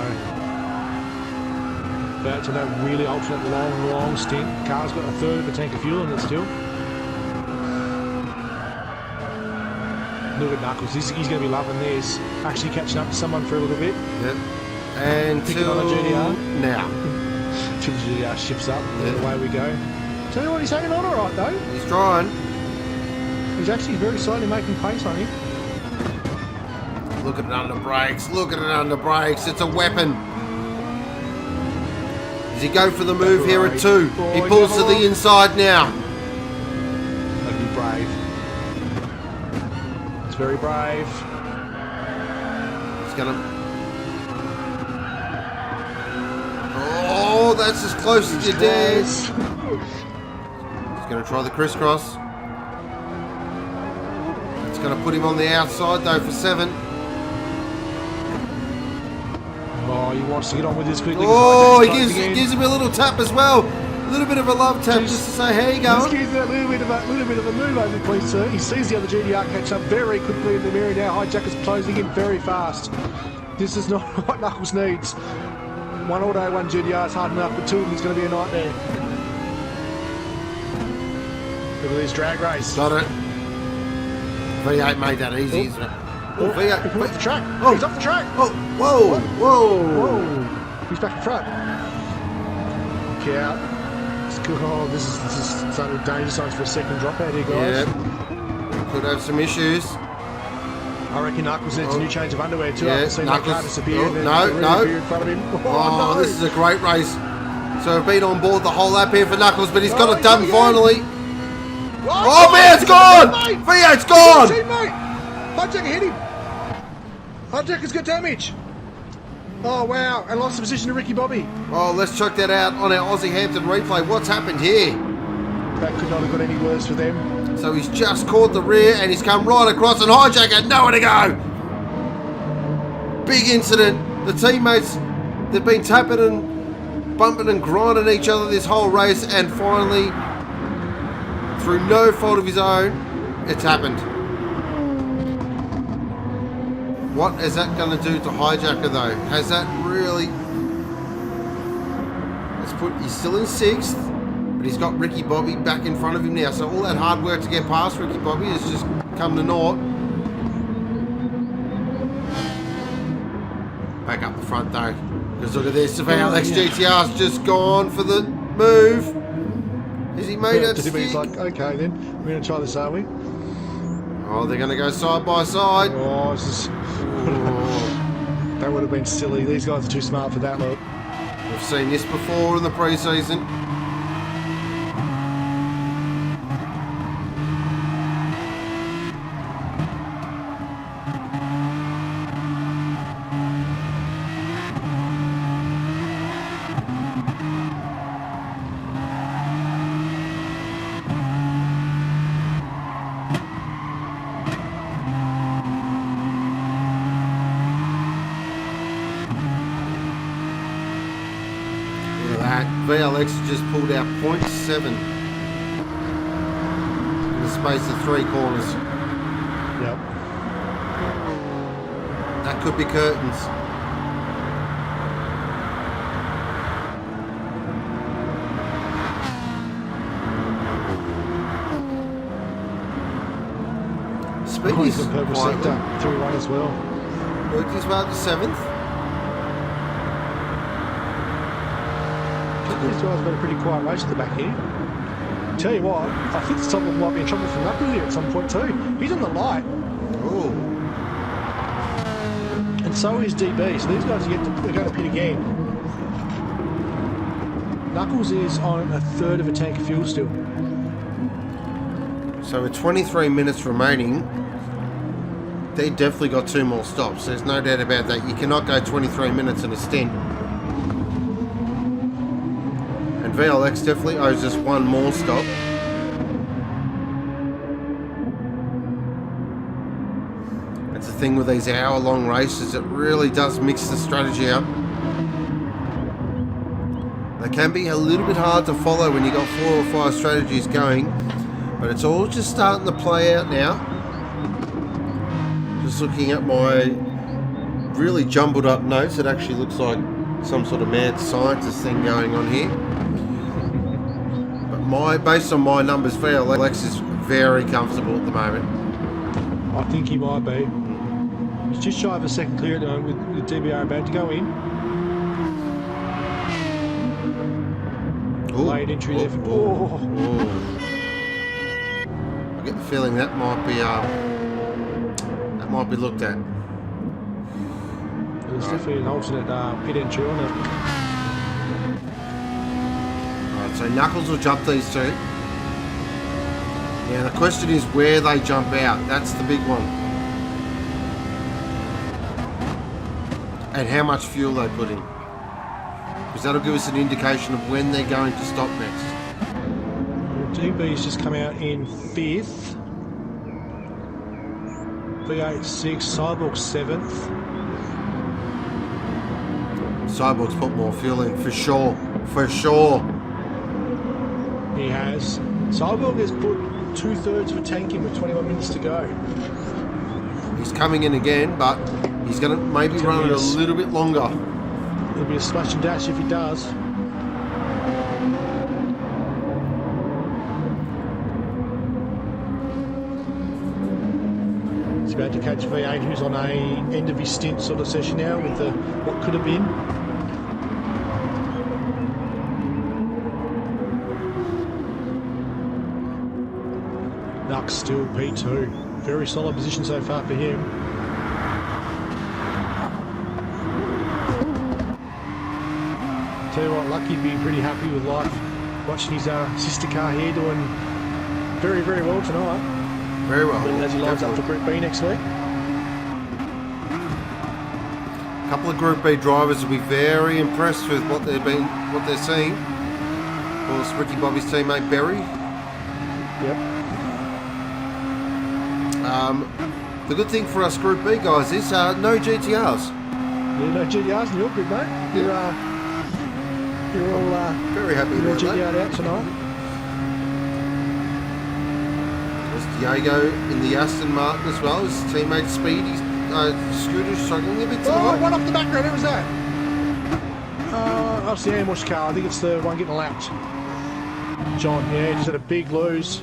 that's on that really ultimate long stint. Car's got a third of a tank of fuel in it still. Look at Knuckles, he's going to be loving this. Actually catching up to someone for a little bit. Yep. And Picking on the GDR. Now. Till the GDR shifts up, and away we go. Tell you what, he's hanging on alright though. He's trying. He's actually very slowly making pace on him. Look at it under brakes. Look at it under brakes. It's a weapon. Does he go for the move here at 2? He pulls to the inside now. That'd be brave. It's very brave. He's gonna. Oh, that's as close as you dare. He's gonna try the crisscross. It's gonna put him on the outside though for 7. Oh, he wants to get on with this quickly. Oh, he gives him a little tap as well. A little bit of a love tap just to say, how you going? Just gives that little bit of a move over, please, sir. He sees the other GDR catch up very quickly in the mirror now. Hijacker's closing in very fast. This is not what Knuckles needs. 1 auto, 1 GDR is hard enough, but 2 of them is going to be a nightmare. Look at this drag race. Got it. V8 made that easy. Oh, V8. He's off the track. Oh. He's off the track. Oh, whoa, whoa. Whoa. He's back in front. Look out. Oh, this is starting with danger signs for a second drop out here, guys. Yeah. Could have some issues. I reckon Knuckles needs a new change of underwear too. Yeah, I've seen that car disappear. Oh, no. In front of him. Oh, no. this is a great race. So I've been on board the whole lap here for Knuckles, but he's got it done finally. Oh, V8's gone! V8's gone! Teammate! Hijacker hit him. Hijacker's got damage. Oh, wow. And lost the position to Ricky Bobby. Oh, let's check that out on our Aussie Hampton replay. What's happened here? That could not have got any worse for them. So he's just caught the rear and he's come right across and Hijacker, nowhere to go. Big incident. The teammates, they've been tapping and bumping and grinding each other this whole race, and finally, through no fault of his own, it's happened. What is that going to do to Hijacker though? Has that really... He's still in 6th, but he's got Ricky Bobby back in front of him now. So all that hard work to get past Ricky Bobby has just come to naught. Back up the front though. Because look at this, Alex GTR's just gone for the move. Has he made it? He's like, okay then, we're going to try this, are we? Oh, they're going to go side by side. Oh, this is... That would have been silly. These guys are too smart for that, look. We've seen this before in the pre-season. VLX just pulled out 0.7 in the space of 3 corners. Yep. That could be curtains. Speedy's on purpose sector 3-1 as well. Worked his way up to 7th. These guys have got a pretty quiet race at the back here. Tell you what, I think someone might be in trouble from Knuckles here at some point too. He's on the light. Oh. And so is DB, so these guys are going to pit again. Knuckles is on a third of a tank of fuel still. So with 23 minutes remaining, they definitely got 2 more stops. There's no doubt about that. You cannot go 23 minutes in a stint. And VLX definitely owes us 1 more stop. That's the thing with these hour-long races. It really does mix the strategy up. They can be a little bit hard to follow when you've got 4 or 5 strategies going, but it's all just starting to play out now. Just looking at my really jumbled up notes, it actually looks like some sort of mad scientist thing going on here. But based on my numbers, Alex is very comfortable at the moment. I think he might be. He's just shy of a second clear at the moment with DBR about to go in. Ooh, Late entry there for... I get the feeling that might be looked at. There's definitely an alternate pit entry on it. Alright, so Knuckles will jump these two. Now the question is where they jump out. That's the big one. And how much fuel they put in. Because that'll give us an indication of when they're going to stop next. DB's just come out in 5th. V8 6th, Cyborg 7th. Cyborg's put more fuel in, for sure. For sure. He has. Cyborg has put 2/3 of a tank in with 21 minutes to go. He's coming in again, but he's going to maybe run it a little bit longer. It'll be a splash and dash if he does. He's about to catch V8, who's on a end of his stint sort of session now with the what could have been. Nux still P2. Very solid position so far for him. Tell you what, Lucky'd be pretty happy with life watching his sister car here doing very, very well tonight. Very well. As he lines up for Group B next week. A couple of Group B drivers will be very impressed with what they're seeing. Of course, Ricky Bobby's teammate Berry. Yep. The good thing for us Group B guys is no GTRs. Yeah, no GTRs in your group, mate. You're all Very happy you're all about that. GTR'd out tonight. There's Diego in the Aston Martin as well. His teammate Speedy's Scooter's struggling a bit Oh, tonight. one off the background. Who was that? That's the ambush car. I think it's the one getting lapped. John, yeah, just had a big lose.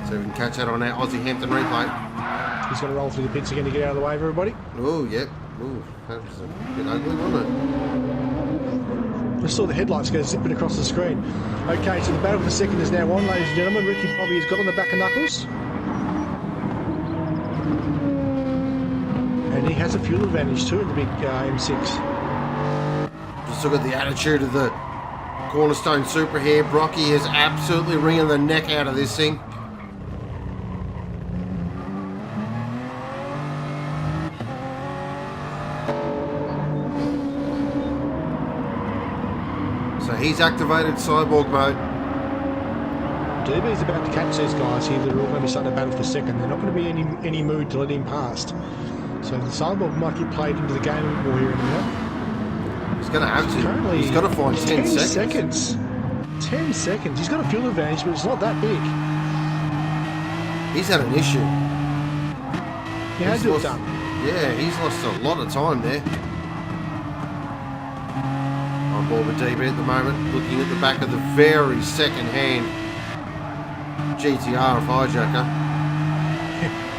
So we can catch that on our Aussie Hampton replay. He's going to roll through the pits again to get out of the way of everybody. Oh, yep. Oh, that was a bit ugly, wasn't it? I saw the headlights go zipping across the screen. Okay, so the battle for the second is now on, ladies and gentlemen. Ricky Bobby has got on the back of Knuckles. And he has a fuel advantage too in the big M6. Just look at the attitude of the Cornerstone Supra here. Brocky is absolutely wringing the neck out of this thing. So he's activated Cyborg mode. DB's about to catch these guys here that are all going to be starting to battle for second. They're not going to be any mood to let him past. So the Cyborg might get played into the game a bit more here in a minute. He's going to have to. He's got to find 10 seconds. 10 seconds. He's got a fuel advantage, but it's not that big. He's had an issue. He has to have done. Yeah, he's lost a lot of time there. On board with DB at the moment, looking at the back of the very second-hand GTR of Hijacker.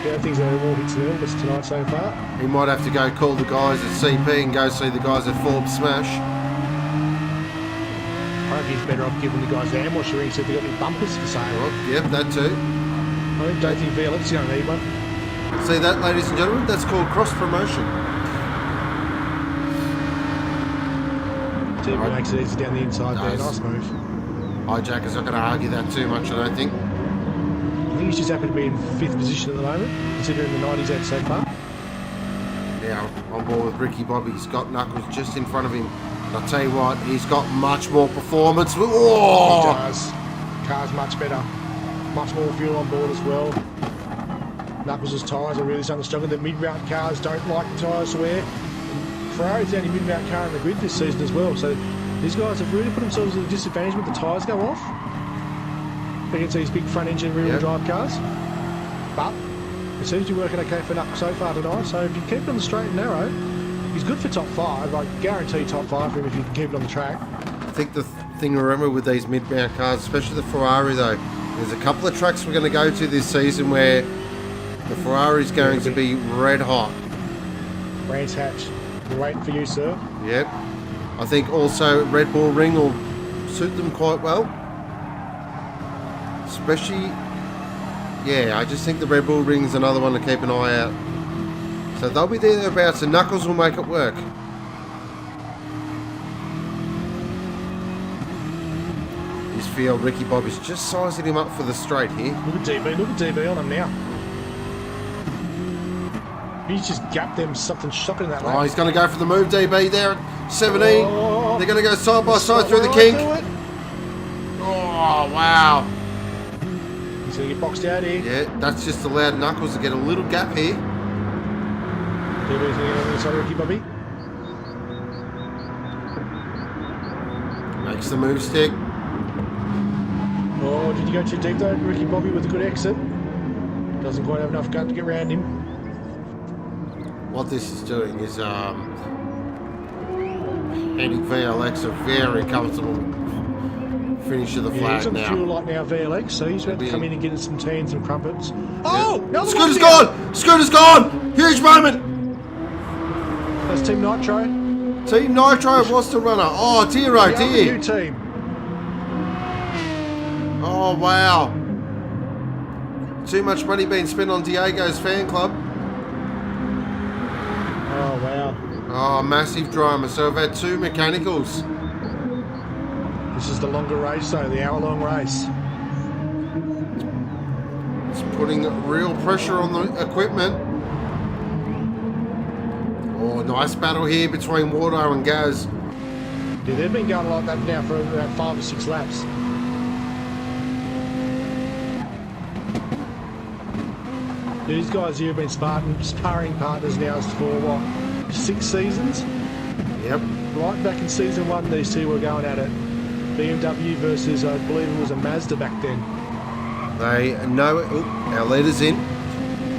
Yeah, I think there are more hits than Elvis tonight so far. He might have to go call the guys at CP and go see the guys at Forbes Smash. I reckon he's better off giving the guys the ambush ring so if they've got any bumpers for sale. Well, yep, that too. I don't think VLF's going to need one. See that, ladies and gentlemen? That's called cross-promotion. DB makes it easy down the inside there. Nice move. Hijacker's not going to argue that too much, I don't think. I think he's just happy to be in 5th position at the moment, considering the 90s out so far. Now, on board with Ricky Bobby, he's got Knuckles just in front of him. And I'll tell you what, he's got much more performance. He Oh! does. Car's much better. Much more fuel on board as well. Knuckles' tyres are really starting to struggle. The mid-route cars don't like the tyres to wear. Ferrari's the only mid-route car in the grid this season as well, so These guys have really put themselves at a disadvantage when the tyres go off against these big front engine rear-wheel drive cars. But it seems to be working okay for Knuckles so far tonight. So if you keep it on the straight and narrow, he's good for top 5. I guarantee top 5 for him if you can keep it on the track. I think the thing to remember with these mid-mount cars, especially the Ferrari though, there's a couple of tracks we're going to go to this season where the Ferrari's going to be red hot. Brands Hatch, we're waiting for you, sir. Yep. I think also Red Bull Ring will suit them quite well. Especially, yeah, I just think the Red Bull Ring's another one to keep an eye out. So they'll be thereabouts and Knuckles will make it work. This field, Ricky Bobby's just sizing him up for the straight here. Look at DB on him now. He's just gapped them something shocking in that lap. Oh, he's going to go for the move, DB there at 17. Oh, they're going to go side by side through the kink. Oh, wow. He's going to get boxed out here. Yeah, that's just allowed Knuckles to get a little gap here. DB's going to get on the side of Ricky Bobby. Makes the move stick. Oh, did you go too deep though? Ricky Bobby with a good exit. Doesn't quite have enough gut to get around him. What this is doing is handing VLX a very comfortable finish of the flag he's on now. fuel light now, VLX, so he's about to come in and get some teens and crumpets. Oh! No, Scooter's gone! Scooter's gone! Huge moment! That's Team Nitro. Team Nitro have lost a runner. Oh dear, oh The dear. new team. Oh wow. Too much money being spent on Diego's fan club. Oh wow. Oh, massive drama. So we've had 2 mechanicals. This is the longer race though, the hour-long race. It's putting real pressure on the equipment. Oh, nice battle here between Wardo and Gaz. Yeah, they've been going like that now for about 5 or 6 laps. These guys here have been sparring partners now for what, 6 seasons? Yep. Right back in season 1, these two were going at it. BMW versus, I believe it was a Mazda back then. They know it. Oh, our leader's in.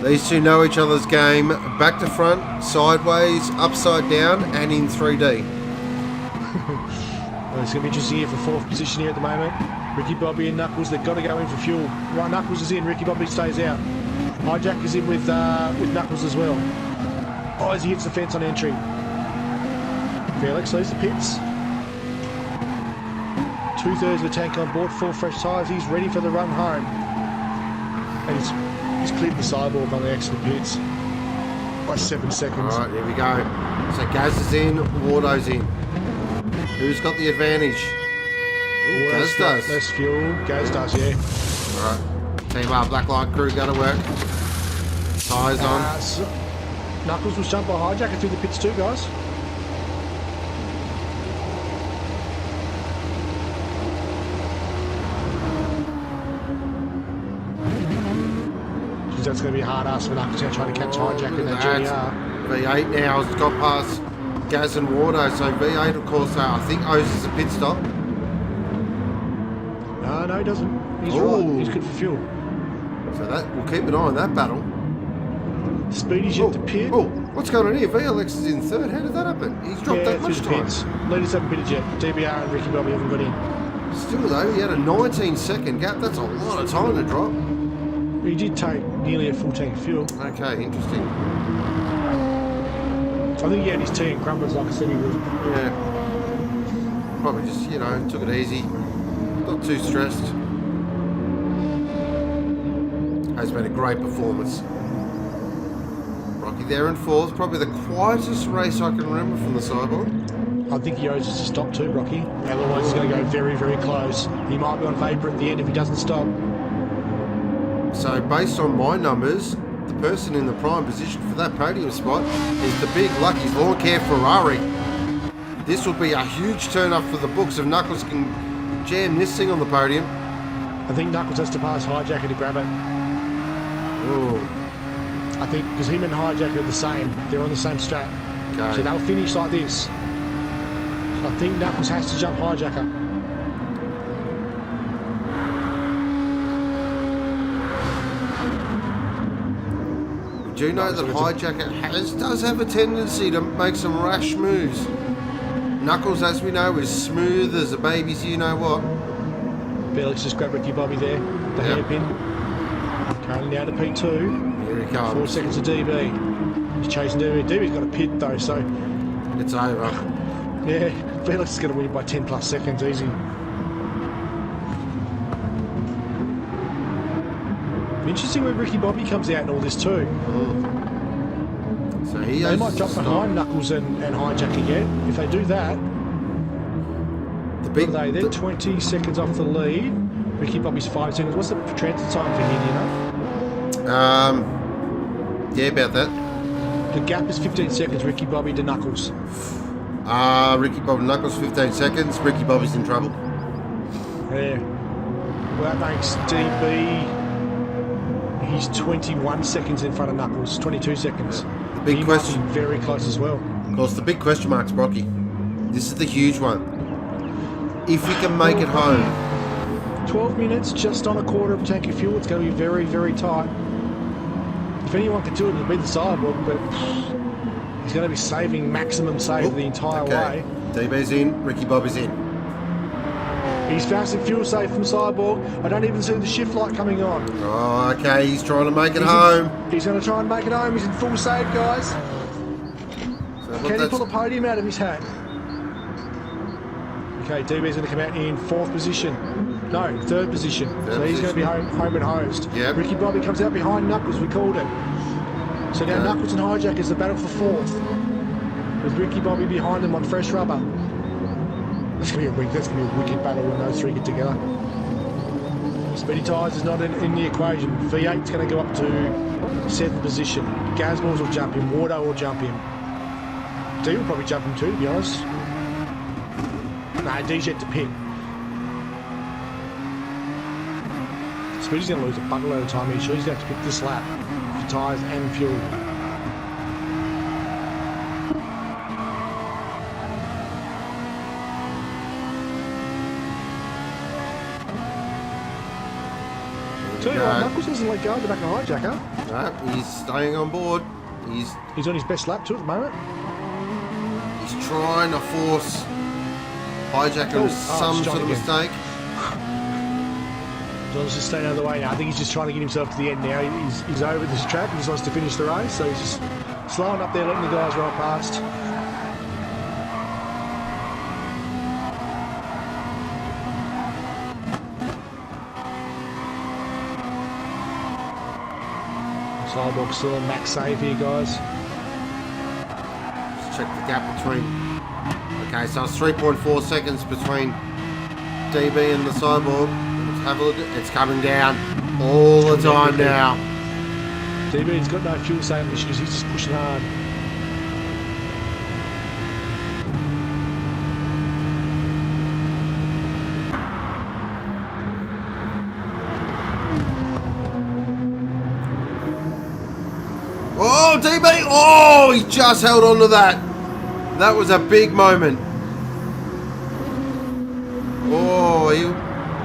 These two know each other's game back to front, sideways, upside down, and in 3D. Well, it's going to be interesting here for 4th position here at the moment. Ricky Bobby and Knuckles, they've got to go in for fuel. Right, Knuckles is in, Ricky Bobby stays out. Hijack is in with Knuckles as well. Oh, as he hits the fence on entry. Felix leaves the pits. 2/3 of the tank on board, 4 fresh tyres. He's ready for the run home. And he's cleared the sidewalk on the exit pits by 7 seconds. All right, here we go. So Gaz is in, Wardo's in. Who's got the advantage? Ooh, Gaz does. Less fuel. Gaz does, yeah. All right. Team R Black Light crew going to work. Tyres on. So Knuckles was jumped by Hijacker through the pits too, guys. That's going to be a hard ass for Knuckles now trying to catch Hijacker in that GR. V8 now has got past Gaz and Wardo. So V8, of course, I think owes us a pit stop. No, he doesn't. He's Ooh. right. He's good for fuel. So that we'll keep an eye on that battle. Speedy's yet to pit. Oh, what's going on here? VLX is in 3rd. How did that happen? He's dropped that much time. Leaders haven't pitted yet. DBR and Ricky Bobby haven't got in. Still though, he had a 19-second gap. That's a lot of time to drop. He did take nearly a full tank of fuel. Okay, interesting. I think he had his tea and crumpets like I said he would. Yeah. Probably just, took it easy. Not too stressed. Has been a great performance. Rocky there in 4th. Probably the quietest race I can remember from the sideline. I think he owes us a stop too, Rocky. Otherwise he's going to go very, very close. He might be on vapour at the end if he doesn't stop. So based on my numbers, the person in the prime position for that podium spot is the big Lucky's Lawn Care Ferrari. This will be a huge turn up for the books if Knuckles can jam this thing on the podium. I think Knuckles has to pass Hijacker to grab it. Ooh. I think because him and Hijacker are the same. They're on the same strap. Okay. So they'll finish like this. I think Knuckles has to jump hijacker. We do know that hijacker does have a tendency to make some rash moves. Knuckles, as we know, is smooth as a baby's you-know-what. Felix just grabbed Ricky Bobby there, the hairpin. Currently now to P2. Here he comes. 4 seconds to DB. He's chasing DB. DB's got a pit though, so It's over. yeah, Felix is going to win by 10 plus seconds easy. Interesting where Ricky Bobby comes out in all this too. So he They might drop behind Knuckles and hijack again. If they do that, the big. what are they? They're 20 seconds off the lead. Ricky Bobby's 5 seconds. What's the transit time for here, do you know? Yeah, about that. The gap is 15 seconds, Ricky Bobby to Knuckles. Ricky Bobby Knuckles, 15 seconds. Ricky Bobby's in trouble. Yeah. Well, that makes DB. He's 21 seconds in front of Knuckles, 22 seconds. The big He question. might be very close as well. Of course, the big question mark's Brocky. This is the huge one. If we can make it home. 12 minutes, just on a quarter of a tank of fuel. It's going to be very, very tight. If anyone can do it, it'll be the Cyborg, but he's going to be saving maximum save the entire way. DB's in, Ricky Bobby's in. He's fast and fuel safe from Cyborg. I don't even see the shift light coming on. Oh, okay, he's trying to make it home. He's going to try and make it home. He's in full save, guys. So Can he pull a podium out of his hat? Okay, DB's going to come out in 4th position. No, 3rd position. So he's going to be home and hosed. Yep. Ricky Bobby comes out behind Knuckles. We called it. So now Knuckles and Hijackers the battle for 4th. With Ricky Bobby behind him on fresh rubber. That's going to be a wicked battle when those three get together. Speedy Tyres is not in the equation. V8's going to go up to 7th position. Gazballs will jump him. Wardo will jump him. D will probably jump him too, to be honest. Nah, D's yet to pit. Speedy's going to lose a buttload of time here. Sure, he's going to have to pick this lap for tyres and fuel. Tell you what, Knuckles doesn't let go of the back of Hijacker. No, he's staying on board. He's on his best lap too at the moment. He's trying to force Hijacker into some sort of mistake. John's just staying out of the way now. I think he's just trying to get himself to the end now. He's over this track. He just wants to finish the race, so he's just slowing up there, letting the guys roll past. Cyborg still on max save here, guys. Let's check the gap between. Okay, so it's 3.4 seconds between DB and the Cyborg. Let's have a look. It's coming down all the time now. DB's got no fuel saving issues. He's just pushing hard. Oh, DB! Oh, he just held on to that. That was a big moment. Oh,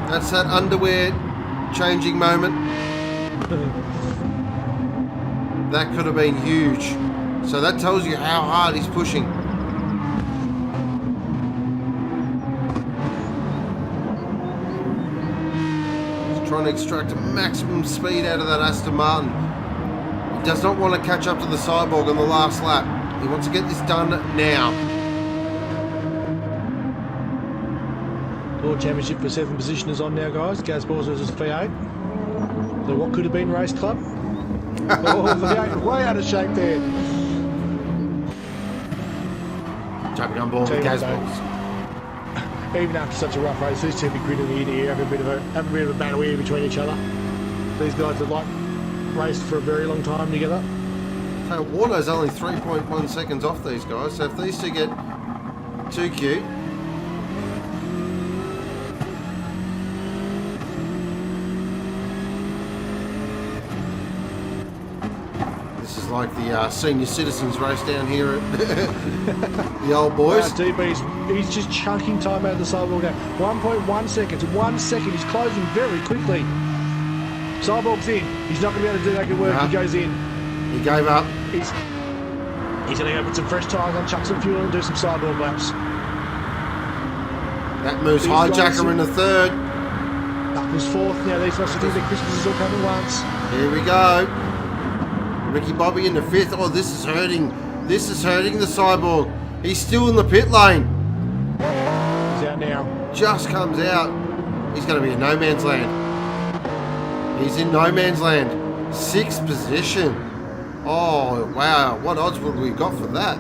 that's that underwear changing moment. That could have been huge. So that tells you how hard he's pushing. He's trying to extract maximum speed out of that Aston Martin. He does not want to catch up to the Cyborg on the last lap. He wants to get this done now. World Championship for 7 position is on now, guys. Gazballs versus V8. So what could have been Race Club? Oh, V8 way out of shape there. Jumping on board with Gazballs. Even after such a rough race, these two be gritting the ear to ear, have a bit of a battle here between each other. These guys have raced for a very long time together. So Wardo's only 3.1 seconds off these guys, so if these two get too cute. This is is like the senior citizens race down here at the old boys. DB's he's just chunking time out of the sidewalk now. 1.1 seconds. 1 second. He's closing very quickly. Sidewalk's in. He's not going to be able to do that good work. He goes in. He gave up. He's going to go put some fresh tyres on, chuck some fuel and do some sidewalk laps. That moves Hijacker into third. Knuckles fourth. Now these must think that Christmas is all coming once. Here we go. Ricky Bobby in the fifth. Oh, this is hurting. This is hurting the Cyborg. He's still in the pit lane. He's out now. Just comes out. He's going to be in no man's land. He's in no man's land. 6th position. Oh, wow. What odds would we got for that?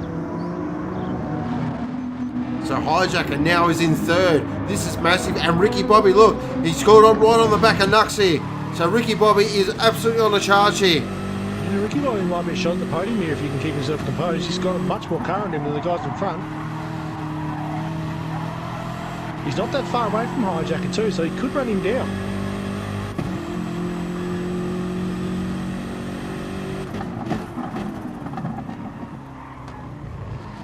So Hijacker now is in third. This is massive. And Ricky Bobby, look, he scored on right on the back of Nux here. So Ricky Bobby is absolutely on the charge here. Yeah, Ricky Bobby might be a shot at the podium here if he can keep himself composed. He's got much more current in him than the guys in front. He's not that far away from Hijacker too, so he could run him down.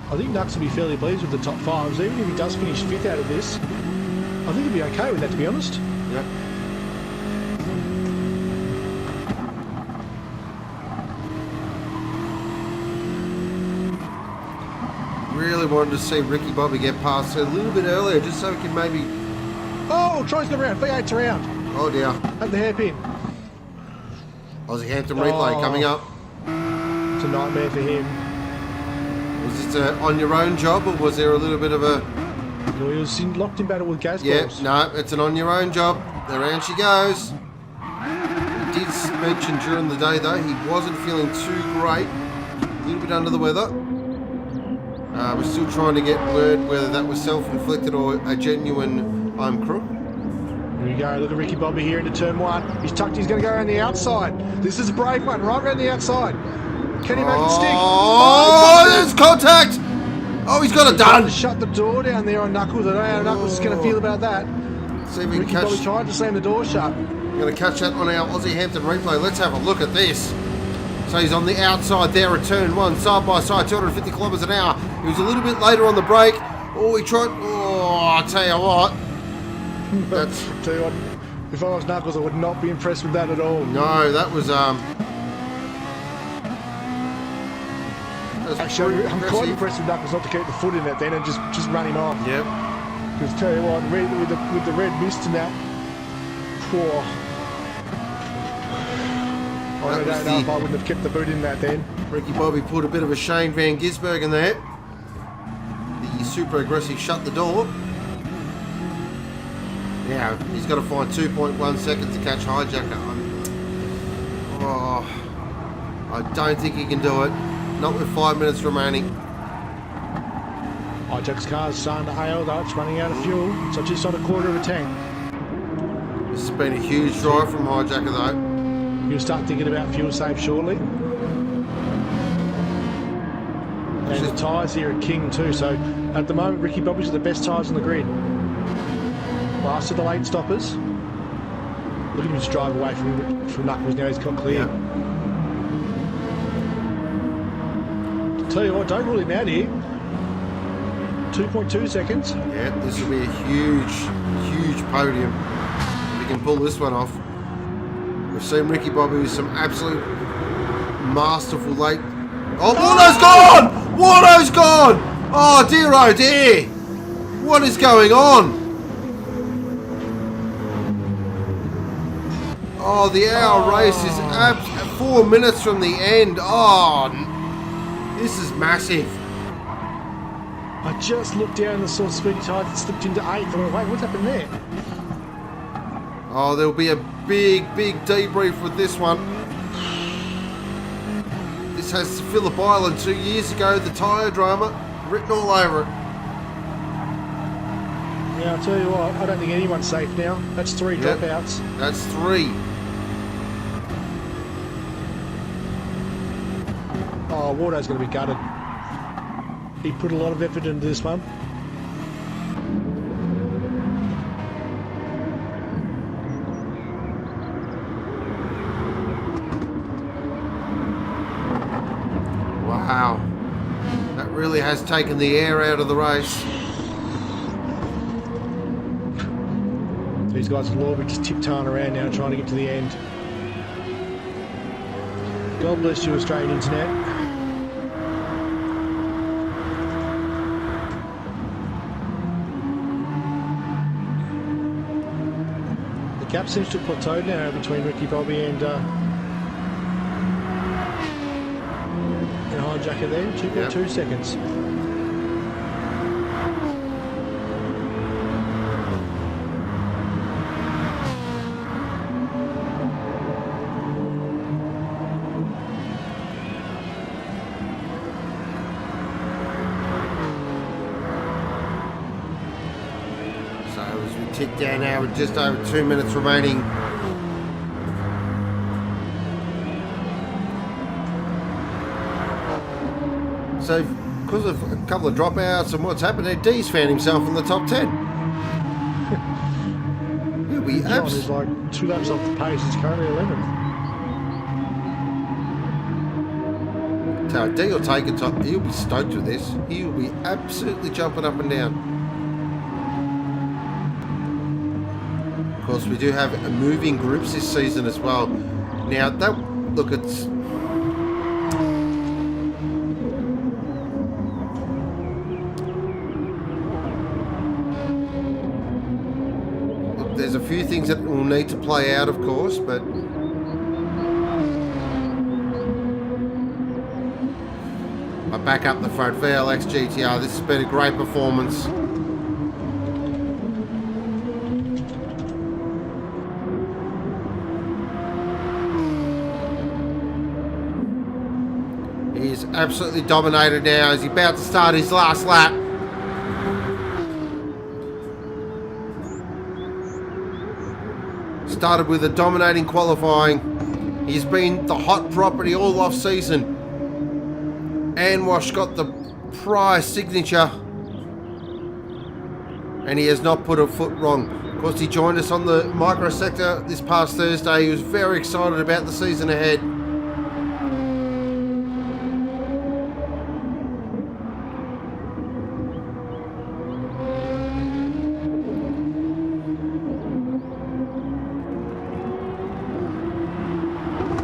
I think Nux will be fairly pleased with the top 5s, even if he does finish 5th out of this. I think he'll be okay with that, to be honest. Yep. Really wanted to see Ricky Bobby get past her a little bit earlier, just so he can maybe... Oh, tries the round, V8's around. Oh dear. At the hairpin. Aussie Hampton replay coming up. It's a nightmare for him. Was it on your own job, or was there a little bit of a... He was locked in battle with gas balls. No, it's an on your own job. Around she goes. He did mention during the day, though, he wasn't feeling too great. A little bit under the weather. We're still trying to get word whether that was self-inflicted or a genuine crook. Here we go. Look at Ricky Bobby here into turn 1. He's tucked. He's going to go around the outside. This is a brave one. Right around the outside. Can he make it stick? Oh, there's contact! Oh, he's got it done! Shut the door down there on Knuckles. I don't know how Knuckles is going to feel about that. See if we can Ricky catch... Bobby tried to slam the door shut. We're going to catch that on our Aussie Hampton replay. Let's have a look at this. So he's on the outside there at turn 1, side by side, 250 kilometres an hour. He was a little bit later on the brake. Oh, he tried... Oh, I'll tell you what. That's... Tell you what, if I was Knuckles, I would not be impressed with that at all. No, that was... Actually, I'm quite impressed with Knuckles not to keep the foot in it then and just run him off. Yep. Because tell you what, with the red mist and that... Poor... I don't know if I wouldn't have kept the boot in that then. Ricky Bobby put a bit of a Shane Van Gisbergen there. The super aggressive shut the door. Now, he's got to find 2.1 seconds to catch Hijacker. I don't think he can do it. Not with 5 minutes remaining. Hijacker's car's starting to hail though. It's running out of fuel. So just on a quarter of a tank. This has been a huge drive from Hijacker though. You'll start thinking about fuel save shortly. And the tyres here are king too, so at the moment Ricky Bobby's are the best tyres on the grid. Last of the late stoppers. Look at him just drive away from Knuckles now, he's got clear. Yep. Tell you what, don't rule him out here. 2.2 seconds. Yeah, this will be a huge, huge podium if he can pull this one off. We've seen Ricky Bobby with some absolute masterful late... Oh, Warno's gone! Warno's gone! Oh, dear, oh, dear! What is going on? Oh, the hour race is 4 minutes from the end. Oh, this is massive. I just looked down and saw Speedy Tide and slipped into 8th. I went, wait, what's happened there? Oh, there'll be a big, big debrief with this one. This has Phillip Island 2 years ago, the tyre drama, written all over it. Yeah, I'll tell you what, I don't think anyone's safe now. That's 3 dropouts. That's 3. Oh, Wardo's going to be gutted. He put a lot of effort into this one. Wow. That really has taken the air out of the race. These guys will all be just tiptoeing around now trying to get to the end. God bless you, Australian Internet. The gap seems to plateau now between Ricky Bobby and Hijacker there. 2 seconds. Tick down now with just over 2 minutes remaining. So, because of a couple of dropouts and what's happened there, D's found himself in the top 10. John is like 2 laps off the pace. He's currently 11th. So D will take it top. He'll be stoked with this. He'll be absolutely jumping up and down. Of course, we do have moving groups this season as well. Now, look, it's... Look, there's a few things that will need to play out, of course, but... back up the front, VLX GTR. This has been a great performance. He's absolutely dominated now as he's about to start his last lap. Started with a dominating qualifying. He's been the hot property all off season. Anwash got the prize signature and he has not put a foot wrong. Of course, he joined us on the micro sector this past Thursday. He was very excited about the season ahead.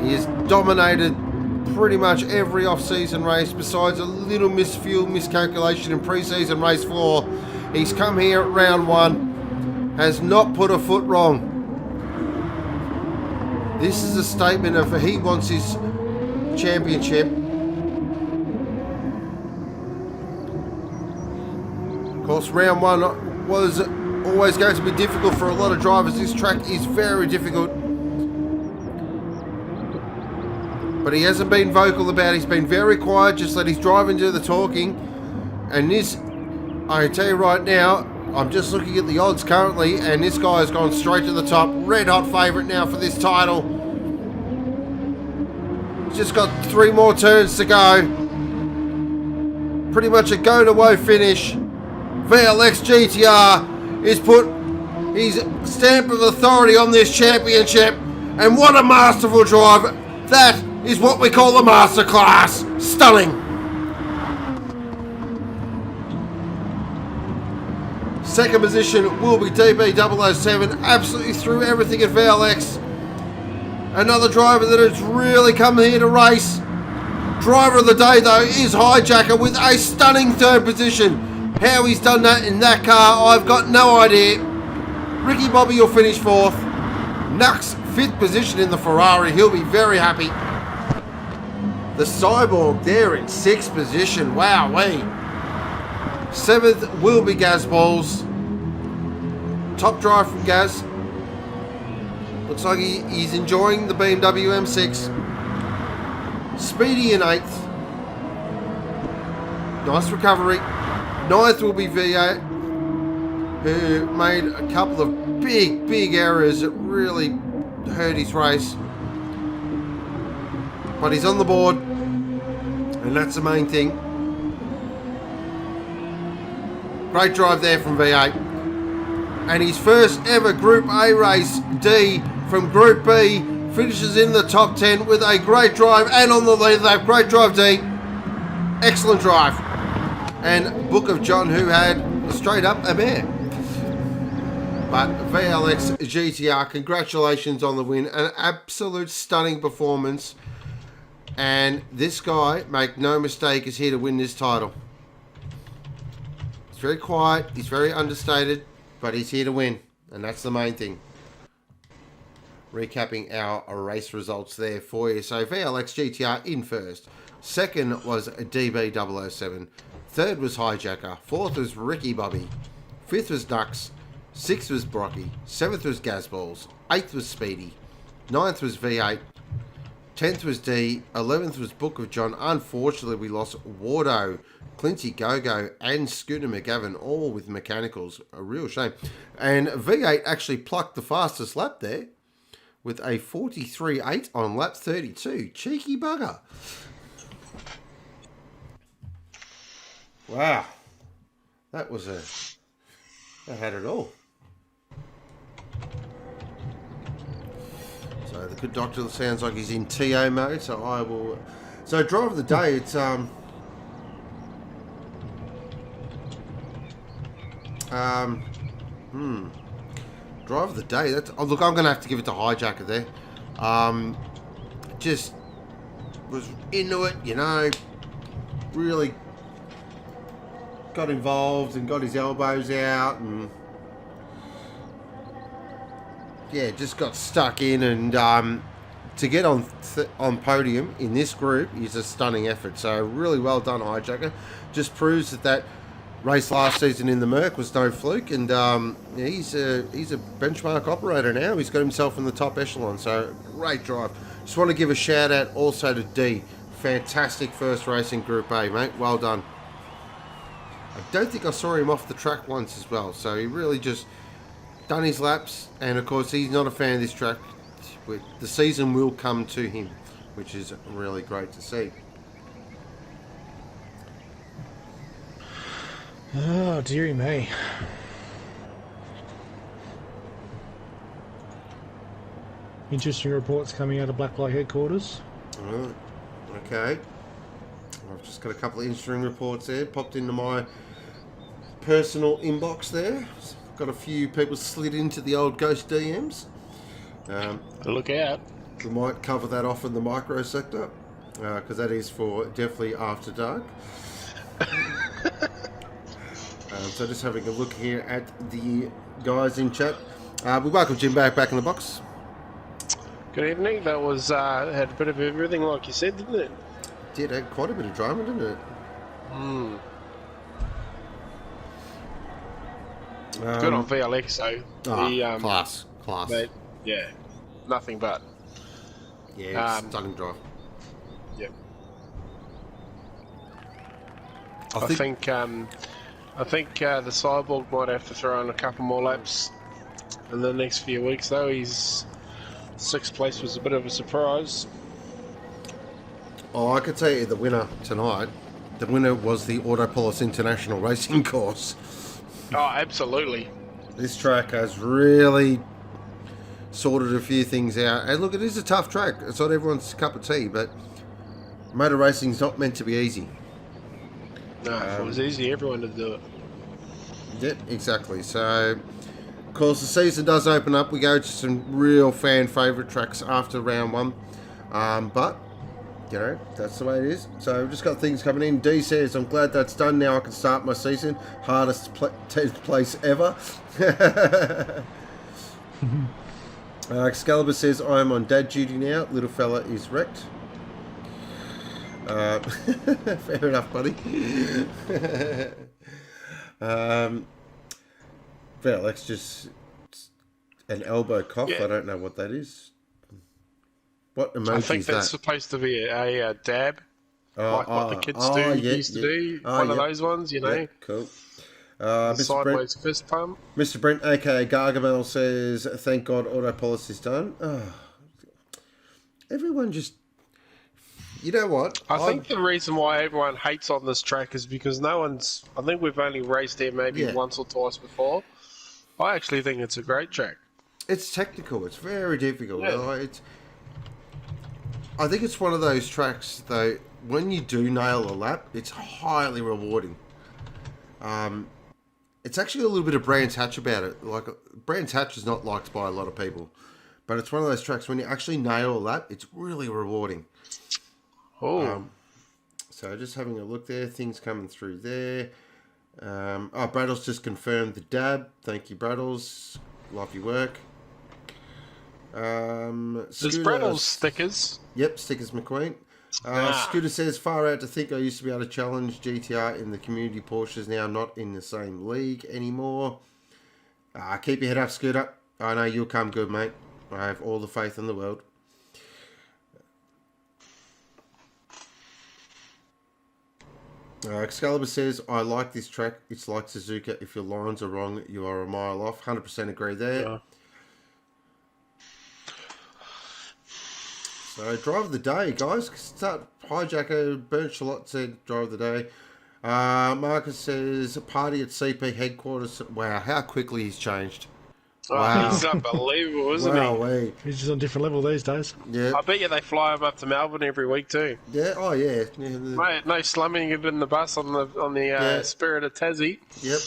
He has dominated pretty much every off-season race besides a little miscalculation in pre-season race 4. He's come here at round 1, has not put a foot wrong. This is a statement of he wants his championship. Of course, round 1 was always going to be difficult for a lot of drivers. This track is very difficult. But he hasn't been vocal about it. He's been very quiet, just let his driving do the talking. And this, I tell you right now, I'm just looking at the odds currently, and this guy has gone straight to the top. Red hot favourite now for this title. He's just got 3 more turns to go. Pretty much a go-to-woe finish. VLX GTR has put his stamp of authority on this championship. And what a masterful drive. That is what we call a masterclass. Stunning. Second position will be DB007. Absolutely threw everything at VLX. Another driver that has really come here to race. Driver of the day, though, is Hijacker with a stunning 3rd position. How he's done that in that car, I've got no idea. Ricky Bobby will finish 4th. Nux, 5th position in the Ferrari. He'll be very happy. The Cyborg there in 6th position. Wowee. 7th will be Gaz Balls. Top drive from Gaz. Looks like he's enjoying the BMW M6. Speedy in 8th. Nice recovery. 9th will be V8, who made a couple of big errors that really hurt his race. But he's on the board, and that's the main thing. Great drive there from V8. And his first ever Group A race, D, from Group B, finishes in the top 10 with a great drive and on the lead lap. Great drive, D. Excellent drive. And Book of John, who had straight up a mare. But VLX GTR, congratulations on the win. An absolute stunning performance. And this guy, make no mistake, is here to win this title. He's very quiet, he's very understated, but he's here to win. And that's the main thing. Recapping our race results there for you. So VLX GTR in first. Second was DB007. Third was Hijacker. Fourth was Ricky Bobby. Fifth was Nux. Sixth was Brocky. Seventh was Gazballs. Eighth was Speedy. Ninth was V8. 10th was D. 11th was Book of John. Unfortunately, we lost Wardo, Clinty Gogo, and Scooter McGavin, all with mechanicals. A real shame. And V8 actually plucked the fastest lap there with a 43.8 on lap 32. Cheeky bugger. Wow. That had it all. So the good doctor sounds like he's in TO mode, so I will... So drive of the day, it's... Drive of the day, that's... Oh, look, I'm going to have to give it to Hijacker there. Just was into it, you know, really got involved and got his elbows out and... Yeah, just got stuck in, and to get on podium in this group is a stunning effort. So really well done, Hijacker. Just proves that race last season in the Merc was no fluke, and he's a benchmark operator now. He's got himself in the top echelon. So great drive. Just want to give a shout out also to D. Fantastic first race in Group A, mate. Well done. I don't think I saw him off the track once as well. So he really just done his laps, and of course he's not a fan of this track. The season will come to him, which is really great to see. Oh, dearie me. Interesting reports coming out of Blacklight headquarters. Okay. I've just got a couple of interesting reports there. Popped into my personal inbox there. Got a few people slid into the old ghost DMs. Look out. We might cover that off in the micro sector, because that is for definitely after dark. So just having a look here at the guys in chat. We welcome Jim back in the box. Good evening. That was had a bit of everything, like you said, didn't it? Did had quite a bit of drama, didn't it? Good on VLX though. Class. Yeah, nothing but. Yeah, stunning drive. Yep. I think the Cyborg might have to throw in a couple more laps in the next few weeks though. His 6th place was a bit of a surprise. Oh, I could tell you the winner tonight. The winner was the Autopolis International Racing Course. Oh, absolutely. This track has really sorted a few things out. And look, it is a tough track. It's not everyone's cup of tea, but motor racing's not meant to be easy. No, if it was easy, everyone would do it. Yep, exactly. So, of course, the season does open up. We go to some real fan favourite tracks after round 1. But, you know, that's the way it is. So, we've just got things coming in. D says, I'm glad that's done. Now I can start my season. Hardest 10th place ever. Excalibur says, I'm on dad duty now. Little fella is wrecked. Fair enough, buddy. Alex, just an elbow cough. Yeah. I don't know what that is. What emoji I think is that's that? Supposed to be a dab, like what the kids used to do. One of those ones, you know. Yeah, cool. Sideways fist pump. Mr. Brent, aka Gargamel, says, "Thank God Autopolis is done." Oh, everyone just. You know what? I think the reason why everyone hates on this track is because no one's... I think we've only raced there maybe once or twice before. I actually think it's a great track. It's technical. It's very difficult. Yeah. I think it's one of those tracks, though, when you do nail a lap, it's highly rewarding. It's actually a little bit of Brands Hatch about it. Like, Brands Hatch is not liked by a lot of people, but it's one of those tracks when you actually nail a lap, it's really rewarding. Oh. So just having a look there, things coming through there. Braddles just confirmed the dab. Thank you, Braddles. Love your work. There's Braddles stickers. Yep, stickers McQueen. Scooter says, far out to think I used to be able to challenge GTR in the community Porsches, now not in the same league anymore. Keep your head up, Scooter. I know you'll come good, mate. I have all the faith in the world. Excalibur says, I like this track. It's like Suzuka. If your lines are wrong, you are a mile off. 100% agree there. Yeah. So, drive of the day, guys. Start Hijacker. Burnt Charlotte said, drive of the day. Marcus says, party at CP headquarters. Wow, how quickly he's changed. Wow. He's unbelievable, isn't he? He's just on a different level these days. Yeah. I bet you they fly him up to Melbourne every week too. Yeah. Oh, yeah. Mate, no slumming it in the bus on the Spirit of Tassie. Yep.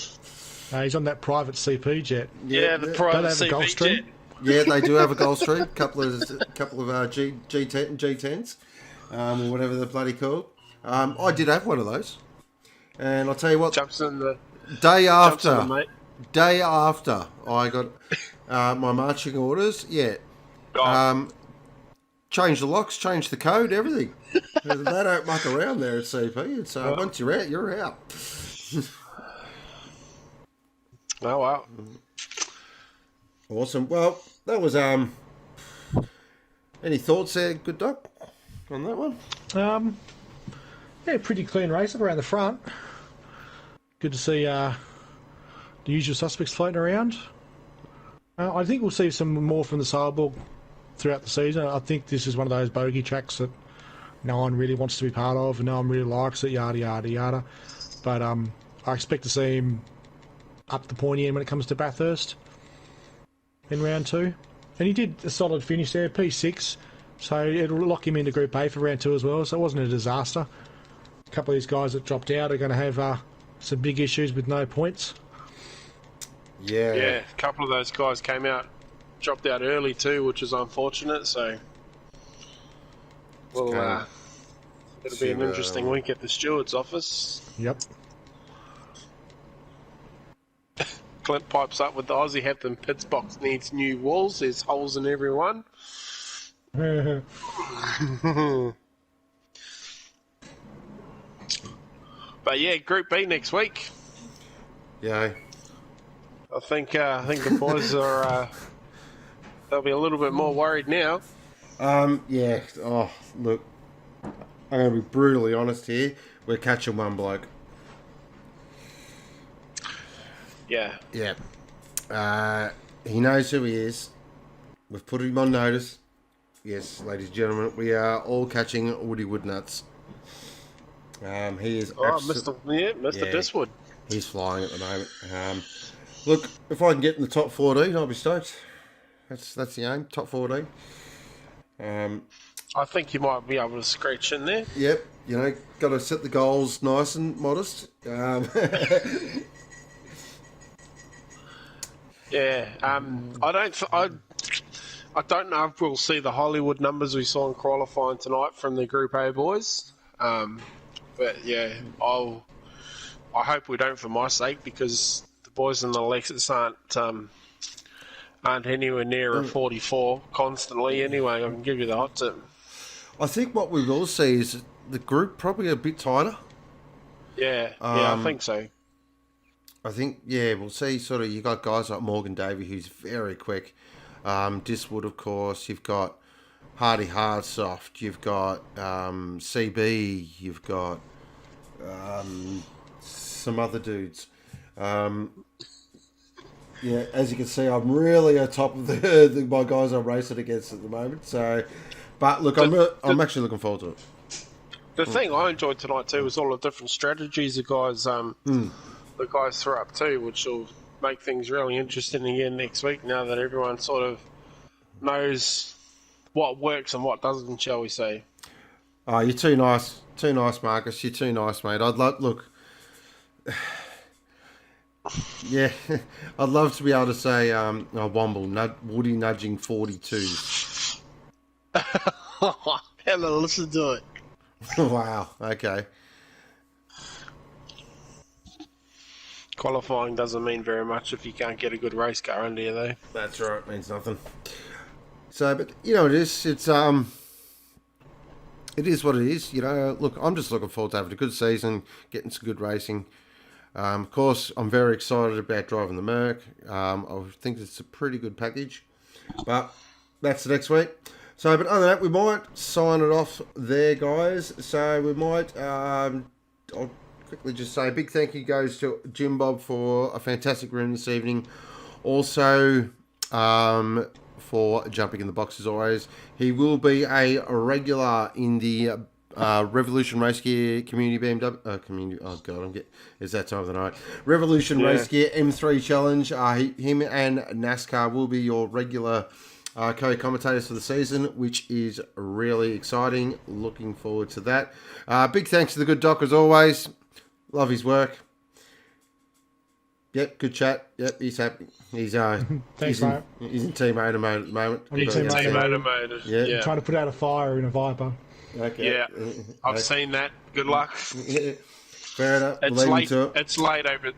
He's on that private CP jet. Yeah, the private Don't they have a CP jet. Yeah, they do have a Gulfstream. Couple of G10 and G10s, or whatever they're bloody called. I did have one of those, and I'll tell you what. Jumps in the day after I got my marching orders. Yeah. Change the locks, change the code, everything. They don't muck around there at CP. It's once you're out, you're out. Oh wow. Awesome. Well, that was any thoughts there, good doc, on that one? Yeah, pretty clean race around the front. Good to see the usual suspects floating around. I think we'll see some more from the Cyborg throughout the season. I think this is one of those bogey tracks that no one really wants to be part of and no one really likes it, yada, yada, yada. But I expect to see him up the pointy end when it comes to Bathurst in round 2. And he did a solid finish there, P6, so it'll lock him into Group A for round 2 as well, so it wasn't a disaster. A couple of these guys that dropped out are going to have some big issues with no points. Yeah, a couple of those guys dropped out early too, which is unfortunate, so it'll be an interesting week at the steward's office. Yep. Clint pipes up with the Aussie Hampton pits box needs new walls. There's holes in every one. But yeah, Group B next week. Yeah. I think the boys are they'll be a little bit more worried now. Yeah. Oh, look, I'm going to be brutally honest here. We're catching one bloke. Yeah. Yeah. He knows who he is. We've put him on notice. Yes, ladies and gentlemen, we are all catching Woody Woodnuts. He is Mr. Diswood. He's flying at the moment. Look, if I can get in the top 14, I'll be stoked. That's the aim, top 14. I think you might be able to scratch in there. Yep, got to set the goals nice and modest. Yeah, I don't know if we'll see the Hollywood numbers we saw in qualifying tonight from the Group A boys. But yeah, I hope we don't for my sake, because the boys in the Lexus aren't anywhere near a 44 constantly anyway. I can give you the hot tip. I think what we will see is the group probably a bit tighter. Yeah, I think so. I think, we'll see sort of, you got guys like Morgan Davey, who's very quick. Diswood, of course. You've got Hardy Hardsoft. You've got CB. You've got some other dudes. As you can see, I'm really on top of my guys I'm racing against at the moment. So, but look, I'm actually looking forward to it. The thing I enjoyed tonight too was all the different strategies the guys threw up too, which will make things really interesting again next week, now that everyone sort of knows what works and what doesn't, shall we say. Oh, you're too nice. Too nice, Marcus. You're too nice, mate. I'd love... Look... Yeah, I'd love to be able to say, Womble, Woody nudging 42s. Hella, listen to it. Wow, okay. Qualifying doesn't mean very much if you can't get a good race car under you, though. That's right, it means nothing. So, but, you know, it is what it is, you know. Look, I'm just looking forward to having a good season, getting some good racing. Of course, I'm very excited about driving the Merc. I think it's a pretty good package. But that's the next week. So, but other than that, we might sign it off there, guys. So we might, I'll quickly just say a big thank you goes to Jim Bob for a fantastic room this evening. Also, for jumping in the box as always. He will be a regular in the Revolution Race Gear Community BMW oh god, it's that time of the night. Revolution Race Gear M3 Challenge. Him and NASCAR will be your regular co-commentators for the season, which is really exciting. Looking forward to that. Big thanks to the good doc as always. Love his work. Yep, good chat. Yep, he's happy. He's Thanks, mate. He's in team mode at the moment. Team motivated. Yeah. Trying to put out a fire in a Viper. Okay. Yeah, I've seen that. Good luck. Yeah. Fair enough. It's late. It's late over.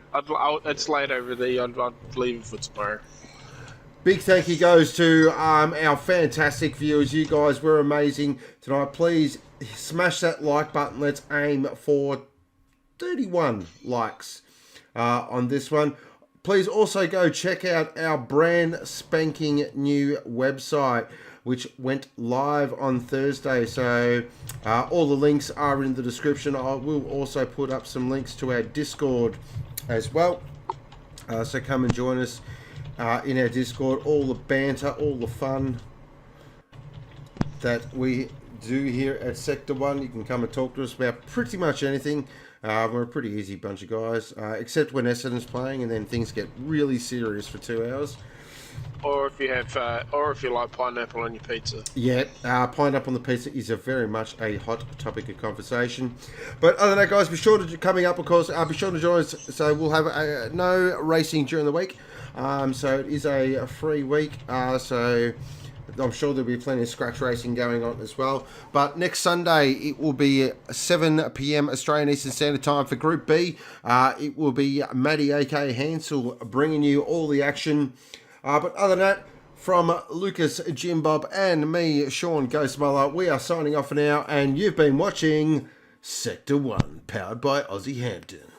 It's late over there. I'd leave it for tomorrow. Big thank you goes to our fantastic viewers. You guys were amazing tonight. Please smash that like button. Let's aim for 31 likes on this one. Please also go check out our brand spanking new website, which went live on Thursday. So all the links are in the description. I will also put up some links to our Discord as well. So come and join us in our Discord. All the banter, all the fun that we do here at Sector 1. You can come and talk to us about pretty much anything. We're a pretty easy bunch of guys, except when Essendon's playing, and then things get really serious for 2 hours. Or if you have, or if you like pineapple on your pizza. Yeah, pineapple on the pizza is a very much a hot topic of conversation. But other than that, guys, be sure to coming up, of course. Be sure to join us. So we'll have no racing during the week. So it is a free week. So I'm sure there'll be plenty of scratch racing going on as well. But next Sunday, it will be 7 p.m. Australian Eastern Standard Time for Group B. It will be Matty, a.k.a. Hansel, bringing you all the action. But other than that, from Lucas, Jim Bob, and me, Sean Ghost Muller, we are signing off for now. And you've been watching Sector 1, powered by Aussie Hampton.